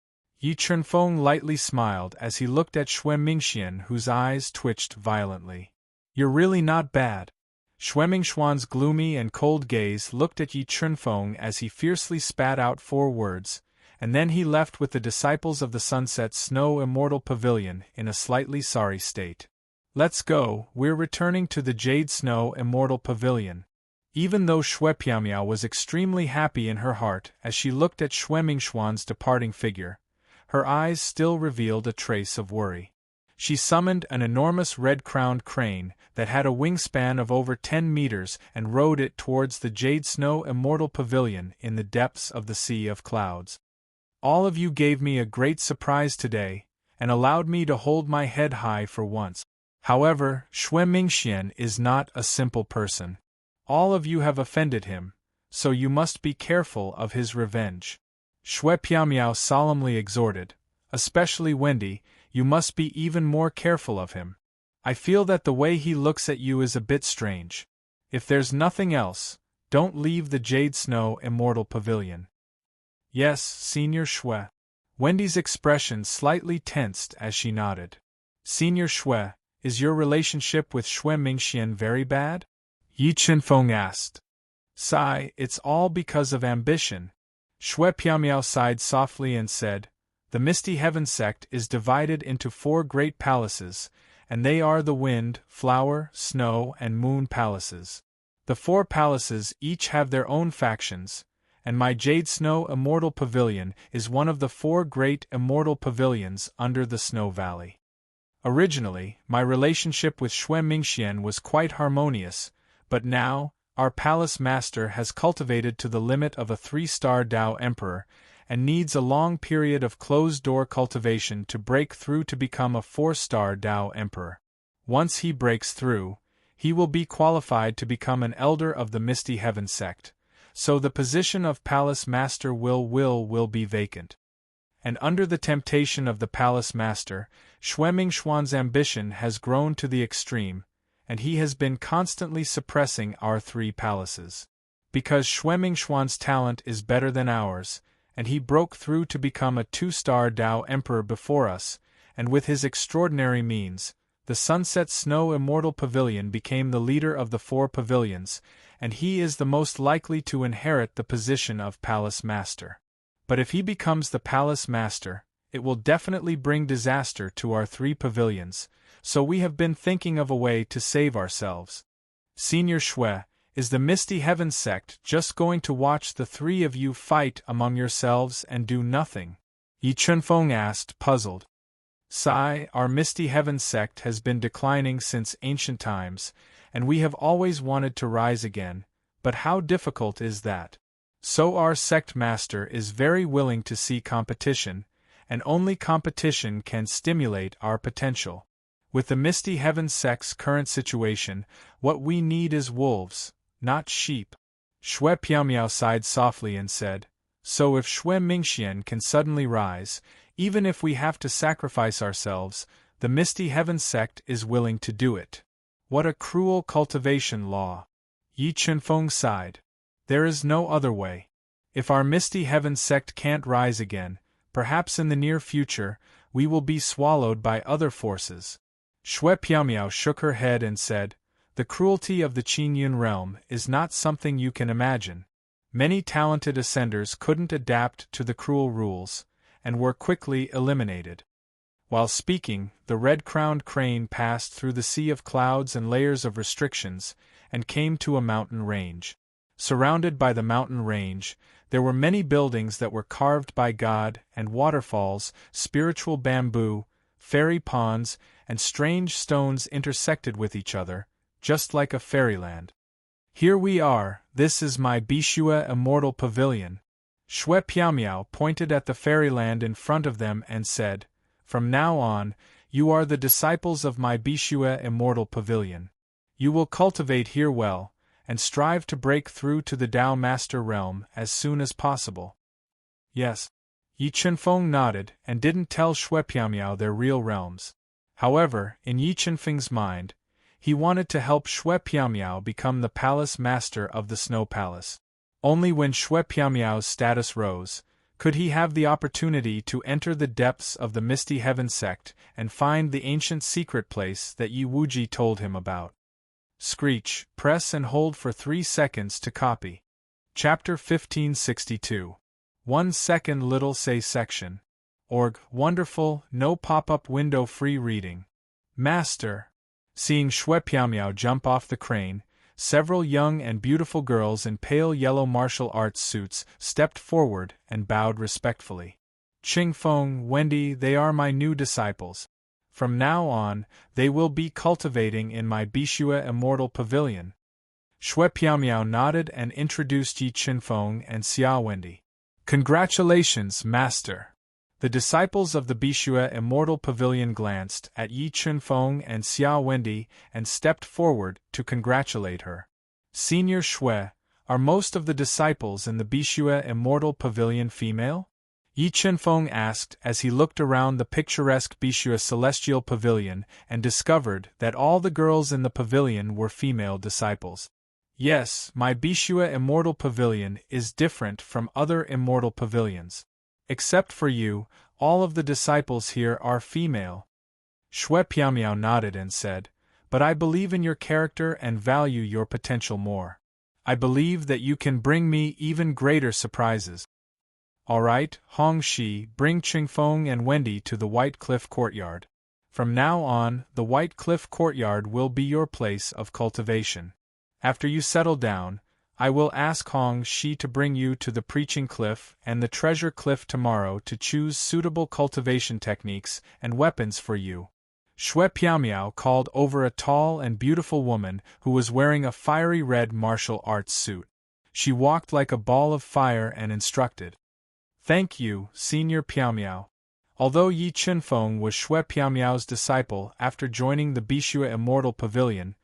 Yi Chunfeng lightly smiled as he looked at Shui Mingxian, whose eyes twitched violently. You're really not bad. Shui Mingxian's gloomy and cold gaze looked at Yi Chunfeng as he fiercely spat out 4 words, and then he left with the disciples of the Sunset Snow Immortal Pavilion in a slightly sorry state. Let's go, we're returning to the Jade Snow Immortal Pavilion. Even though Shui Piamiao was extremely happy in her heart as she looked at Shui Mingxian's departing figure, her eyes still revealed a trace of worry. She summoned an enormous red-crowned crane that had a wingspan of over 10 meters and rowed it towards the Jade Snow Immortal Pavilion in the depths of the Sea of Clouds. All of you gave me a great surprise today, and allowed me to hold my head high for once. However, Shui Mingxian is not a simple person. All of you have offended him, so you must be careful of his revenge. Shui Piamiao solemnly exhorted, especially Wendy, you must be even more careful of him. I feel that the way he looks at you is a bit strange. If there's nothing else, don't leave the Jade Snow Immortal Pavilion. Yes, Senior Shui. Wendy's expression slightly tensed as she nodded. Senior Shui, is your relationship with Shui Mingxian very bad? Yi Chunfeng asked. Sigh, it's all because of ambition. Shui Piamiao sighed softly and said, The Misty Heaven sect is divided into 4 great palaces, and they are the Wind, Flower, Snow, and Moon palaces. The 4 palaces each have their own factions, and my Jade Snow Immortal Pavilion is one of the 4 great immortal pavilions under the Snow Valley. Originally, my relationship with Xue Mingxian was quite harmonious, but now, our palace master has cultivated to the limit of a 3-star Dao Emperor, and needs a long period of closed-door cultivation to break through to become a 4-star Dao Emperor. Once he breaks through, he will be qualified to become an elder of the Misty Heaven sect, so the position of Palace Master will be vacant. And under the temptation of the Palace Master, Xue Mingxuan's ambition has grown to the extreme, and he has been constantly suppressing our 3 palaces. Because Xue Mingxuan's talent is better than ours, and he broke through to become a 2-star Dao Emperor before us, and with his extraordinary means, the Sunset Snow Immortal Pavilion became the leader of the 4 pavilions, and he is the most likely to inherit the position of Palace Master. But if he becomes the Palace Master, it will definitely bring disaster to our 3 pavilions, so we have been thinking of a way to save ourselves. Senior Xue, is the Misty Heaven sect just going to watch the 3 of you fight among yourselves and do nothing? Yi Chunfeng asked, puzzled. Sigh, our Misty Heaven sect has been declining since ancient times, and we have always wanted to rise again, but how difficult is that? So our sect master is very willing to see competition, and only competition can stimulate our potential. With the Misty Heaven sect's current situation, what we need is wolves, not sheep. Xue Piaomiao sighed softly and said, so if Xue Mingxian can suddenly rise, even if we have to sacrifice ourselves, the Misty Heaven sect is willing to do it. What a cruel cultivation law. Yi Chunfeng sighed. There is no other way. If our Misty Heaven sect can't rise again, perhaps in the near future, we will be swallowed by other forces. Xue Piaomiao shook her head and said, the cruelty of the Qingyun realm is not something you can imagine. Many talented ascenders couldn't adapt to the cruel rules, and were quickly eliminated. While speaking, the red-crowned crane passed through the sea of clouds and layers of restrictions, and came to a mountain range. Surrounded by the mountain range, there were many buildings that were carved by God, and waterfalls, spiritual bamboo, fairy ponds, and strange stones intersected with each other, just like a fairyland. Here we are, this is my Bishue Immortal Pavilion. Xue Piaomiao pointed at the fairyland in front of them and said, from now on, you are the disciples of my Bishue Immortal Pavilion. You will cultivate here well, and strive to break through to the Dao Master realm as soon as possible. Yes. Yi Chunfeng nodded and didn't tell Xue Piaomiao their real realms. However, in Yi Chunfeng's mind, he wanted to help Xue Piaomiao become the palace master of the Snow Palace. Only when Xue Piaomiao's status rose, could he have the opportunity to enter the depths of the Misty Heaven sect and find the ancient secret place that Yi Wuji told him about. Screech, press and hold for 3 seconds to copy. Chapter 1562. 1 second little say section. Org, wonderful, no pop-up window free reading. Master. Seeing Xue Piaomiao jump off the crane, several young and beautiful girls in pale yellow martial arts suits stepped forward and bowed respectfully. Qingfeng, Wendy, they are my new disciples. From now on, they will be cultivating in my Bishue Immortal Pavilion. Xue Piaomiao nodded and introduced Yi Qingfeng and Xia Wendy. Congratulations, Master. The disciples of the Bishue Immortal Pavilion glanced at Yi Chunfeng and Xia Wendy and stepped forward to congratulate her. Senior Xue, are most of the disciples in the Bishue Immortal Pavilion female? Yi Chunfeng asked as he looked around the picturesque Bishue Celestial Pavilion and discovered that all the girls in the pavilion were female disciples. Yes, my Bishue Immortal Pavilion is different from other immortal pavilions. Except for you, all of the disciples here are female. Xue Piaomiao nodded and said, but I believe in your character and value your potential more. I believe that you can bring me even greater surprises. All right, Hong Shi, bring Qingfeng and Wendy to the White Cliff Courtyard. From now on, the White Cliff Courtyard will be your place of cultivation. After you settle down, I will ask Hong Shi to bring you to the Preaching Cliff and the Treasure Cliff tomorrow to choose suitable cultivation techniques and weapons for you. Shui Piaomiao called over a tall and beautiful woman who was wearing a fiery red martial arts suit. She walked like a ball of fire and instructed. Thank you, Senior Piaomiao. Although Yi Chunfeng was Shui Piaomiao's disciple after joining the Bishua Immortal Pavilion,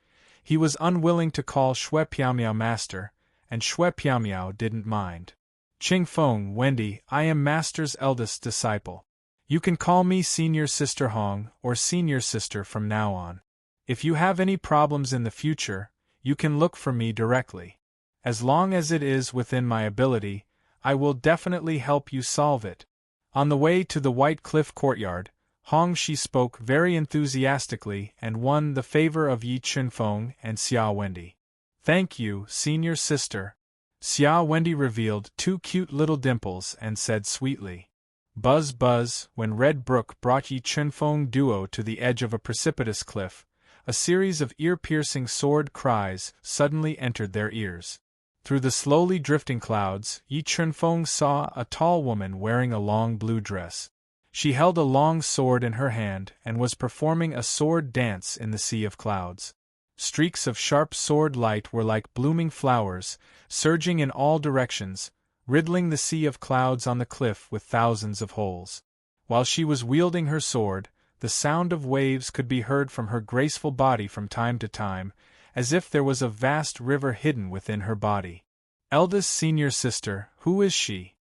he was unwilling to call Shui Piaomiao master, and Shui Piaomiao didn't mind. Qingfeng Wendy, I am master's eldest disciple. You can call me Senior Sister Hong or Senior Sister from now on. If you have any problems in the future, you can look for me directly. As long as it is within my ability, I will definitely help you solve it. On the way to the White Cliff courtyard, Hong Shi spoke very enthusiastically and won the favor of Yi Chunfeng and Xia Wendy. Thank you, Senior Sister. Xia Wendy revealed 2 cute little dimples and said sweetly. Buzz buzz, when Red Brook brought Yi Chunfeng duo to the edge of a precipitous cliff, a series of ear-piercing sword cries suddenly entered their ears. Through the slowly drifting clouds, Yi Chunfeng saw a tall woman wearing a long blue dress. She held a long sword in her hand and was performing a sword dance in the sea of clouds. Streaks of sharp sword light were like blooming flowers, surging in all directions, riddling the sea of clouds on the cliff with thousands of holes. While she was wielding her sword, the sound of waves could be heard from her graceful body from time to time, as if there was a vast river hidden within her body. Eldest Senior Sister, who is she?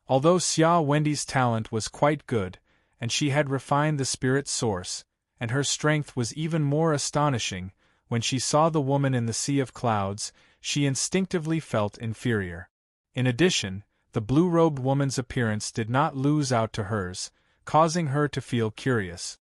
Although Xia Wendy's talent was quite good, and she had refined the spirit source, and her strength was even more astonishing, when she saw the woman in the sea of clouds, she instinctively felt inferior. In addition, the blue-robed woman's appearance did not lose out to hers, causing her to feel curious.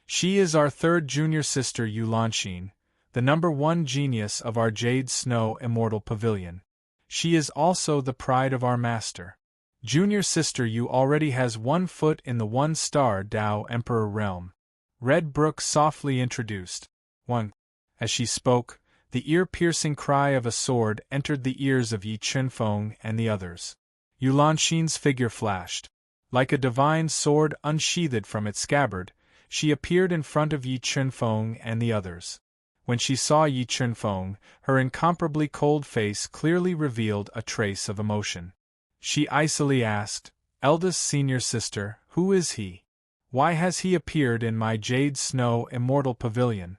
She is our third junior sister Yu Lanxin, the #1 genius of our Jade Snow Immortal Pavilion. She is also the pride of our master. Junior sister Yu already has 1 foot in the 1-star Dao Emperor realm. Red Brook softly introduced. 1. As she spoke, the ear-piercing cry of a sword entered the ears of Yi Chunfeng and the others. Yu Lanxin's figure flashed. Like a divine sword unsheathed from its scabbard, she appeared in front of Yi Chunfeng and the others. When she saw Yi Chunfeng, her incomparably cold face clearly revealed a trace of emotion. She icily asked, Eldest Senior Sister, who is he? Why has he appeared in my Jade Snow Immortal Pavilion?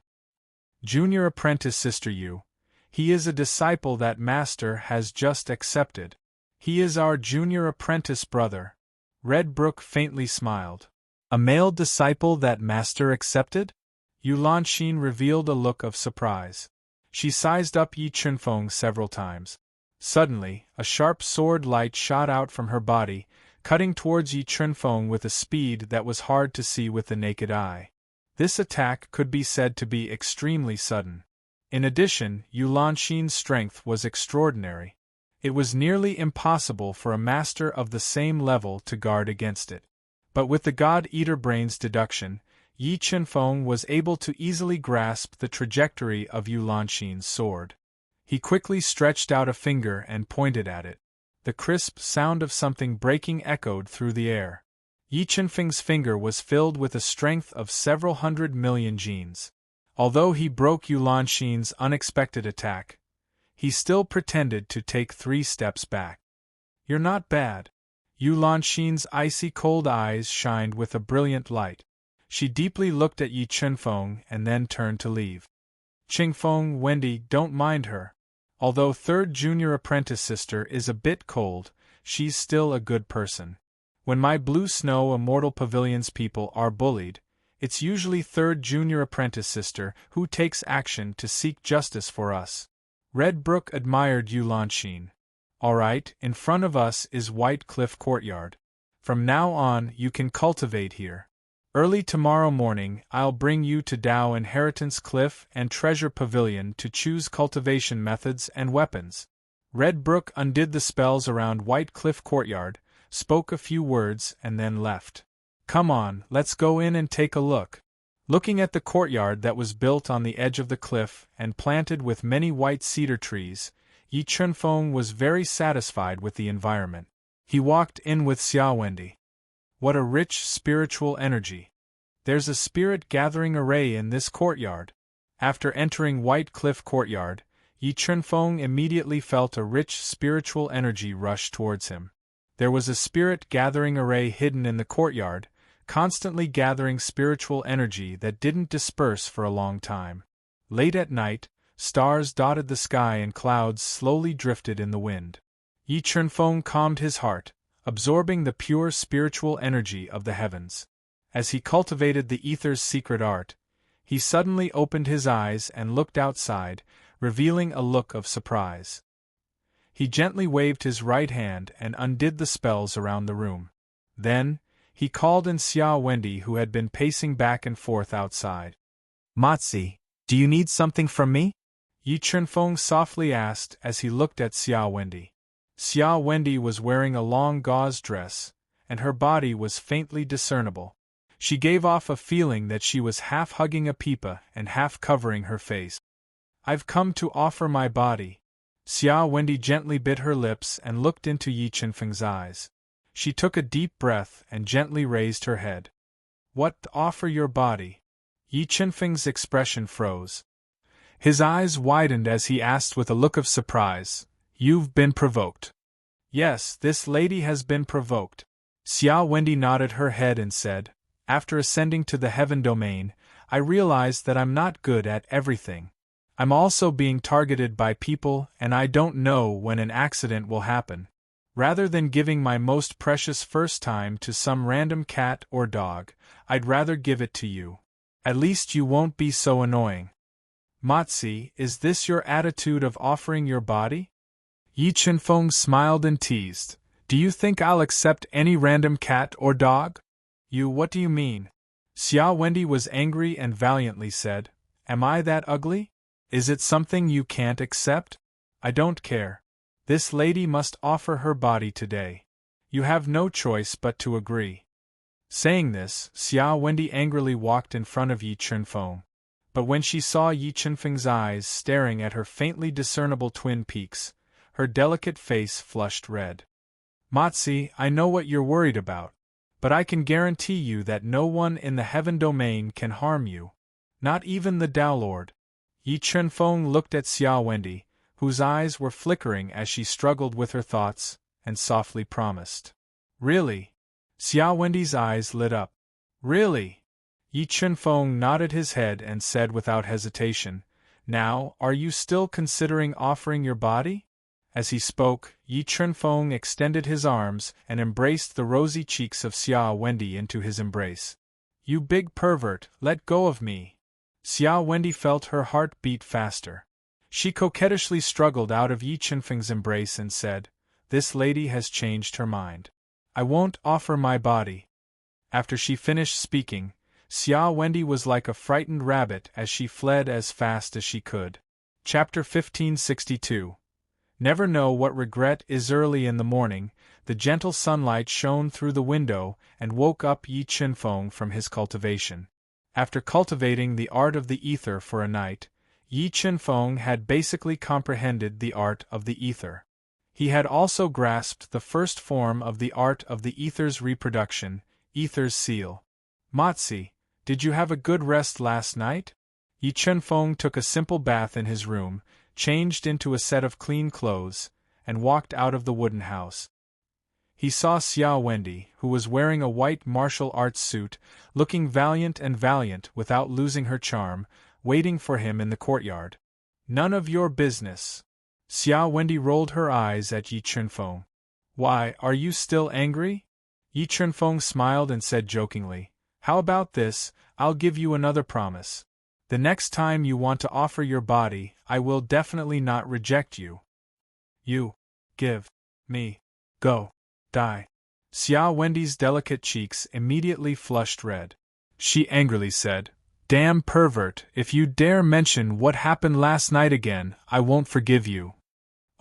Junior Apprentice Sister Yu. He is a disciple that Master has just accepted. He is our junior apprentice brother. Red Brook faintly smiled. A male disciple that Master accepted? Yu Lanxin revealed a look of surprise. She sized up Yi Chunfeng several times. Suddenly, a sharp sword light shot out from her body, cutting towards Yi Chunfeng with a speed that was hard to see with the naked eye. This attack could be said to be extremely sudden. In addition, Yu Lanxin's strength was extraordinary. It was nearly impossible for a master of the same level to guard against it. But with the God-Eater Brain's deduction, Yi Chunfeng was able to easily grasp the trajectory of Yu Lanxin's sword. He quickly stretched out a finger and pointed at it. The crisp sound of something breaking echoed through the air. Yi Chunfeng's finger was filled with a strength of several 100 million genes. Although he broke Yu Lanxin's unexpected attack, he still pretended to take 3 steps back. You're not bad. Yu Lanxin's icy cold eyes shined with a brilliant light. She deeply looked at Yi Chunfeng and then turned to leave. Qingfeng Wendy, don't mind her. Although third junior apprentice sister is a bit cold, she's still a good person. When my Blue Snow Immortal Pavilion's people are bullied, it's usually third junior apprentice sister who takes action to seek justice for us. Red Brook admired Yu Lanxin. Alright, in front of us is White Cliff Courtyard. From now on you can cultivate here. Early tomorrow morning I'll bring you to Dao Inheritance Cliff and Treasure Pavilion to choose cultivation methods and weapons. Red Brook undid the spells around White Cliff Courtyard, spoke a few words and then left. Come on, let's go in and take a look. Looking at the courtyard that was built on the edge of the cliff and planted with many white cedar trees, Yi Chunfeng was very satisfied with the environment. He walked in with Xia Wendy. What a rich spiritual energy. There's a spirit gathering array in this courtyard. After entering White Cliff Courtyard, Yi Chunfeng immediately felt a rich spiritual energy rush towards him. There was a spirit gathering array hidden in the courtyard, constantly gathering spiritual energy that didn't disperse for a long time. Late at night, stars dotted the sky and clouds slowly drifted in the wind. Yi Chunfeng calmed his heart, absorbing the pure spiritual energy of the heavens. As he cultivated the ether's secret art, he suddenly opened his eyes and looked outside, revealing a look of surprise. He gently waved his right hand and undid the spells around the room. Then, he called in Xia Wendy, who had been pacing back and forth outside. "Matzi, do you need something from me?" Yi Chunfeng softly asked as he looked at Xia Wendy. Xia Wendy was wearing a long gauze dress, and her body was faintly discernible. She gave off a feeling that she was half hugging a pipa and half covering her face. "I've come to offer my body." Xia Wendy gently bit her lips and looked into Yi Chunfeng's eyes. She took a deep breath and gently raised her head. "What, offer your body?" Yi Chunfeng's expression froze. His eyes widened as he asked with a look of surprise, "You've been provoked?" "Yes, this lady has been provoked." Xia Wendy nodded her head and said, "After ascending to the heaven domain, I realized that I'm not good at everything. I'm also being targeted by people and I don't know when an accident will happen. Rather than giving my most precious first time to some random cat or dog, I'd rather give it to you. At least you won't be so annoying." "Matzi, is this your attitude of offering your body?" Yi Chunfeng smiled and teased. "Do you think I'll accept any random cat or dog?" What do you mean?" Xia Wendy was angry and valiantly said, "Am I that ugly? Is it something you can't accept? I don't care. This lady must offer her body today. You have no choice but to agree." Saying this, Xia Wendy angrily walked in front of Yi Chunfeng. But when she saw Yi Chunfeng's eyes staring at her faintly discernible twin peaks, her delicate face flushed red. "Matzi, I know what you're worried about, but I can guarantee you that no one in the heaven domain can harm you. Not even the Tao Lord." Yi Chunfeng looked at Xia Wendy, whose eyes were flickering as she struggled with her thoughts, and softly promised. "Really?" Xia Wendy's eyes lit up. "Really?" Yi Chunfeng nodded his head and said without hesitation, "Now, are you still considering offering your body?" As he spoke, Yi Chunfeng extended his arms and embraced the rosy cheeks of Xia Wendy into his embrace. "You big pervert, let go of me." Xia Wendy felt her heart beat faster. She coquettishly struggled out of Yi Chunfeng's embrace and said, "This lady has changed her mind. I won't offer my body." After she finished speaking, Xia Wendy was like a frightened rabbit as she fled as fast as she could. Chapter 1562. Never know what regret is. Early in the morning, the gentle sunlight shone through the window and woke up Yi Chunfeng from his cultivation. After cultivating the art of the ether for a night, Yi Chunfeng had basically comprehended the art of the ether. He had also grasped the first form of the art of the ether's reproduction, ether's seal. "Matzi, did you have a good rest last night?" Yi Chunfeng took a simple bath in his room, changed into a set of clean clothes, and walked out of the wooden house. He saw Xia Wendy, who was wearing a white martial arts suit, looking valiant without losing her charm, waiting for him in the courtyard. "None of your business." Xia Wendy rolled her eyes at Yi Chunfeng. "Why, are you still angry?" Yi Chunfeng smiled and said jokingly, "How about this, I'll give you another promise. The next time you want to offer your body, I will definitely not reject you. You give me go. Die." Xia Wendy's delicate cheeks immediately flushed red. She angrily said, "Damn pervert, if you dare mention what happened last night again, I won't forgive you."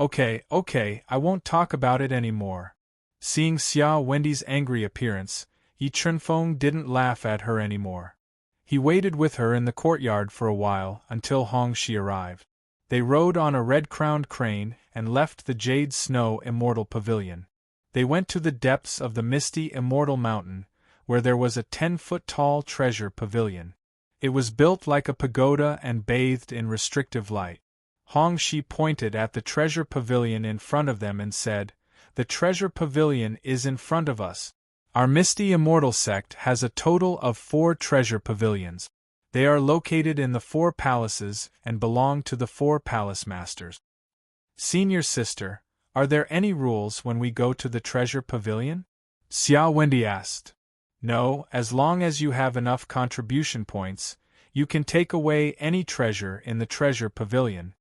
Okay, I won't talk about it anymore." Seeing Xia Wendy's angry appearance, Yi Chunfeng didn't laugh at her anymore. He waited with her in the courtyard for a while until Hongxi arrived. They rode on a red-crowned crane and left the Jade Snow Immortal Pavilion. They went to the depths of the misty Immortal Mountain, where there was a 10-foot-tall treasure pavilion. It was built like a pagoda and bathed in restrictive light. Hongxi pointed at the treasure pavilion in front of them and said, "The treasure pavilion is in front of us. Our Misty Immortal sect has a total of 4 treasure pavilions. They are located in the 4 palaces and belong to the 4 palace masters. Senior sister, are there any rules when we go to the treasure pavilion?" Xia Wendy asked. "No, as long as you have enough contribution points, you can take away any treasure in the treasure pavilion,"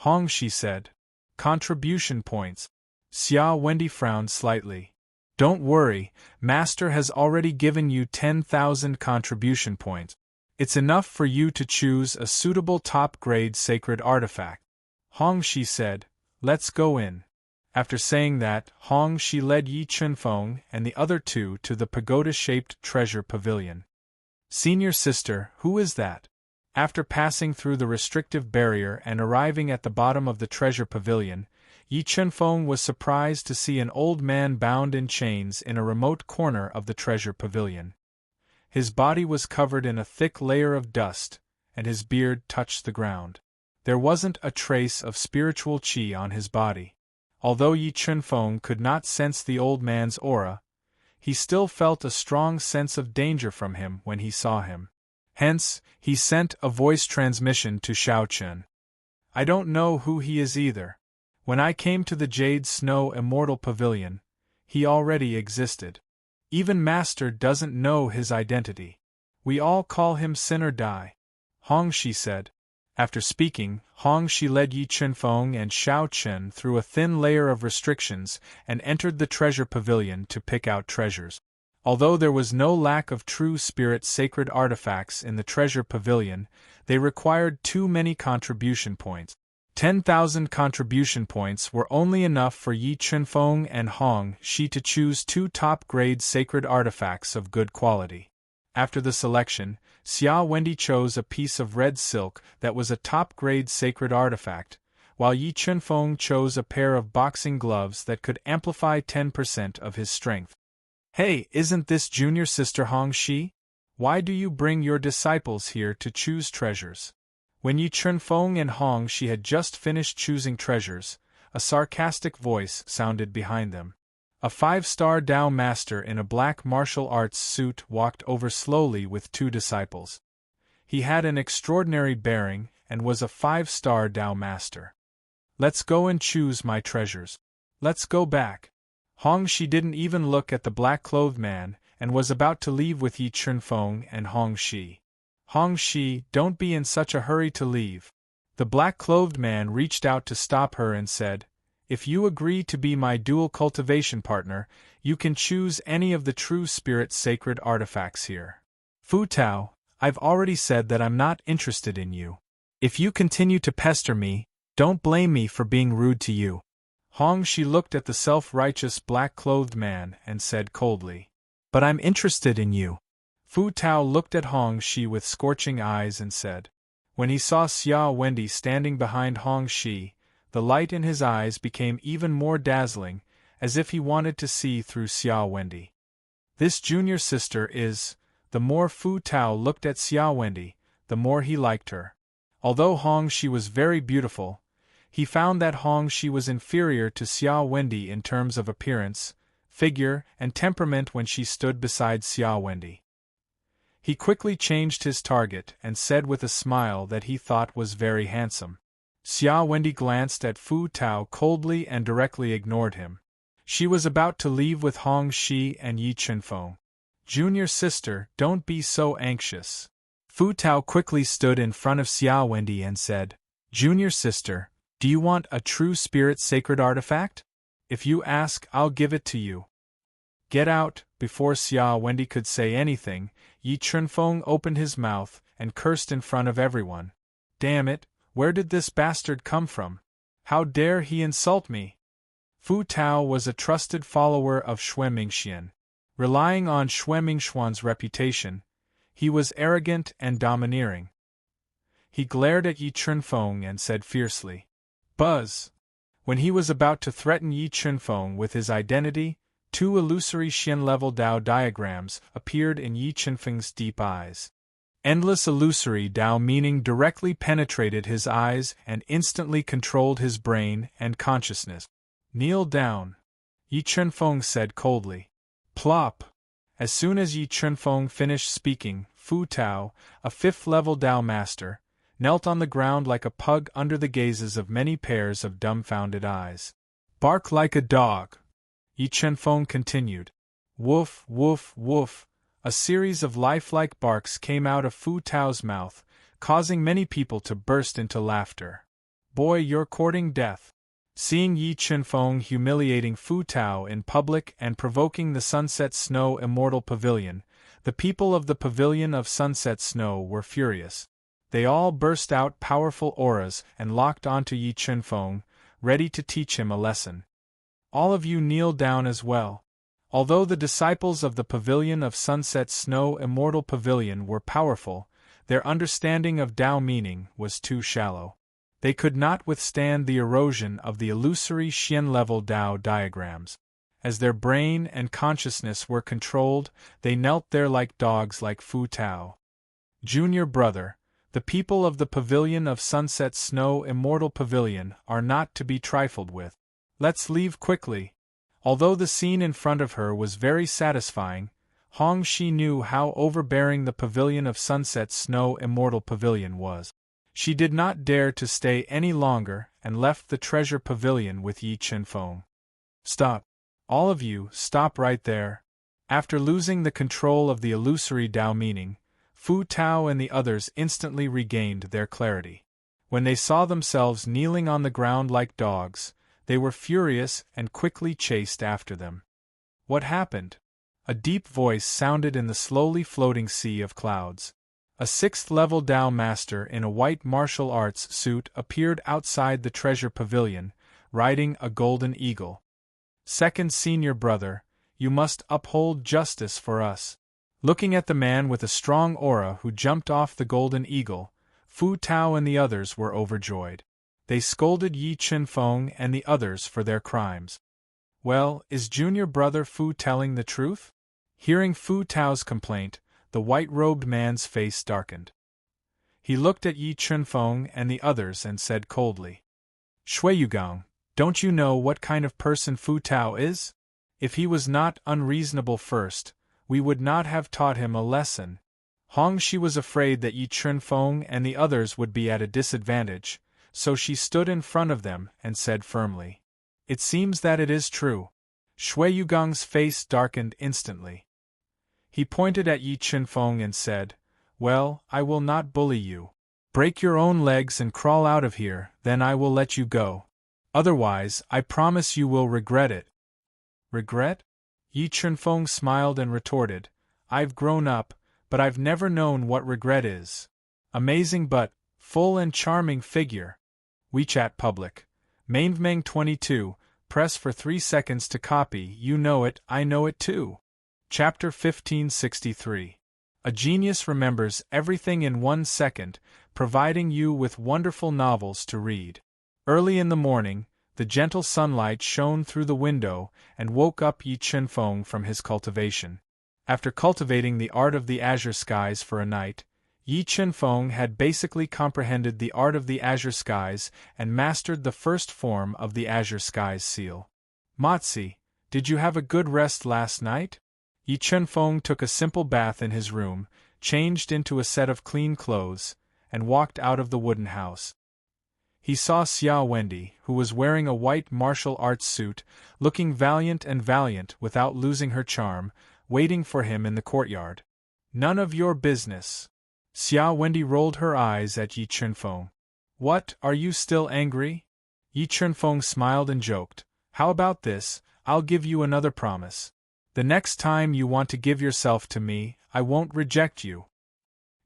Hongxi said. "Contribution points." Xia Wendy frowned slightly. "Don't worry, Master has already given you 10,000 contribution points. It's enough for you to choose a suitable top-grade sacred artifact." Hongxi said, "Let's go in." After saying that, Hongxi led Yi Chunfeng and the other 2 to the pagoda-shaped treasure pavilion. "Senior sister, who is that?" After passing through the restrictive barrier and arriving at the bottom of the treasure pavilion, Yi Chunfeng was surprised to see an old man bound in chains in a remote corner of the treasure pavilion. His body was covered in a thick layer of dust, and his beard touched the ground. There wasn't a trace of spiritual qi on his body. Although Yi Chunfeng could not sense the old man's aura, he still felt a strong sense of danger from him when he saw him. Hence, he sent a voice transmission to Xiao Chen. "I don't know who he is either. When I came to the Jade Snow Immortal Pavilion, he already existed. Even Master doesn't know his identity. We all call him Sin or Die," Hongxi said. After speaking, Hongxi led Yi Chunfeng and Xiao Chen through a thin layer of restrictions and entered the treasure pavilion to pick out treasures. Although there was no lack of true spirit sacred artifacts in the treasure pavilion, they required too many contribution points. 10,000 contribution points were only enough for Yi Chunfeng and Hongxi to choose 2 top-grade sacred artifacts of good quality. After the selection, Xia Wendy chose a piece of red silk that was a top-grade sacred artifact, while Yi Chunfeng chose a pair of boxing gloves that could amplify 10% of his strength. "Hey, isn't this junior sister Hongxi? Why do you bring your disciples here to choose treasures?" When Yi Chunfeng and Hongxi had just finished choosing treasures, a sarcastic voice sounded behind them. A 5-star Dao master in a black martial arts suit walked over slowly with 2 disciples. He had an extraordinary bearing and was a 5-star Dao master. "Let's go and choose my treasures. Let's go back." Hongxi didn't even look at the black-clothed man and was about to leave with Yi Chunfeng and Hongxi. "Hongxi, don't be in such a hurry to leave." The black-clothed man reached out to stop her and said, "If you agree to be my dual cultivation partner, you can choose any of the true spirit sacred artifacts here." "Fu Tao, I've already said that I'm not interested in you. If you continue to pester me, don't blame me for being rude to you." Hongxi looked at the self-righteous black-clothed man and said coldly, "But I'm interested in you." Fu Tao looked at Hongxi with scorching eyes and said. When he saw Xia Wendy standing behind Hongxi, the light in his eyes became even more dazzling, as if he wanted to see through Xia Wendy. This junior sister is... The more Fu Tao looked at Xia Wendy, the more he liked her. Although Hongxi was very beautiful, he found that Hongxi was inferior to Xia Wendy in terms of appearance, figure, and temperament when she stood beside Xia Wendy. He quickly changed his target and said with a smile that he thought was very handsome. Xia Wendy glanced at Fu Tao coldly and directly ignored him. She was about to leave with Hongxi and Yi Chunfeng. "Junior sister, don't be so anxious." Fu Tao quickly stood in front of Xia Wendy and said, "Junior sister, do you want a true spirit sacred artifact? If you ask, I'll give it to you." "Get out!" Before Xia Wendy could say anything, Yi Chunfeng opened his mouth and cursed in front of everyone. "Damn it, where did this bastard come from? How dare he insult me?" Fu Tao was a trusted follower of Xue Mingxian. Relying on Xue Mingxuan's reputation, he was arrogant and domineering. He glared at Yi Chunfeng and said fiercely, "Buzz! When he was about to threaten Yi Chunfeng with his identity, two illusory Xian-level Dao diagrams appeared in Yi Chunfeng's deep eyes. Endless illusory Dao meaning directly penetrated his eyes and instantly controlled his brain and consciousness. "Kneel down," Yi Chunfeng said coldly. Plop! As soon as Yi Chunfeng finished speaking, Fu Tao, a fifth-level Dao master, knelt on the ground like a pug under the gazes of many pairs of dumbfounded eyes. "Bark like a dog," Yi Chunfeng continued. Woof, woof, woof. A series of lifelike barks came out of Fu Tao's mouth, causing many people to burst into laughter. "Boy, you're courting death." Seeing Yi Chunfeng humiliating Fu Tao in public and provoking the Sunset Snow Immortal Pavilion, the people of the Pavilion of Sunset Snow were furious. They all burst out powerful auras and locked onto Yi Chunfeng, ready to teach him a lesson. "All of you kneel down as well." Although the disciples of the Pavilion of Sunset Snow Immortal Pavilion were powerful, their understanding of Tao meaning was too shallow. They could not withstand the erosion of the illusory Xian-level Dao diagrams. As their brain and consciousness were controlled, they knelt there like dogs like Fu Tao. "Junior brother, the people of the Pavilion of Sunset Snow Immortal Pavilion are not to be trifled with. Let's leave quickly." Although the scene in front of her was very satisfying, Hong Shi knew how overbearing the Pavilion of Sunset Snow Immortal Pavilion was. She did not dare to stay any longer and left the Treasure Pavilion with Yi Chunfeng. "Stop. All of you, stop right there." After losing the control of the illusory Dao meaning, Fu Tao and the others instantly regained their clarity. When they saw themselves kneeling on the ground like dogs, they were furious and quickly chased after them. What happened? A deep voice sounded in the slowly floating sea of clouds. A sixth-level Dao master in a white martial arts suit appeared outside the Treasure Pavilion, riding a golden eagle. "Second senior brother, you must uphold justice for us." Looking at the man with a strong aura who jumped off the golden eagle, Fu Tao and the others were overjoyed. They scolded Yi Chunfeng and the others for their crimes. "Well, is junior brother Fu telling the truth?" Hearing Fu Tao's complaint, the white-robed man's face darkened. He looked at Yi Chunfeng and the others and said coldly, "Shuiyugang, don't you know what kind of person Fu Tao is? If he was not unreasonable first, we would not have taught him a lesson." Hong Shi was afraid that Yi Chunfeng and the others would be at a disadvantage, so she stood in front of them and said firmly, "It seems that it is true." Shuiyugang's face darkened instantly. He pointed at Yi Chunfeng and said, "Well, I will not bully you. Break your own legs and crawl out of here, then I will let you go. Otherwise, I promise you will regret it." "Regret?" Yi Chunfeng smiled and retorted, "I've grown up, but I've never known what regret is." Amazing but full and charming figure. WeChat public. Mainvmeng 22, press for 3 seconds to copy. You know it, I know it too. Chapter 1563. A genius remembers everything in 1 second, providing you with wonderful novels to read. Early in the morning, the gentle sunlight shone through the window and woke up Yi Chunfeng from his cultivation. After cultivating the art of the azure skies for a night, Yi Chunfeng had basically comprehended the art of the azure skies and mastered the first form of the azure skies seal. "Motzi, did you have a good rest last night?" Yi Chunfeng took a simple bath in his room, changed into a set of clean clothes, and walked out of the wooden house. He saw Xia Wendy, who was wearing a white martial arts suit, looking valiant without losing her charm, waiting for him in the courtyard. "None of your business." Xia Wendy rolled her eyes at Yi Chunfeng. "What, are you still angry?" Yi Chunfeng smiled and joked, "How about this, I'll give you another promise. The next time you want to give yourself to me, I won't reject you.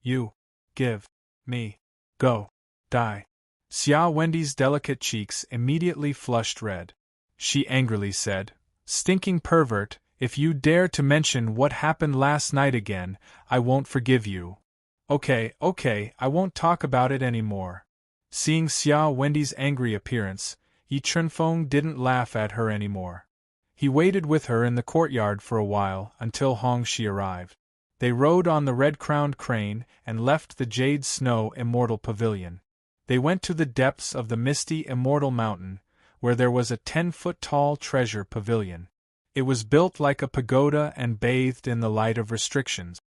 You give me go die." Xia Wendy's delicate cheeks immediately flushed red. She angrily said, "Stinking pervert, if you dare to mention what happened last night again, I won't forgive you." Okay, I won't talk about it anymore." Seeing Xia Wendy's angry appearance, Yi Chunfeng didn't laugh at her anymore. He waited with her in the courtyard for a while until Hongxi arrived. They rode on the red-crowned crane and left the Jade Snow Immortal Pavilion. They went to the depths of the misty Immortal Mountain, where there was a 10-foot-tall treasure pavilion. It was built like a pagoda and bathed in the light of restrictions.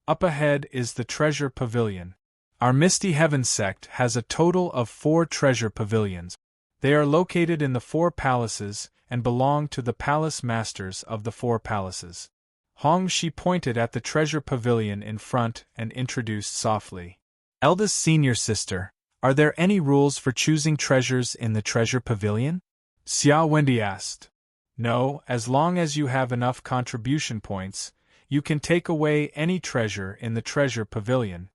Up ahead is the treasure pavilion. Our Misty Heaven sect has a total of 4 treasure pavilions. They are located in the 4 palaces and belong to the palace masters of the 4 palaces. Hongxi pointed at the treasure pavilion in front and introduced softly. Eldest senior sister, are there any rules for choosing treasures in the treasure pavilion? Xia Wendy asked. No, as long as you have enough contribution points, you can take away any treasure in the treasure pavilion,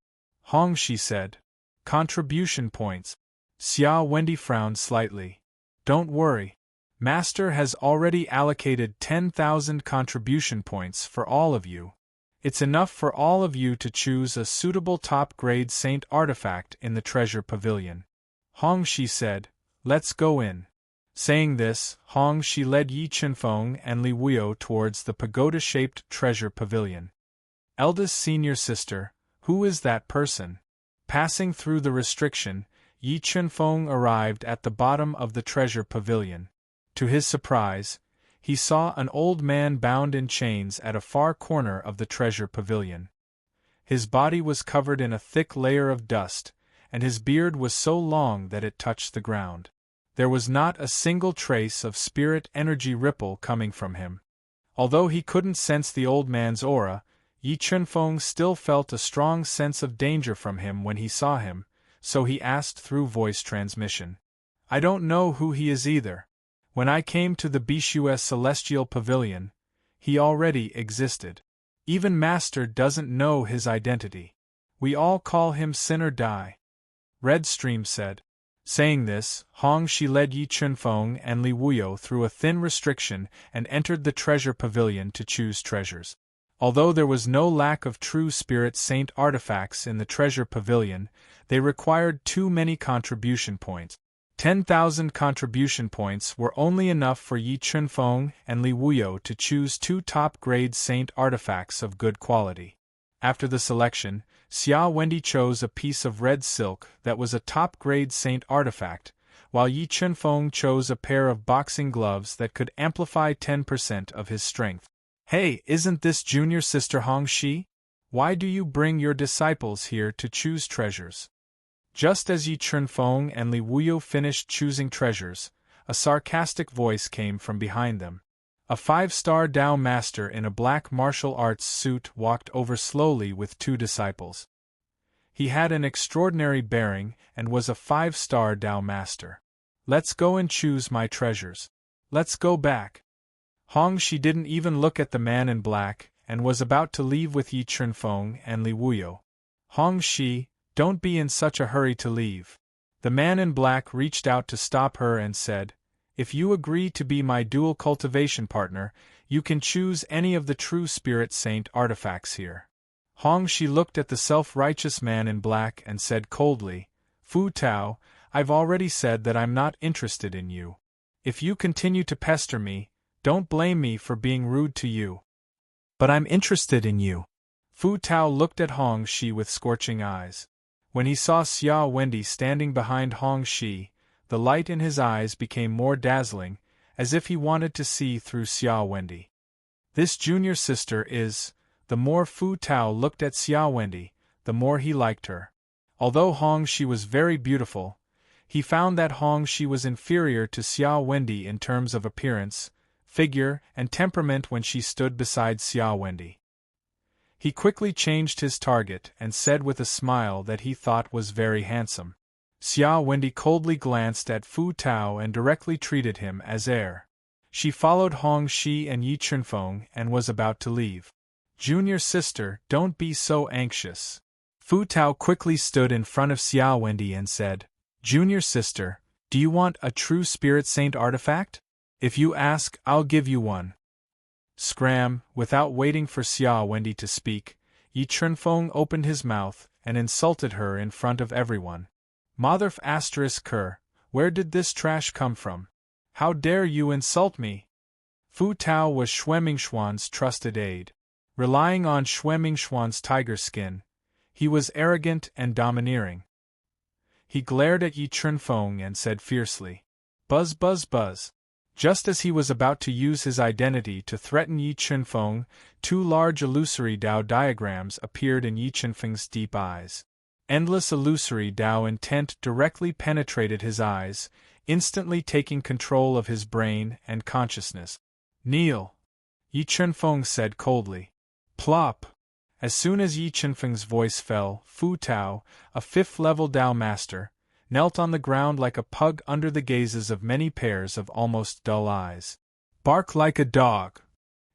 Hongxi said. Contribution points. Xia Wendy frowned slightly. Don't worry. Master has already allocated 10,000 contribution points for all of you. It's enough for all of you to choose a suitable top-grade saint artifact in the treasure pavilion. Hongxi said, let's go in. Saying this, Hongxi led Yi Chunfeng and Li Wuyo towards the pagoda-shaped treasure pavilion. Eldest senior sister, who is that person? Passing through the restriction, Yi Chunfeng arrived at the bottom of the treasure pavilion. To his surprise, he saw an old man bound in chains at a far corner of the treasure pavilion. His body was covered in a thick layer of dust, and his beard was so long that it touched the ground. There was not a single trace of spirit energy ripple coming from him. Although he couldn't sense the old man's aura, Yi Chunfeng still felt a strong sense of danger from him when he saw him, so he asked through voice transmission. I don't know who he is either. When I came to the Bishu's celestial pavilion, he already existed. Even Master doesn't know his identity. We all call him Sin or Die. Redstream said. Saying this, Hongxi led Yi Chunfeng and Li Wuyo through a thin restriction and entered the treasure pavilion to choose treasures. Although there was no lack of true spirit saint artifacts in the treasure pavilion, they required too many contribution points. 10,000 contribution points were only enough for Yi Chunfeng and Li Wuyo to choose 2 top-grade saint artifacts of good quality. After the selection, Xia Wendy chose a piece of red silk that was a top-grade saint artifact, while Yi Chunfeng chose a pair of boxing gloves that could amplify 10% of his strength. Hey, isn't this junior sister Hongxi? Why do you bring your disciples here to choose treasures? Just as Yi Chunfeng and Li Wuyo finished choosing treasures, a sarcastic voice came from behind them. A 5-star Dao master in a black martial arts suit walked over slowly with 2 disciples. He had an extraordinary bearing and was a 5-star Dao master. Let's go and choose my treasures. Let's go back. Hongxi didn't even look at the man in black and was about to leave with Yi Chunfeng and Li Wuyo. Hongxi, don't be in such a hurry to leave. The man in black reached out to stop her and said, if you agree to be my dual cultivation partner, you can choose any of the true spirit saint artifacts here. Hongxi looked at the self-righteous man in black and said coldly, Fu Tao, I've already said that I'm not interested in you. If you continue to pester me, don't blame me for being rude to you. But I'm interested in you. Fu Tao looked at Hongxi with scorching eyes. When he saw Xia Wendy standing behind Hongxi, the light in his eyes became more dazzling, as if he wanted to see through Xia Wendy. This junior sister is... The more Fu Tao looked at Xia Wendy, the more he liked her. Although Hongxi was very beautiful, he found that Hongxi was inferior to Xia Wendy in terms of appearance, figure, and temperament when she stood beside Xia Wendy. He quickly changed his target and said with a smile that he thought was very handsome. Xia Wendy coldly glanced at Fu Tao and directly treated him as heir. She followed Hongxi and Yi Chunfeng and was about to leave. Junior sister, don't be so anxious. Fu Tao quickly stood in front of Xia Wendy and said, Junior sister, do you want a true spirit saint artifact? If you ask, I'll give you one. Scram, without waiting for Xia Wendy to speak, Yi Chunfeng opened his mouth and insulted her in front of everyone. Motherf***ker, Where did this trash come from? How dare you insult me? Fu Tao was Xue Mingxuan's trusted aide. Relying on Xue Mingxuan's tiger skin, he was arrogant and domineering. He glared at Yi Chunfeng and said fiercely, "Buzz, buzz, buzz." Just as he was about to use his identity to threaten Yi Chunfeng, two large illusory Dao diagrams appeared in Yi Chunfeng's deep eyes. Endless illusory Dao intent directly penetrated his eyes, instantly taking control of his brain and consciousness. "Kneel," Yi Chunfeng said coldly. Plop! As soon as Yi Chunfeng's voice fell, Fu Tao, a fifth-level Dao master, knelt on the ground like a pug under the gazes of many pairs of almost dull eyes. "Bark like a dog,"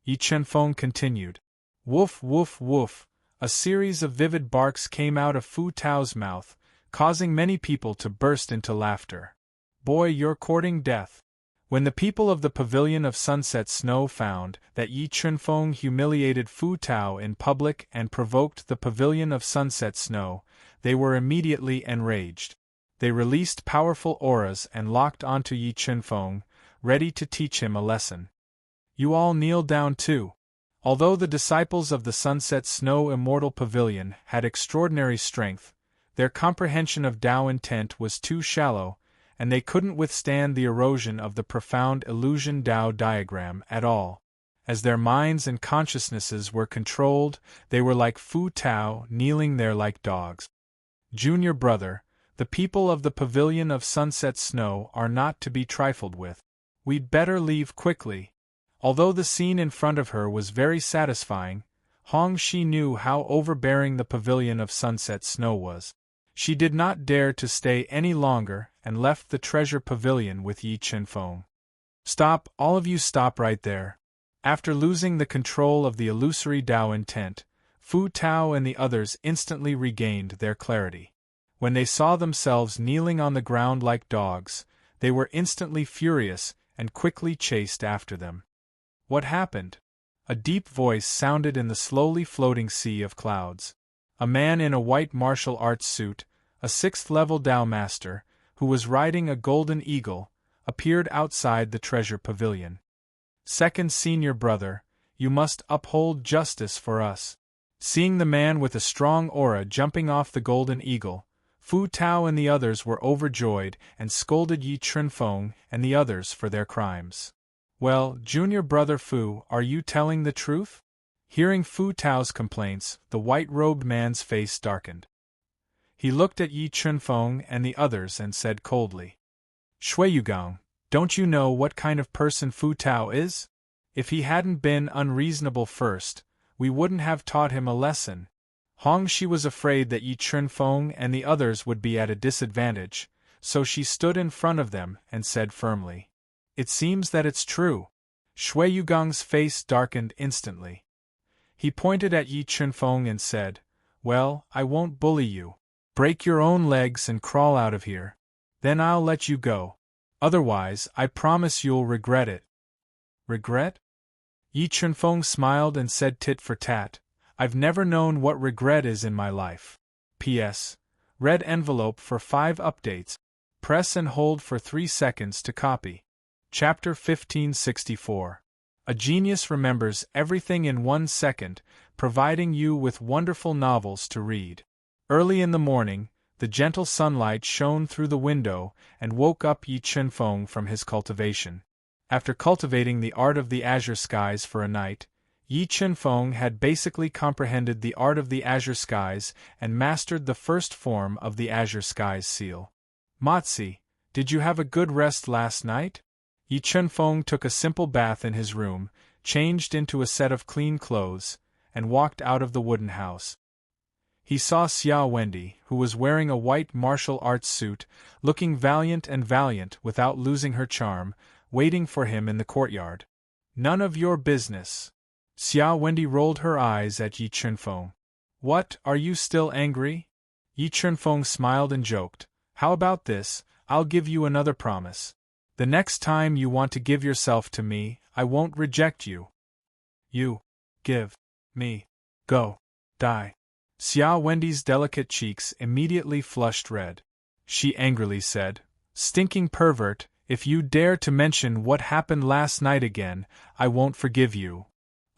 Yi Chunfeng continued. Woof, woof, woof. A series of vivid barks came out of Fu Tao's mouth, causing many people to burst into laughter. "Boy, you're courting death." When the people of the Pavilion of Sunset Snow found that Yi Chunfeng humiliated Fu Tao in public and provoked the Pavilion of Sunset Snow, they were immediately enraged. They released powerful auras and locked onto Yi Chunfeng, ready to teach him a lesson. "You all kneel down too." Although the disciples of the Sunset Snow Immortal Pavilion had extraordinary strength, their comprehension of Tao intent was too shallow, and they couldn't withstand the erosion of the profound illusion Tao diagram at all. As their minds and consciousnesses were controlled, they were like Fu Tao, kneeling there like dogs. "Junior brother, the people of the Pavilion of Sunset Snow are not to be trifled with. We'd better leave quickly." Although the scene in front of her was very satisfying, Hong Shi knew how overbearing the Pavilion of Sunset Snow was. She did not dare to stay any longer and left the treasure pavilion with Yi Chunfeng. "Stop, all of you, stop right there." After losing the control of the illusory Dao intent, Fu Tao and the others instantly regained their clarity. When they saw themselves kneeling on the ground like dogs, they were instantly furious and quickly chased after them. What happened? A deep voice sounded in the slowly floating sea of clouds. A man in a white martial arts suit, a sixth-level Dao master, who was riding a golden eagle, appeared outside the treasure pavilion. "Second senior brother, you must uphold justice for us." Seeing the man with a strong aura jumping off the golden eagle, Fu Tao and the others were overjoyed and scolded Yi Chunfeng and the others for their crimes. "Well, junior brother Fu, are you telling the truth?" Hearing Fu Tao's complaints, the white-robed man's face darkened. He looked at Yi Chunfeng and the others and said coldly, "Shuiyugang, don't you know what kind of person Fu Tao is? If he hadn't been unreasonable first, we wouldn't have taught him a lesson." Hong Shi was afraid that Yi Chunfeng and the others would be at a disadvantage, so she stood in front of them and said firmly, "It seems that it's true." Shuiyugang's face darkened instantly. He pointed at Yi Chunfeng and said, "Well, I won't bully you. Break your own legs and crawl out of here. Then I'll let you go. Otherwise, I promise you'll regret it." "Regret?" Yi Chunfeng smiled and said tit for tat, "I've never known what regret is in my life. P.S. Red envelope for 5 updates. Press and hold for 3 seconds to copy." Chapter 1564. A genius remembers everything in 1 second, providing you with wonderful novels to read. Early in the morning, the gentle sunlight shone through the window and woke up Yi Chunfeng from his cultivation. After cultivating the art of the azure skies for a night, Yi Chunfeng had basically comprehended the art of the azure skies and mastered the first form of the azure skies seal. "Motzi, did you have a good rest last night?" Yi Chunfeng took a simple bath in his room, changed into a set of clean clothes, and walked out of the wooden house. He saw Xia Wendy, who was wearing a white martial arts suit, looking valiant without losing her charm, waiting for him in the courtyard. "None of your business." Xia Wendy rolled her eyes at Yi Chunfeng. "What, are you still angry?" Yi Chunfeng smiled and joked, "How about this? I'll give you another promise. The next time you want to give yourself to me, I won't reject you. You give me go die." Xia Wendy's delicate cheeks immediately flushed red. She angrily said, Stinking pervert, if you dare to mention what happened last night again, I won't forgive you.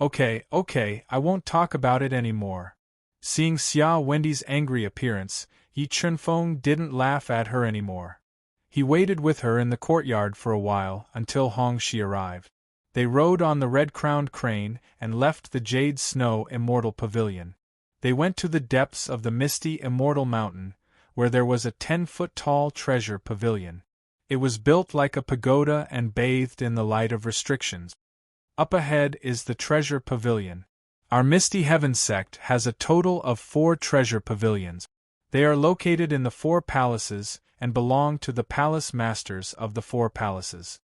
Okay, I won't talk about it anymore. Seeing Xia Wendy's angry appearance, Yi Chunfeng didn't laugh at her anymore. He waited with her in the courtyard for a while until Hongxi arrived. They rode on the red-crowned crane and left the Jade Snow Immortal Pavilion. They went to the depths of the misty Immortal Mountain, where there was a 10-foot-tall treasure pavilion. It was built like a pagoda and bathed in the light of restrictions. Up ahead is the treasure pavilion. Our Misty Heaven sect has a total of 4 treasure pavilions. They are located in the 4 palaces and belong to the palace masters of the 4 palaces.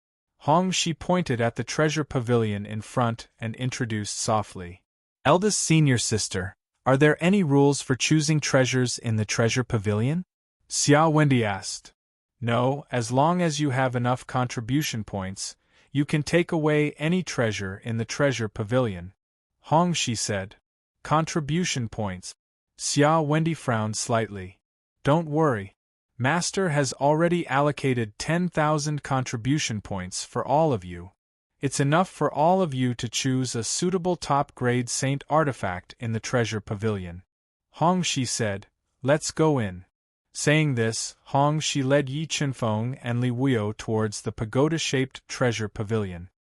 Hongxi pointed at the treasure pavilion in front and introduced softly. Eldest senior sister, are there any rules for choosing treasures in the treasure pavilion? Xia Wendy asked. No, as long as you have enough contribution points, you can take away any treasure in the treasure pavilion. Hongxi said. Contribution points. Xia Wendy frowned slightly. Don't worry. Master has already allocated 10,000 contribution points for all of you. It's enough for all of you to choose a suitable top-grade saint artifact in the treasure pavilion. Hongxi said, let's go in. Saying this, Hongxi led Yi Chunfeng and Li Wuyo towards the pagoda-shaped treasure pavilion.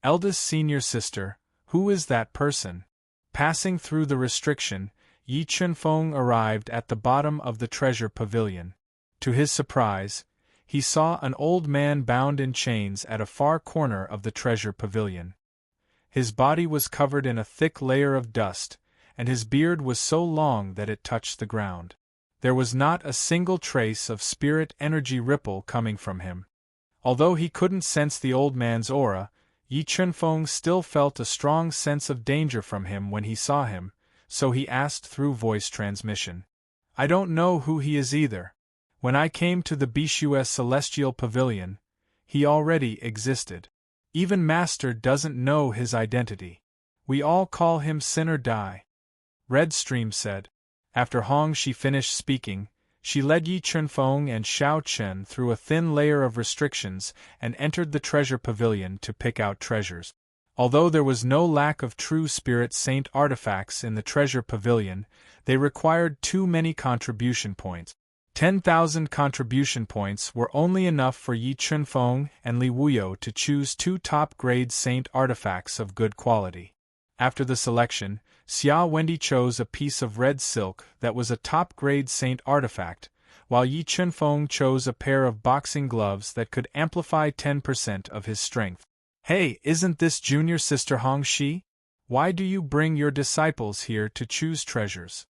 Eldest senior sister, who is that person? Passing through the restriction, Yi Chunfeng arrived at the bottom of the treasure pavilion. To his surprise, he saw an old man bound in chains at a far corner of the treasure pavilion. His body was covered in a thick layer of dust, and his beard was so long that it touched the ground. There was not a single trace of spirit energy ripple coming from him. Although he couldn't sense the old man's aura, Yi Chunfeng still felt a strong sense of danger from him when he saw him, so he asked through voice transmission. I don't know who he is either. When I came to the Bishu's celestial pavilion, he already existed. Even Master doesn't know his identity. We all call him Sin or Die. Redstream said. After Hongxi finished speaking, she led Yi Chunfeng and Xiao Chen through a thin layer of restrictions and entered the treasure pavilion to pick out treasures. Although there was no lack of true spirit saint artifacts in the treasure pavilion, they required too many contribution points. 10,000 contribution points were only enough for Yi Chunfeng and Li Wuyo to choose 2 top-grade saint artifacts of good quality. After the selection, Xia Wendy chose a piece of red silk that was a top-grade saint artifact, while Yi Chunfeng chose a pair of boxing gloves that could amplify 10% of his strength. Hey, isn't this junior sister Hongxi? Why do you bring your disciples here to choose treasures?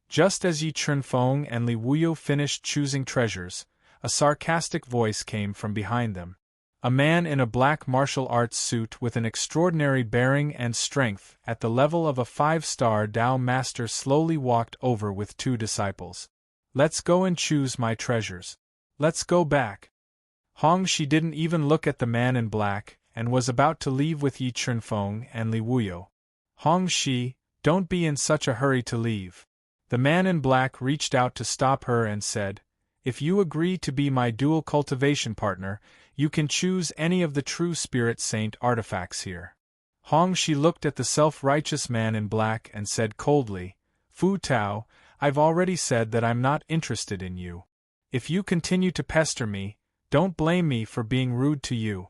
Just as Yi Chunfeng and Li Wuyo finished choosing treasures, a sarcastic voice came from behind them. A man in a black martial arts suit with an extraordinary bearing and strength at the level of a 5-star Dao master slowly walked over with 2 disciples. Let's go and choose my treasures. Let's go back. Hongxi didn't even look at the man in black and was about to leave with Yi Chunfeng and Li Wuyo. Hongxi, don't be in such a hurry to leave. The man in black reached out to stop her and said, if you agree to be my dual cultivation partner, you can choose any of the true spirit saint artifacts here. Hongxi looked at the self-righteous man in black and said coldly, Fu Tao, I've already said that I'm not interested in you. If you continue to pester me, don't blame me for being rude to you.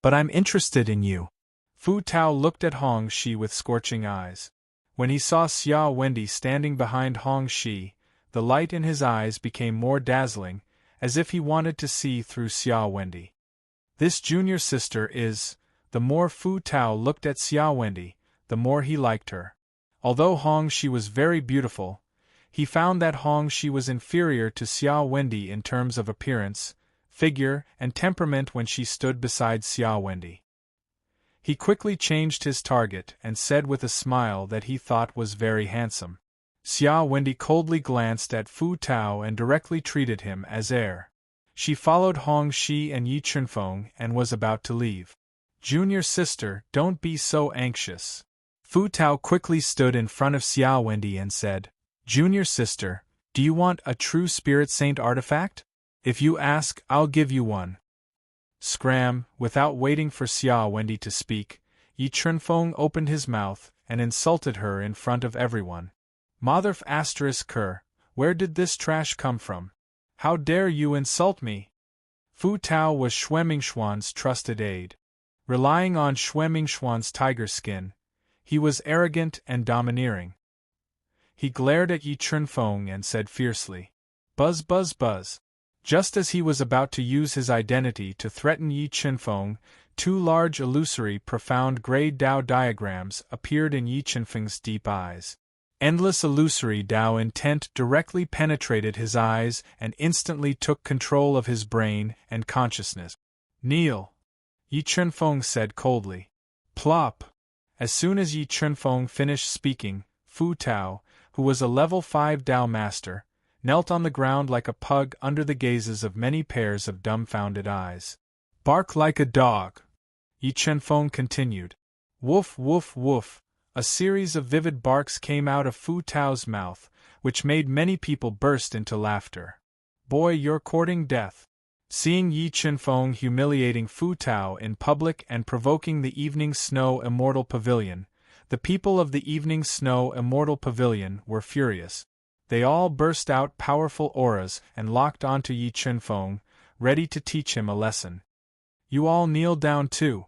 But I'm interested in you. Fu Tao looked at Hongxi with scorching eyes. When he saw Xia Wendy standing behind Hongxi, the light in his eyes became more dazzling, as if he wanted to see through Xia Wendy. This junior sister is. The more Fu Tao looked at Xia Wendy, the more he liked her. Although Hongxi was very beautiful, he found that Hongxi was inferior to Xia Wendy in terms of appearance, figure, and temperament when she stood beside Xia Wendy. He quickly changed his target and said with a smile that he thought was very handsome. Xia Wendy coldly glanced at Fu Tao and directly treated him as heir. She followed Hongxi and Yi Chunfeng and was about to leave. Junior sister, don't be so anxious. Fu Tao quickly stood in front of Xia Wendy and said, Junior sister, do you want a true spirit saint artifact? If you ask, I'll give you one. Scram, without waiting for Xia Wendy to speak, Yi Chunfeng opened his mouth and insulted her in front of everyone. Motherf *Ker, where did this trash come from? How dare you insult me? Fu Tao was Xue Mingxuan's trusted aide. Relying on Xue Mingxuan's tiger skin, he was arrogant and domineering. He glared at Yi Chunfeng and said fiercely, "Buzz, buzz, buzz." Just as he was about to use his identity to threaten Yi Chunfeng, two large illusory profound gray Dao diagrams appeared in Yi Chunfeng's deep eyes. Endless illusory Dao intent directly penetrated his eyes and instantly took control of his brain and consciousness. "Kneel," Yi Chunfeng said coldly. Plop! As soon as Yi Chunfeng finished speaking, Fu Tao, who was a level 5 Dao master, knelt on the ground like a pug under the gazes of many pairs of dumbfounded eyes. "Bark like a dog," Yi Chunfeng continued. Woof, woof, woof. A series of vivid barks came out of Fu Tao's mouth, which made many people burst into laughter. "Boy, you're courting death." Seeing Yi Chunfeng humiliating Fu Tao in public and provoking the Evening Snow Immortal Pavilion, the people of the Evening Snow Immortal Pavilion were furious. They all burst out powerful auras and locked onto Yi Chunfeng, ready to teach him a lesson. "You all kneel down too."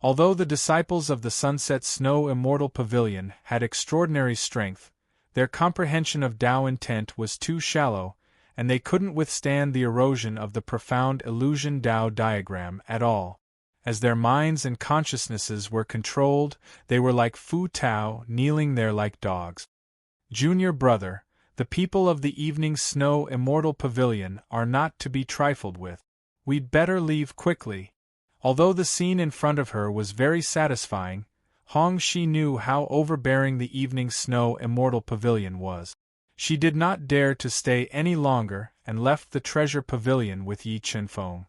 Although the disciples of the Sunset Snow Immortal Pavilion had extraordinary strength, their comprehension of Tao intent was too shallow, and they couldn't withstand the erosion of the profound illusion Tao diagram at all. As their minds and consciousnesses were controlled, they were like Fu Tao, kneeling there like dogs. "Junior brother, the people of the Evening Snow Immortal Pavilion are not to be trifled with. We'd better leave quickly." Although the scene in front of her was very satisfying, Hong Shi knew how overbearing the Evening Snow Immortal Pavilion was. She did not dare to stay any longer and left the Treasure Pavilion with Yi Chunfeng.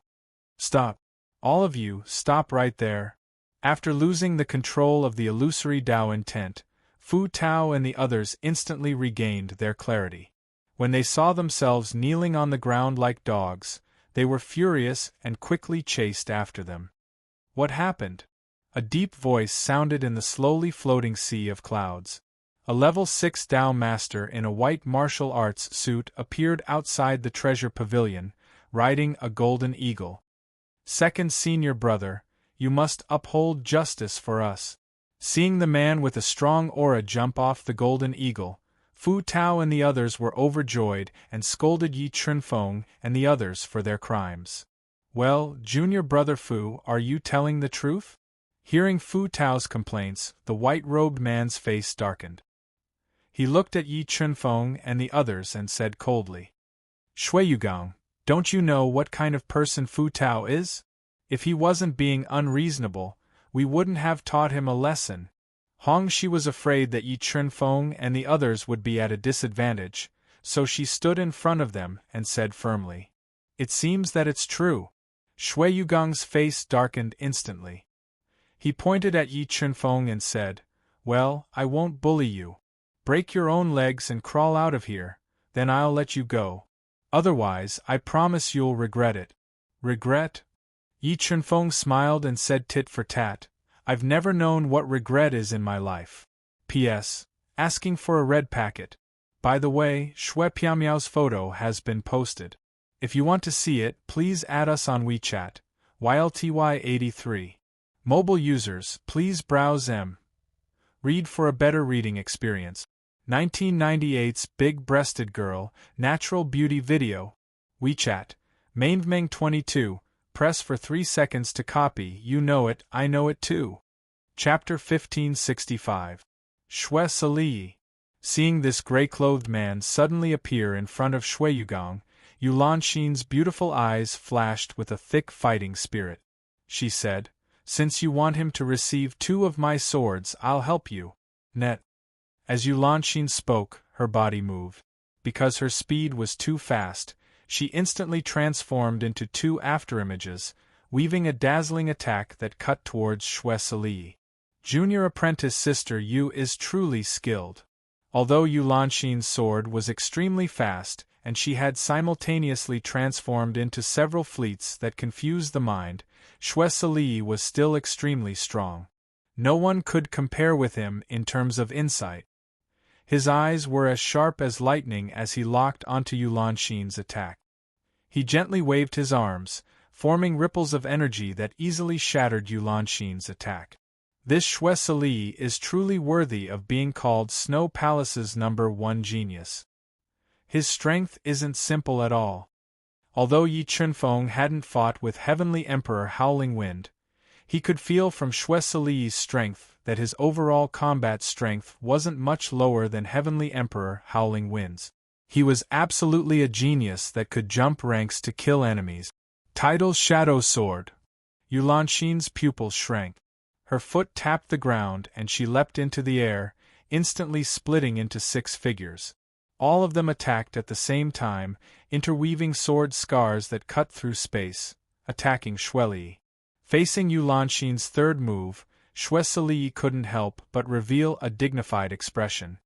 "Stop. All of you, stop right there." After losing the control of the illusory Tao intent, Fu Tao and the others instantly regained their clarity. When they saw themselves kneeling on the ground like dogs, they were furious and quickly chased after them. What happened? A deep voice sounded in the slowly floating sea of clouds. A level 6 Dao master in a white martial arts suit appeared outside the treasure pavilion, riding a golden eagle. "Second senior brother, you must uphold justice for us." Seeing the man with a strong aura jump off the golden eagle, Fu Tao and the others were overjoyed and scolded Yi Chunfeng and the others for their crimes. "Well, junior brother Fu, are you telling the truth?" Hearing Fu Tao's complaints, the white-robed man's face darkened. He looked at Yi Chunfeng and the others and said coldly, "Shuiyugang, don't you know what kind of person Fu Tao is? If he wasn't being unreasonable, we wouldn't have taught him a lesson." Hong Shi was afraid that Yi Chunfeng and the others would be at a disadvantage, so she stood in front of them and said firmly, "It seems that it's true." Shuiyugang's face darkened instantly. He pointed at Yi Chunfeng and said, "Well, I won't bully you. Break your own legs and crawl out of here, then I'll let you go. Otherwise, I promise you'll regret it." "Regret?" Yi Chunfeng smiled and said tit for tat, "I've never known what regret is in my life. P.S. Asking for a red packet. By the way, Shui Piamiao's photo has been posted. If you want to see it, please add us on WeChat, YLTY83. Mobile users, please browse M. Read for a better reading experience. 1998's Big-Breasted Girl, Natural Beauty Video. WeChat, Mainmeng22. Press for 3 seconds to copy. You know it, I know it too. Chapter 1565. Shui Saliyi. Seeing this gray-clothed man suddenly appear in front of Shuiyugang, Yulanxin's beautiful eyes flashed with a thick fighting spirit. She said, "Since you want him to receive 2 of my swords, I'll help you." Net. As Yulanxin spoke, her body moved. Because her speed was too fast, she instantly transformed into 2 afterimages, weaving a dazzling attack that cut towards Shui Saliyi. Junior apprentice Sister Yu is truly skilled. Although Yulanxin's sword was extremely fast, and she had simultaneously transformed into several fleets that confused the mind, Xue Sili was still extremely strong. No one could compare with him in terms of insight. His eyes were as sharp as lightning as he locked onto Yulanxin's attack. He gently waved his arms, forming ripples of energy that easily shattered Yulanxin's attack. This Xue Sili is truly worthy of being called Snow Palace's #1 genius. His strength isn't simple at all. Although Yi Chunfeng hadn't fought with Heavenly Emperor Howling Wind, he could feel from Xue Sili's strength that his overall combat strength wasn't much lower than Heavenly Emperor Howling Wind's. He was absolutely a genius that could jump ranks to kill enemies. Title Shadow Sword. Yulanxin's pupils shrank. Her foot tapped the ground and she leapt into the air, instantly splitting into 6 figures. All of them attacked at the same time, interweaving sword scars that cut through space, attacking Xue Li. Facing Yulanxin's third move, Xue Sili couldn't help but reveal a dignified expression.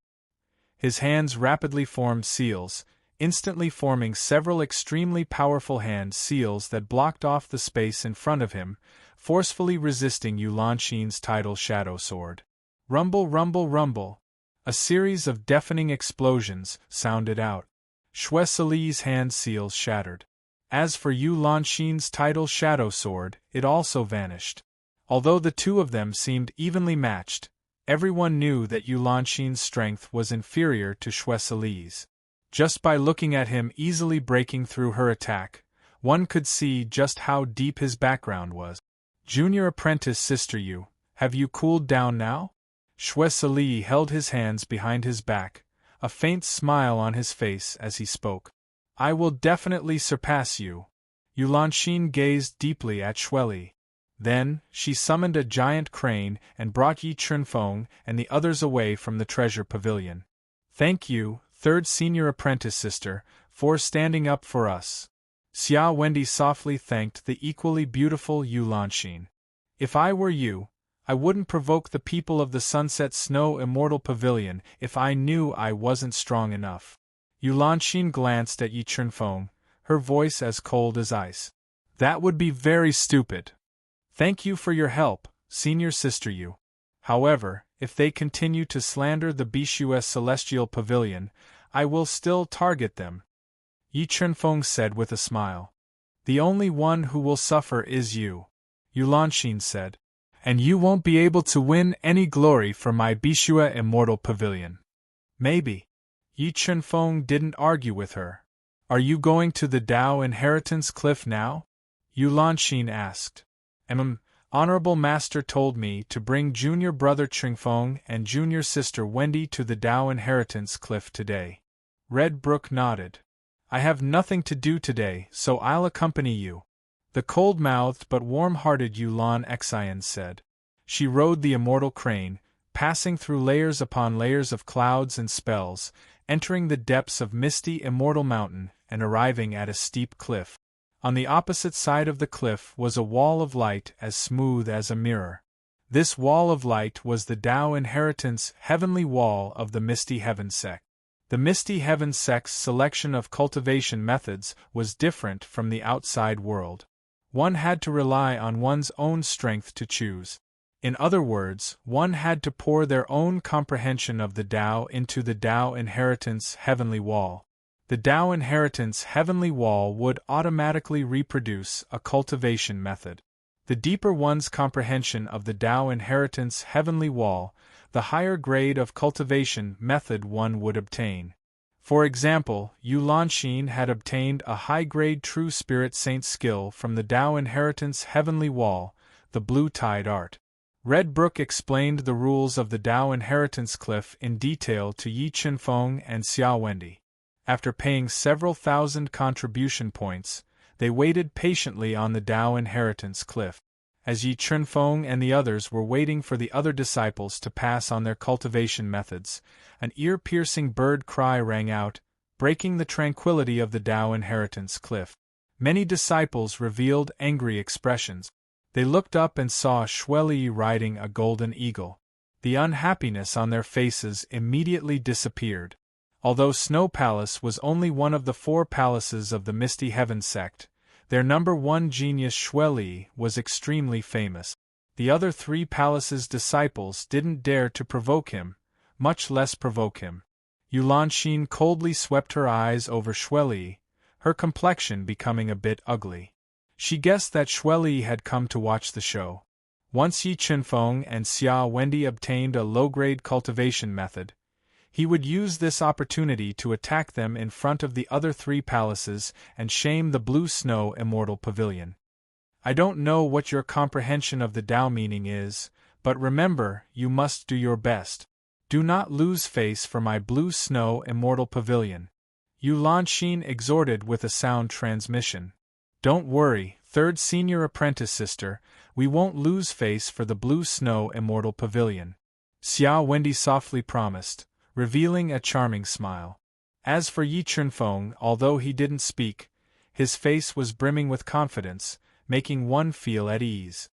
His hands rapidly formed seals, instantly forming several extremely powerful hand seals that blocked off the space in front of him, forcefully resisting Yulanxin's tidal shadow sword. Rumble, rumble, rumble. A series of deafening explosions sounded out. Xue Sili's hand seals shattered. As for Yulanxin's tidal shadow sword, it also vanished. Although the two of them seemed evenly matched, everyone knew that Yulanxin's strength was inferior to Xue Sili's. Just by looking at him easily breaking through her attack, one could see just how deep his background was. Junior apprentice Sister Yu, have you cooled down now? Xue Sili held his hands behind his back, a faint smile on his face as he spoke. I will definitely surpass you. Yulanxin gazed deeply at Xue Li. Then, she summoned a giant crane and brought Yi Chunfeng and the others away from the treasure pavilion. Thank you, third senior apprentice sister, for standing up for us. Xia Wendy softly thanked the equally beautiful Yulanxin. If I were you, I wouldn't provoke the people of the Sunset Snow Immortal Pavilion if I knew I wasn't strong enough. Yulanxin glanced at Yi Chunfeng, her voice as cold as ice. That would be very stupid. Thank you for your help, senior sister Yu. However, if they continue to slander the Bishu's Celestial Pavilion, I will still target them. Yi Chunfeng said with a smile. The only one who will suffer is you, Yulanxin said. And you won't be able to win any glory from my Bishua Immortal Pavilion. Maybe. Yi Chunfeng didn't argue with her. Are you going to the Dao Inheritance Cliff now? Yulanxin asked. Honorable Master told me to bring junior brother Chunfeng and junior sister Wendy to the Dao Inheritance Cliff today. Red Brook nodded. I have nothing to do today, so I'll accompany you. The cold-mouthed but warm-hearted Yulan Xian said. She rode the immortal crane, passing through layers upon layers of clouds and spells, entering the depths of misty immortal mountain and arriving at a steep cliff. On the opposite side of the cliff was a wall of light as smooth as a mirror. This wall of light was the Dao Inheritance Heavenly Wall of the Misty Heaven Sect. The Misty Heaven Sect's selection of cultivation methods was different from the outside world. One had to rely on one's own strength to choose. In other words, one had to pour their own comprehension of the Tao into the Tao Inheritance Heavenly Wall. The Tao Inheritance Heavenly Wall would automatically reproduce a cultivation method. The deeper one's comprehension of the Tao Inheritance Heavenly Wall, the higher grade of cultivation method one would obtain. For example, Yulanxin had obtained a high-grade True Spirit Saint skill from the Tao Inheritance Heavenly Wall, the Blue Tide Art. Red Brook explained the rules of the Tao Inheritance Cliff in detail to Yi Chunfeng and Xia Wendy. After paying several thousand contribution points, they waited patiently on the Tao Inheritance Cliff. As Yi Chunfeng and the others were waiting for the other disciples to pass on their cultivation methods, an ear-piercing bird cry rang out, breaking the tranquility of the Tao Inheritance Cliff. Many disciples revealed angry expressions. They looked up and saw Xue Li riding a golden eagle. The unhappiness on their faces immediately disappeared. Although Snow Palace was only one of the 4 palaces of the Misty Heaven sect, their number 1 genius Xueli was extremely famous. The other 3 palaces' disciples didn't dare to provoke him, much less provoke him. Yulanxin coldly swept her eyes over Xueli, her complexion becoming a bit ugly. She guessed that Xueli had come to watch the show. Once Yi Chunfeng and Xia Wendi obtained a low-grade cultivation method, he would use this opportunity to attack them in front of the other 3 palaces and shame the Blue Snow Immortal Pavilion. I don't know what your comprehension of the Tao meaning is, but remember, you must do your best. Do not lose face for my Blue Snow Immortal Pavilion. Yu Lanxin exhorted with a sound transmission. Don't worry, 3rd senior apprentice sister, we won't lose face for the Blue Snow Immortal Pavilion. Xia Wendi softly promised, revealing a charming smile. As for Yi Chunfeng, although he didn't speak, his face was brimming with confidence, making one feel at ease.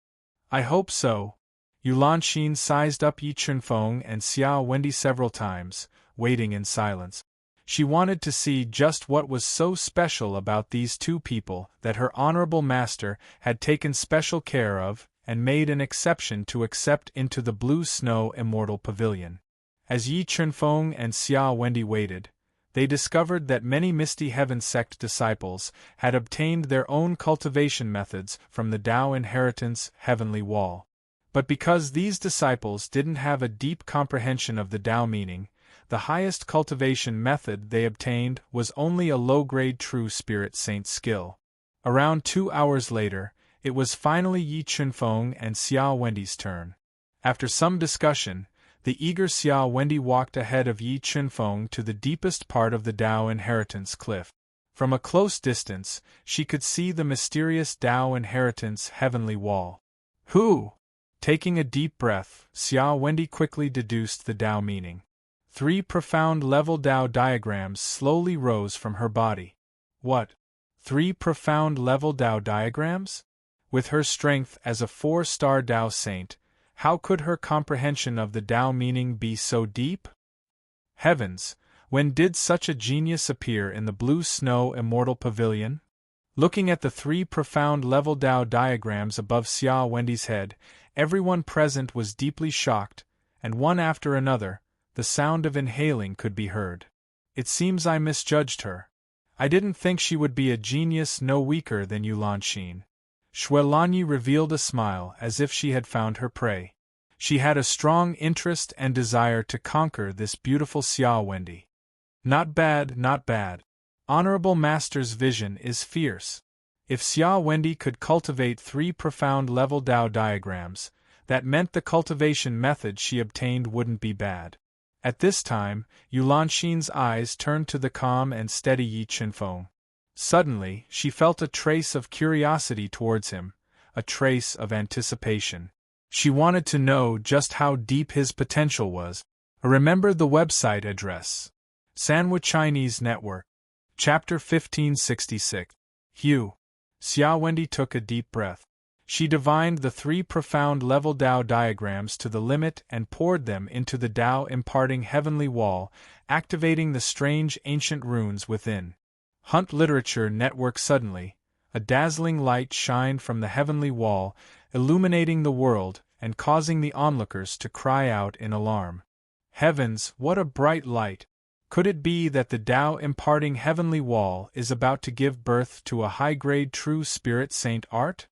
I hope so. Yulanxin sized up Yi Chunfeng and Xia Wendi several times, waiting in silence. She wanted to see just what was so special about these 2 people that her honorable master had taken special care of and made an exception to accept into the Blue Snow Immortal Pavilion. As Yi Chunfeng and Xia Wendi waited, they discovered that many Misty Heaven sect disciples had obtained their own cultivation methods from the Tao Inheritance Heavenly Wall. But because these disciples didn't have a deep comprehension of the Tao meaning, the highest cultivation method they obtained was only a low-grade true spirit saint skill. Around 2 hours later, it was finally Yi Chunfeng and Xia Wendi's turn. After some discussion, the eager Xia Wendi walked ahead of Yi Chunfeng to the deepest part of the Tao Inheritance Cliff. From a close distance, she could see the mysterious Tao Inheritance Heavenly Wall. Who? Taking a deep breath, Xia Wendi quickly deduced the Tao meaning. 3 profound level Tao diagrams slowly rose from her body. What? 3 profound level Tao diagrams? With her strength as a 4-star Tao saint, how could her comprehension of the Tao meaning be so deep? Heavens, when did such a genius appear in the Blue Snow Immortal Pavilion? Looking at the 3 profound level Tao diagrams above Xia Wendi's head, everyone present was deeply shocked, and one after another, the sound of inhaling could be heard. It seems I misjudged her. I didn't think she would be a genius no weaker than Yulanxin. Xuelanyi revealed a smile as if she had found her prey. She had a strong interest and desire to conquer this beautiful Xia Wendi. Not bad, not bad. Honorable Master's vision is fierce. If Xia Wendi could cultivate 3 profound level Tao diagrams, that meant the cultivation method she obtained wouldn't be bad. At this time, Yulanxin's eyes turned to the calm and steady Yi Chunfeng. Suddenly, she felt a trace of curiosity towards him, a trace of anticipation. She wanted to know just how deep his potential was. Remembered the website address. Sanwa Chinese Network. Chapter 1566. Hugh. Xia Wendi took a deep breath. She divined the 3 profound level Tao diagrams to the limit and poured them into the Tao imparting heavenly wall, activating the strange ancient runes within. Hunt Literature Network. Suddenly, a dazzling light shined from the heavenly wall, illuminating the world and causing the onlookers to cry out in alarm. Heavens, what a bright light! Could it be that the Tao imparting heavenly wall is about to give birth to a high-grade true spirit saint art?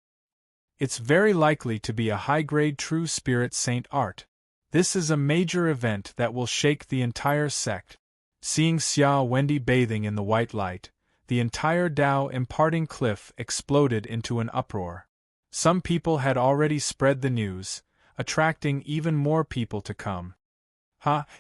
It's very likely to be a high-grade true spirit saint art. This is a major event that will shake the entire sect. Seeing Xia Wendi bathing in the white light, the entire Tao imparting cliff exploded into an uproar. Some people had already spread the news, attracting even more people to come.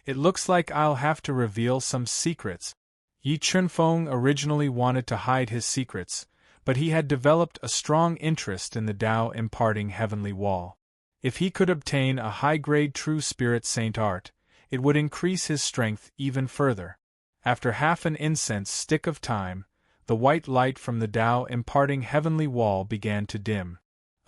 It looks like I'll have to reveal some secrets. Yi Chunfeng originally wanted to hide his secrets, but he had developed a strong interest in the Tao imparting heavenly wall. If he could obtain a high-grade true spirit saint art, it would increase his strength even further. After half an incense stick of time, the white light from the Tao imparting heavenly wall began to dim.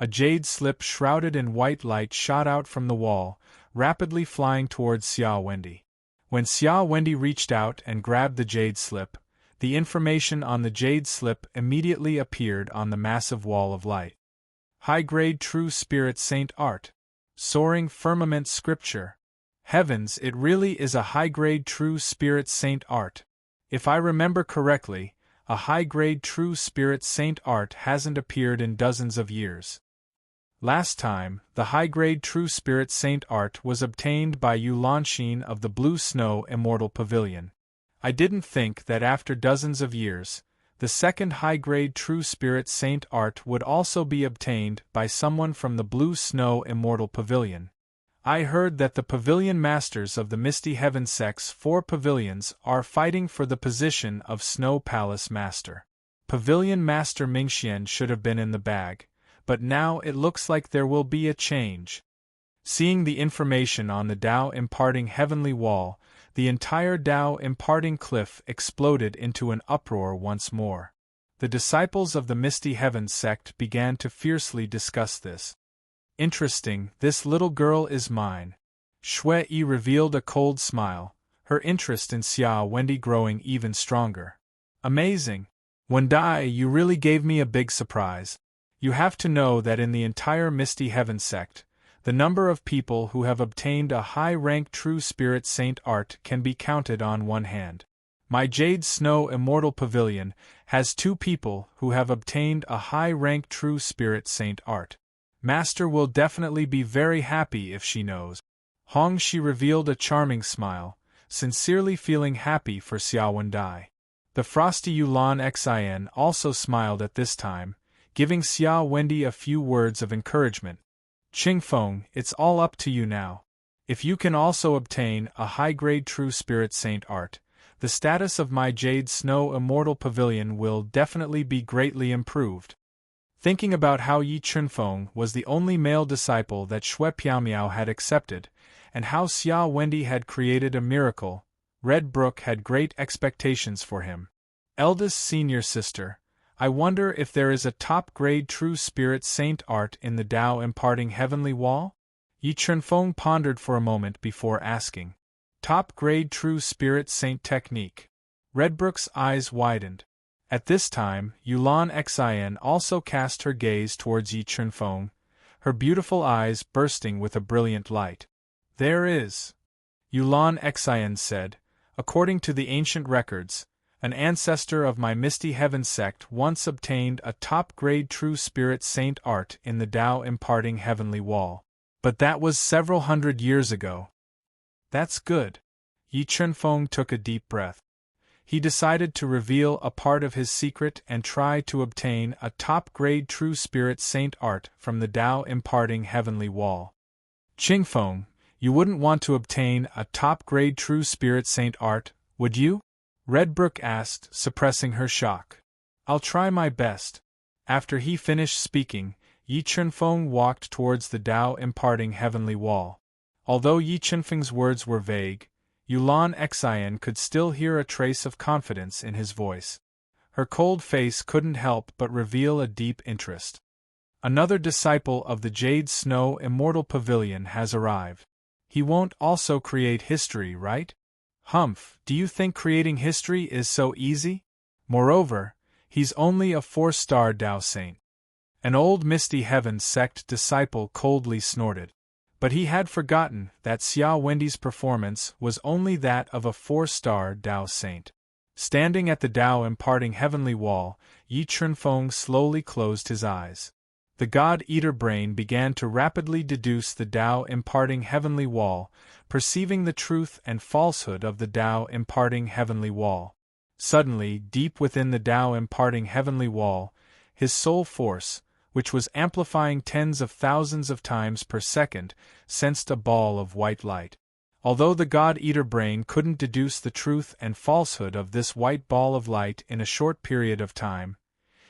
A jade slip shrouded in white light shot out from the wall, rapidly flying towards Xia Wendi. When Xia Wendy reached out and grabbed the jade slip, the information on the jade slip immediately appeared on the massive wall of light. High-grade true spirit saint art. Soaring firmament scripture. Heavens, it really is a high-grade true spirit saint art. If I remember correctly, a high-grade true spirit saint art hasn't appeared in dozens of years. Last time, the high-grade true spirit saint art was obtained by Yu Lanxin of the Blue Snow Immortal Pavilion. I didn't think that after dozens of years, the second high-grade true spirit saint art would also be obtained by someone from the Blue Snow Immortal Pavilion. I heard that the Pavilion Masters of the Misty Heaven Sect's 4 pavilions are fighting for the position of Snow Palace Master. Pavilion Master Mingxian should have been in the bag, but now it looks like there will be a change. Seeing the information on the Tao imparting heavenly wall, the entire Tao imparting cliff exploded into an uproar once more. The disciples of the Misty Heaven sect began to fiercely discuss this. Interesting, this little girl is mine. Shui Yi revealed a cold smile, her interest in Xia Wendy growing even stronger. Amazing! Wendai, you really gave me a big surprise. You have to know that in the entire Misty Heaven sect, the number of people who have obtained a high-rank true spirit saint art can be counted on one hand. My Jade Snow Immortal Pavilion has 2 people who have obtained a high-rank true spirit saint art. Master will definitely be very happy if she knows. Hong Shi revealed a charming smile, sincerely feeling happy for Xia Wendai. The frosty Yulan Xin also smiled at this time, giving Xia Wendy a few words of encouragement. Qingfeng, it's all up to you now. If you can also obtain a high-grade true spirit saint art, the status of my Jade Snow Immortal Pavilion will definitely be greatly improved. Thinking about how Yi Chunfeng was the only male disciple that Shui Piaomiao had accepted, and how Xia Wendy had created a miracle, Red Brook had great expectations for him. Eldest senior sister, I wonder if there is a top-grade true spirit saint art in the Tao imparting heavenly wall? Yi Chunfeng pondered for a moment before asking. Top-grade true spirit saint technique. Redbrook's eyes widened. At this time, Yulan Xin also cast her gaze towards Yi Chunfeng, her beautiful eyes bursting with a brilliant light. There is, Yulan Xin said, according to the ancient records, an ancestor of my Misty Heaven sect once obtained a top-grade true spirit saint art in the Tao imparting heavenly wall. But that was several hundred years ago. That's good. Yi Chunfeng took a deep breath. He decided to reveal a part of his secret and try to obtain a top-grade true spirit saint art from the Tao imparting heavenly wall. Qingfeng, you wouldn't want to obtain a top-grade true spirit saint art, would you? Redbrook asked, suppressing her shock. I'll try my best. After he finished speaking, Yi Chunfeng walked towards the Tao imparting heavenly wall. Although Yi Chunfeng's words were vague, Yulan Xin could still hear a trace of confidence in his voice. Her cold face couldn't help but reveal a deep interest. Another disciple of the Jade Snow Immortal Pavilion has arrived. He won't also create history, right? Humph, do you think creating history is so easy? Moreover, he's only a 4-star Tao Saint. An old Misty Heaven sect disciple coldly snorted. But he had forgotten that Xia Wendy's performance was only that of a 4-star Tao Saint. Standing at the Tao imparting heavenly wall, Yi Chunfeng slowly closed his eyes. The God-Eater brain began to rapidly deduce the Tao imparting heavenly wall, perceiving the truth and falsehood of the Tao imparting heavenly wall. Suddenly, deep within the Tao imparting heavenly wall, his soul force, which was amplifying tens of thousands of times per second, sensed a ball of white light. Although the God-Eater brain couldn't deduce the truth and falsehood of this white ball of light in a short period of time,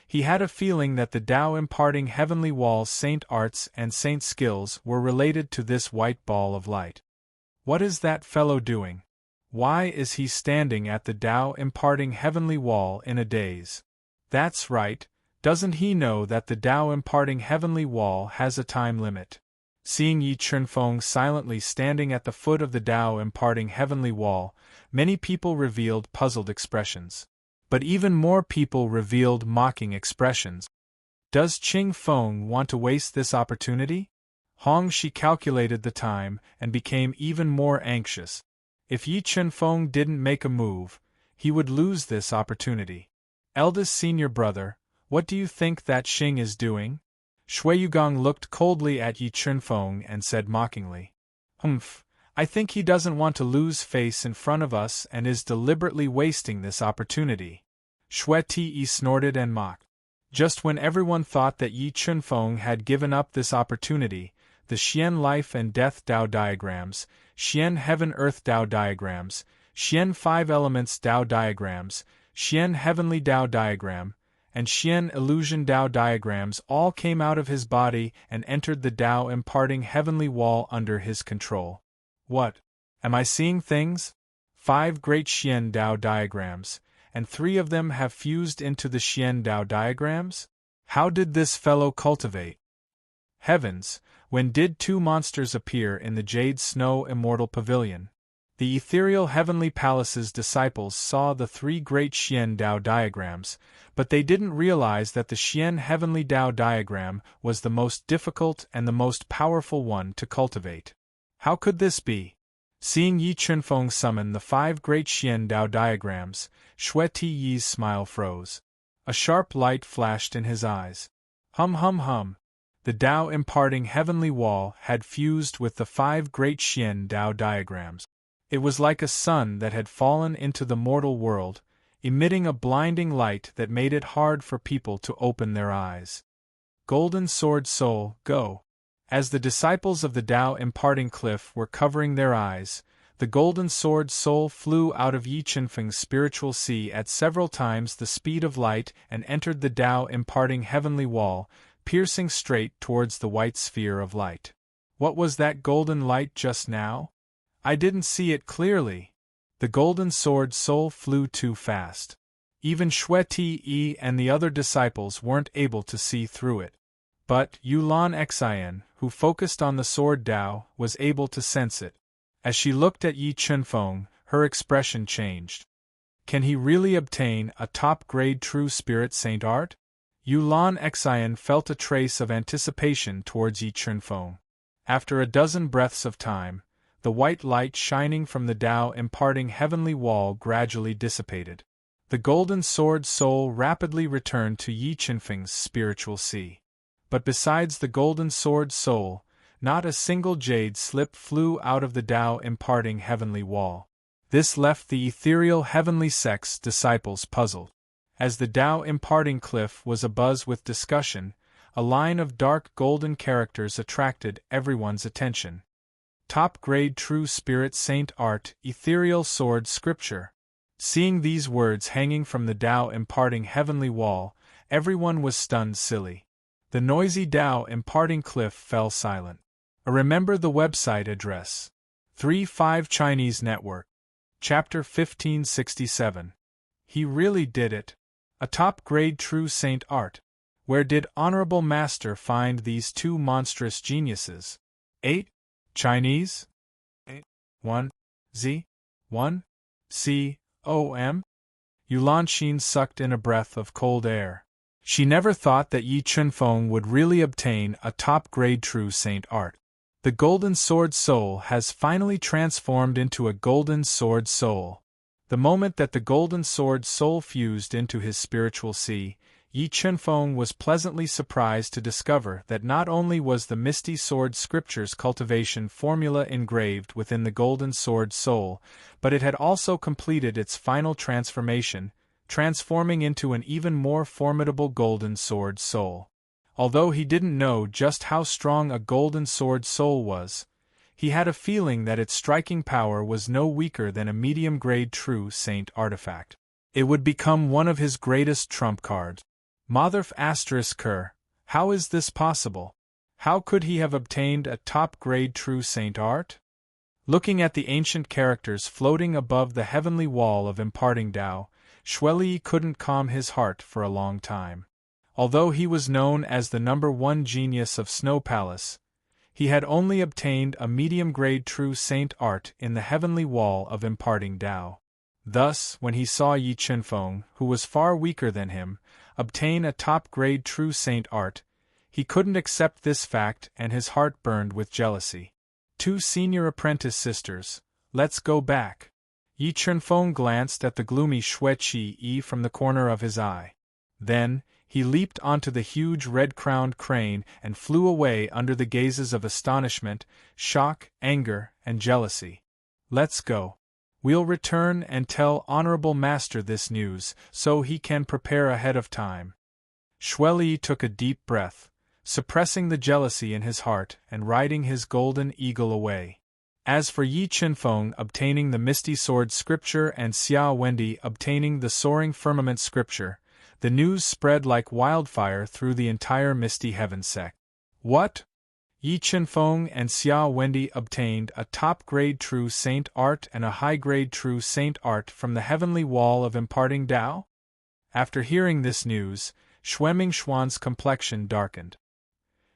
he had a feeling that the Tao imparting heavenly wall's saint arts and saint skills were related to this white ball of light. What is that fellow doing? Why is he standing at the Tao imparting heavenly wall in a daze? That's right, doesn't he know that the Tao imparting heavenly wall has a time limit? Seeing Yi Chunfeng silently standing at the foot of the Tao imparting heavenly wall, many people revealed puzzled expressions. But even more people revealed mocking expressions. Does Qing Feng want to waste this opportunity? Hong Shi calculated the time and became even more anxious. If Yi Chunfeng didn't make a move, he would lose this opportunity. Eldest senior brother, what do you think that Xing is doing? Shui Yugong looked coldly at Yi Chunfeng and said mockingly. Humph, I think he doesn't want to lose face in front of us and is deliberately wasting this opportunity. Shui Te snorted and mocked. Just when everyone thought that Yi Chunfeng had given up this opportunity, the Xian Life and Death Tao diagrams, Xian Heaven-Earth Tao diagrams, Xian Five Elements Tao diagrams, Xian Heavenly Tao diagram, and Xian Illusion Tao diagrams all came out of his body and entered the Tao imparting heavenly wall under his control. What? Am I seeing things? 5 great Xian Tao diagrams, and 3 of them have fused into the Xian Tao diagrams? How did this fellow cultivate? Heavens, when did 2 monsters appear in the Jade Snow Immortal Pavilion? The ethereal heavenly palace's disciples saw the 3 great Xian Tao diagrams, but they didn't realize that the Xian Heavenly Tao diagram was the most difficult and the most powerful one to cultivate. How could this be? Seeing Yi Chunfeng summon the 5 great Xian Tao diagrams, Shui Te Yi's smile froze. A sharp light flashed in his eyes. Hum hum hum. The Tao imparting heavenly wall had fused with the 5 great Xian Tao diagrams. It was like a sun that had fallen into the mortal world, emitting a blinding light that made it hard for people to open their eyes. Golden Sword Soul, go! As the disciples of the Tao imparting cliff were covering their eyes, the Golden Sword Soul flew out of Yi Chunfeng's spiritual sea at several times the speed of light and entered the Tao imparting heavenly wall, piercing straight towards the white sphere of light. What was that golden light just now? I didn't see it clearly. The Golden Sword Soul flew too fast. Even Shui Te and the other disciples weren't able to see through it. But Yulan Xian, who focused on the Sword Tao, was able to sense it. As she looked at Yi Chunfeng, her expression changed. Can he really obtain a top-grade true spirit saint art? Yulan Xian felt a trace of anticipation towards Yi Chunfeng. After a dozen breaths of time, the white light shining from the Tao imparting heavenly wall gradually dissipated. The Golden Sword Soul rapidly returned to Yi Chunfeng's spiritual sea. But besides the Golden Sword Soul, not a single jade slip flew out of the Tao imparting heavenly wall. This left the ethereal heavenly sect's disciples puzzled. As the Tao imparting cliff was abuzz with discussion, a line of dark golden characters attracted everyone's attention. Top-grade true spirit saint art, ethereal sword scripture. Seeing these words hanging from the Tao imparting heavenly wall, everyone was stunned silly. The noisy Tao imparting cliff fell silent. Remember the website address. 3-5 Chinese Network. Chapter 1567. He really did it. A top-grade true saint art. Where did Honorable Master find these 2 monstrous geniuses? 8. Chinese? 1. Z. 1. C. O. M. Yulan Xin sucked in a breath of cold air. She never thought that Yi Chunfeng would really obtain a top-grade true saint art. The Golden Sword Soul has finally transformed into a Golden Sword Soul. The moment that the Golden Sword Soul fused into his spiritual sea, Yi Chunfeng was pleasantly surprised to discover that not only was the Misty Sword Scripture's cultivation formula engraved within the Golden Sword Soul, but it had also completed its final transformation, transforming into an even more formidable Golden Sword Soul. Although he didn't know just how strong a Golden Sword Soul was, he had a feeling that its striking power was no weaker than a medium-grade true saint artifact. It would become one of his greatest trump cards. Motherf ***, how is this possible? How could he have obtained a top-grade true saint art? Looking at the ancient characters floating above the heavenly wall of imparting Tao, Shuili couldn't calm his heart for a long time. Although he was known as the #1 genius of Snow Palace, He had only obtained a medium-grade true saint art in the heavenly wall of imparting Tao. Thus, when he saw Yi Chunfeng, who was far weaker than him, obtain a top-grade true saint art, he couldn't accept this fact and his heart burned with jealousy. Two senior apprentice sisters, let's go back. Yi Chunfeng glanced at the gloomy Xue Qi from the corner of his eye. Then, he leaped onto the huge red-crowned crane and flew away under the gazes of astonishment, shock, anger, and jealousy. Let's go. We'll return and tell Honorable Master this news, so he can prepare ahead of time. Xueli took a deep breath, suppressing the jealousy in his heart and riding his golden eagle away. As for Yi Chunfeng obtaining the Misty Sword Scripture and Xia Wendi obtaining the Soaring Firmament Scripture, the news spread like wildfire through the entire Misty Heaven sect. What? Yi Chunfeng and Xia Wendi obtained a top-grade True Saint art and a high-grade True Saint art from the Heavenly Wall of Imparting Tao? After hearing this news, Xueming Xuan's complexion darkened.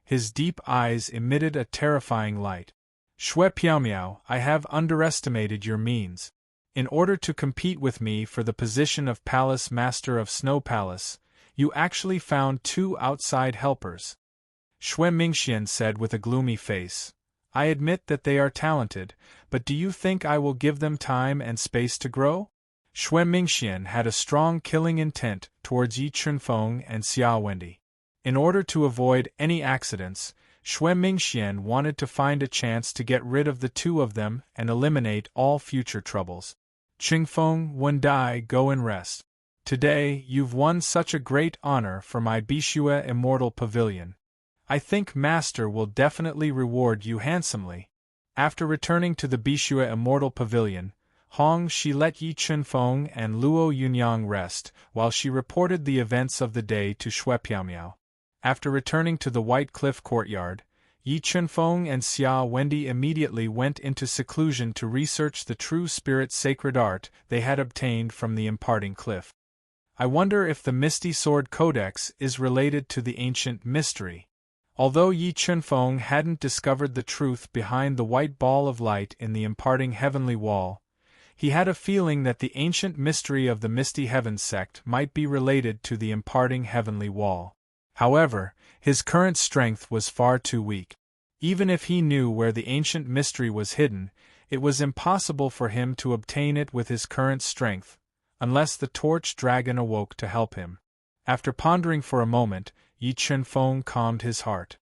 His deep eyes emitted a terrifying light. Xue Piaomiao, I have underestimated your means. In order to compete with me for the position of Palace Master of Snow Palace, you actually found two outside helpers. Xue Mingxian said with a gloomy face. I admit that they are talented, but do you think I will give them time and space to grow? Xue Mingxian had a strong killing intent towards Yi Chunfeng and Xia Wendi. In order to avoid any accidents, Xue Mingxian wanted to find a chance to get rid of the two of them and eliminate all future troubles. Qingfeng, Wendai, go and rest. Today, you've won such a great honor for my Bishue Immortal Pavilion. I think Master will definitely reward you handsomely. After returning to the Bishue Immortal Pavilion, Hong Shi let Yi Chunfeng and Luo Yunyang rest while she reported the events of the day to Xue Piaomiao. After returning to the White Cliff courtyard, Yi Chunfeng and Xia Wendi immediately went into seclusion to research the true spirit sacred art they had obtained from the imparting cliff. I wonder if the Misty Sword Codex is related to the ancient mystery. Although Yi Chunfeng hadn't discovered the truth behind the white ball of light in the imparting heavenly wall, he had a feeling that the ancient mystery of the Misty Heavens sect might be related to the imparting heavenly wall. However, his current strength was far too weak. Even if he knew where the ancient mystery was hidden, it was impossible for him to obtain it with his current strength, unless the torch dragon awoke to help him. After pondering for a moment, Yi Chunfeng calmed his heart.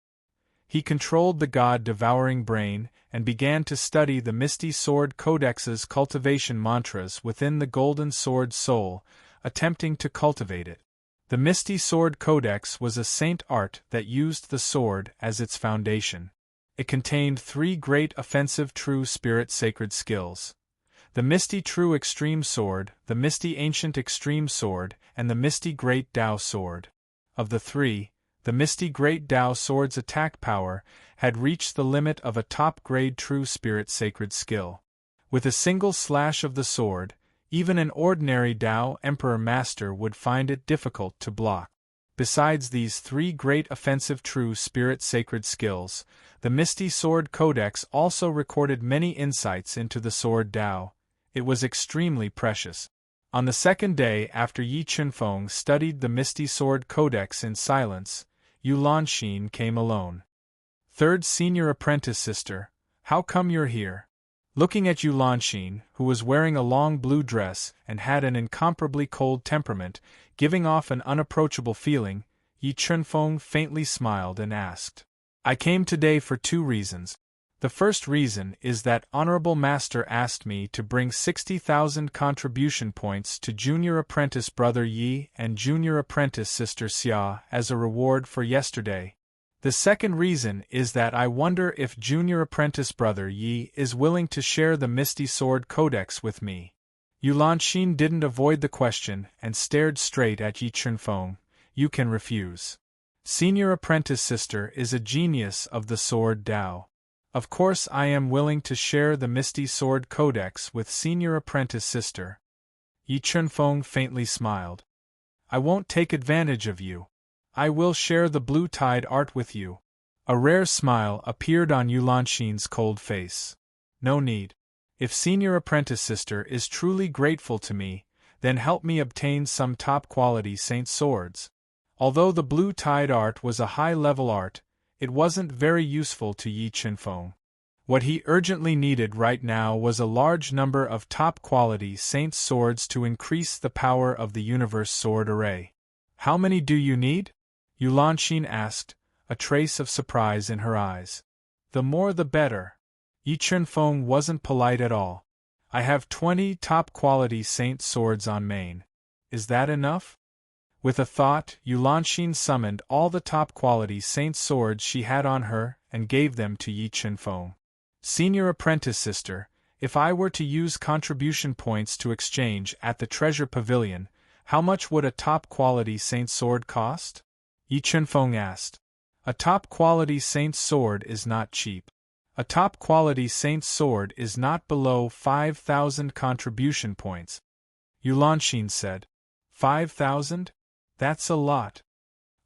He controlled the god-devouring brain and began to study the Misty Sword Codex's cultivation mantras within the Golden Sword Soul, attempting to cultivate it. The Misty Sword Codex was a saint art that used the sword as its foundation. It contained three great offensive true spirit sacred skills: the Misty True Extreme Sword, the Misty Ancient Extreme Sword, and the Misty Great Tao Sword. Of the three, the Misty Great Tao Sword's attack power had reached the limit of a top-grade true spirit sacred skill. With a single slash of the sword, even an ordinary Tao Emperor Master would find it difficult to block. Besides these three great offensive true spirit sacred skills, the Misty Sword Codex also recorded many insights into the Sword Tao. It was extremely precious. On the second day after Yi Chunfeng studied the Misty Sword Codex in silence, Yu Lanxin came alone. Third senior apprentice sister, how come you're here? Looking at Yu Lanxin, who was wearing a long blue dress and had an incomparably cold temperament, giving off an unapproachable feeling, Yi Chunfeng faintly smiled and asked, I came today for two reasons. The first reason is that Honorable Master asked me to bring 60,000 contribution points to Junior Apprentice Brother Yi and Junior Apprentice Sister Xia as a reward for yesterday. The second reason is that I wonder if Junior Apprentice Brother Yi is willing to share the Misty Sword Codex with me. Yu Lanxin didn't avoid the question and stared straight at Yi Chunfeng. You can refuse. Senior Apprentice Sister is a genius of the Sword Tao. Of course I am willing to share the Misty Sword Codex with Senior Apprentice Sister. Yi Chunfeng faintly smiled. I won't take advantage of you. I will share the Blue Tide art with you. A rare smile appeared on Yulanxin's cold face. No need. If Senior Apprentice Sister is truly grateful to me, then help me obtain some top-quality saint swords. Although the blue tide art was a high-level art, it wasn't very useful to Yi Qinfeng. What he urgently needed right now was a large number of top-quality saint swords to increase the power of the universe sword array. How many do you need? Yulanxin asked, a trace of surprise in her eyes. The more the better. Yi Qinfeng wasn't polite at all. I have 20 top-quality saint swords on main. Is that enough? With a thought, Yulanxin summoned all the top-quality saint swords she had on her and gave them to Yi Qinfeng. Senior Apprentice Sister, if I were to use contribution points to exchange at the Treasure Pavilion, how much would a top-quality saint sword cost? Yi Qinfeng asked. A top-quality saint sword is not cheap. A top-quality saint sword is not below 5,000 contribution points. Yulanxin said. 5,000? That's a lot.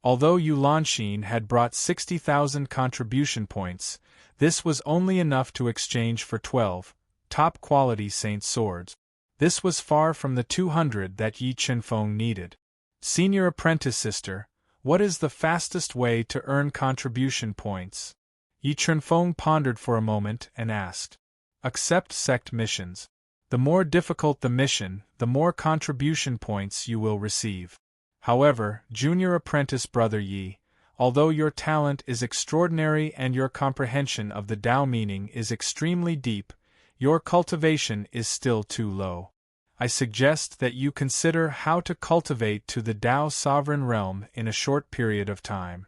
Although Yulanxin had brought 60,000 contribution points, this was only enough to exchange for 12 top-quality saint swords. This was far from the 200 that Yi Qinfeng needed. Senior Apprentice Sister, what is the fastest way to earn contribution points? Yi Qinfeng pondered for a moment and asked. Accept sect missions. The more difficult the mission, the more contribution points you will receive. However, Junior Apprentice Brother Yi, although your talent is extraordinary and your comprehension of the Tao meaning is extremely deep, your cultivation is still too low. I suggest that you consider how to cultivate to the Tao sovereign realm in a short period of time.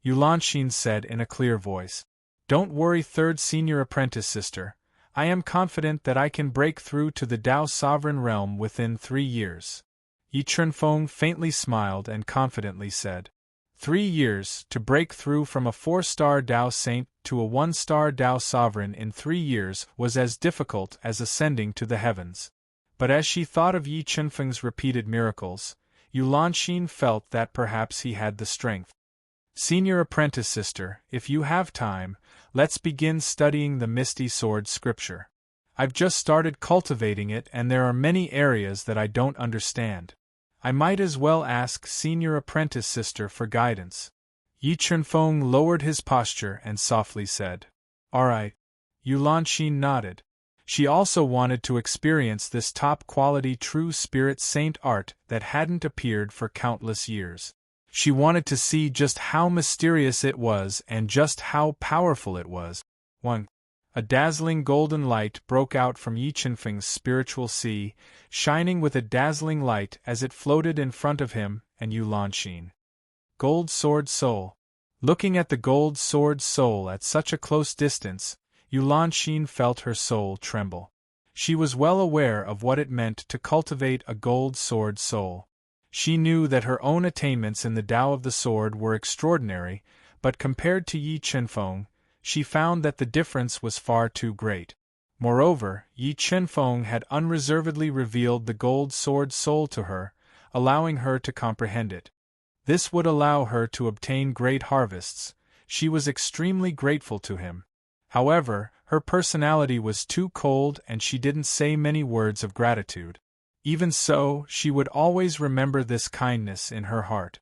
Yulanxin said in a clear voice. Don't worry, Third Senior Apprentice Sister. I am confident that I can break through to the Tao sovereign realm within 3 years. Yi Qinfeng faintly smiled and confidently said. 3 years, to break through from a 4-star Tao saint to a 1-star Tao sovereign in 3 years was as difficult as ascending to the heavens. But as she thought of Yi Qinfeng's repeated miracles, Yulanxin felt that perhaps he had the strength. Senior Apprentice Sister, if you have time, let's begin studying the Misty Sword scripture. I've just started cultivating it and there are many areas that I don't understand. I might as well ask Senior Apprentice Sister for guidance. Yi Qinfeng lowered his posture and softly said. All right. Yulanxin nodded. She also wanted to experience this top-quality true spirit saint art that hadn't appeared for countless years. She wanted to see just how mysterious it was and just how powerful it was. 1. A dazzling golden light broke out from Yi Qinfeng's spiritual sea, shining with a dazzling light as it floated in front of him and Yulanxin. Gold Sword Soul. Looking at the gold sword soul at such a close distance, Yulanxin felt her soul tremble. She was well aware of what it meant to cultivate a gold sword soul. She knew that her own attainments in the Tao of the sword were extraordinary, but compared to Yi Qinfeng, she found that the difference was far too great. Moreover, Yi Qinfeng had unreservedly revealed the gold sword soul to her, allowing her to comprehend it. This would allow her to obtain great harvests. She was extremely grateful to him. However, her personality was too cold and she didn't say many words of gratitude. Even so, she would always remember this kindness in her heart.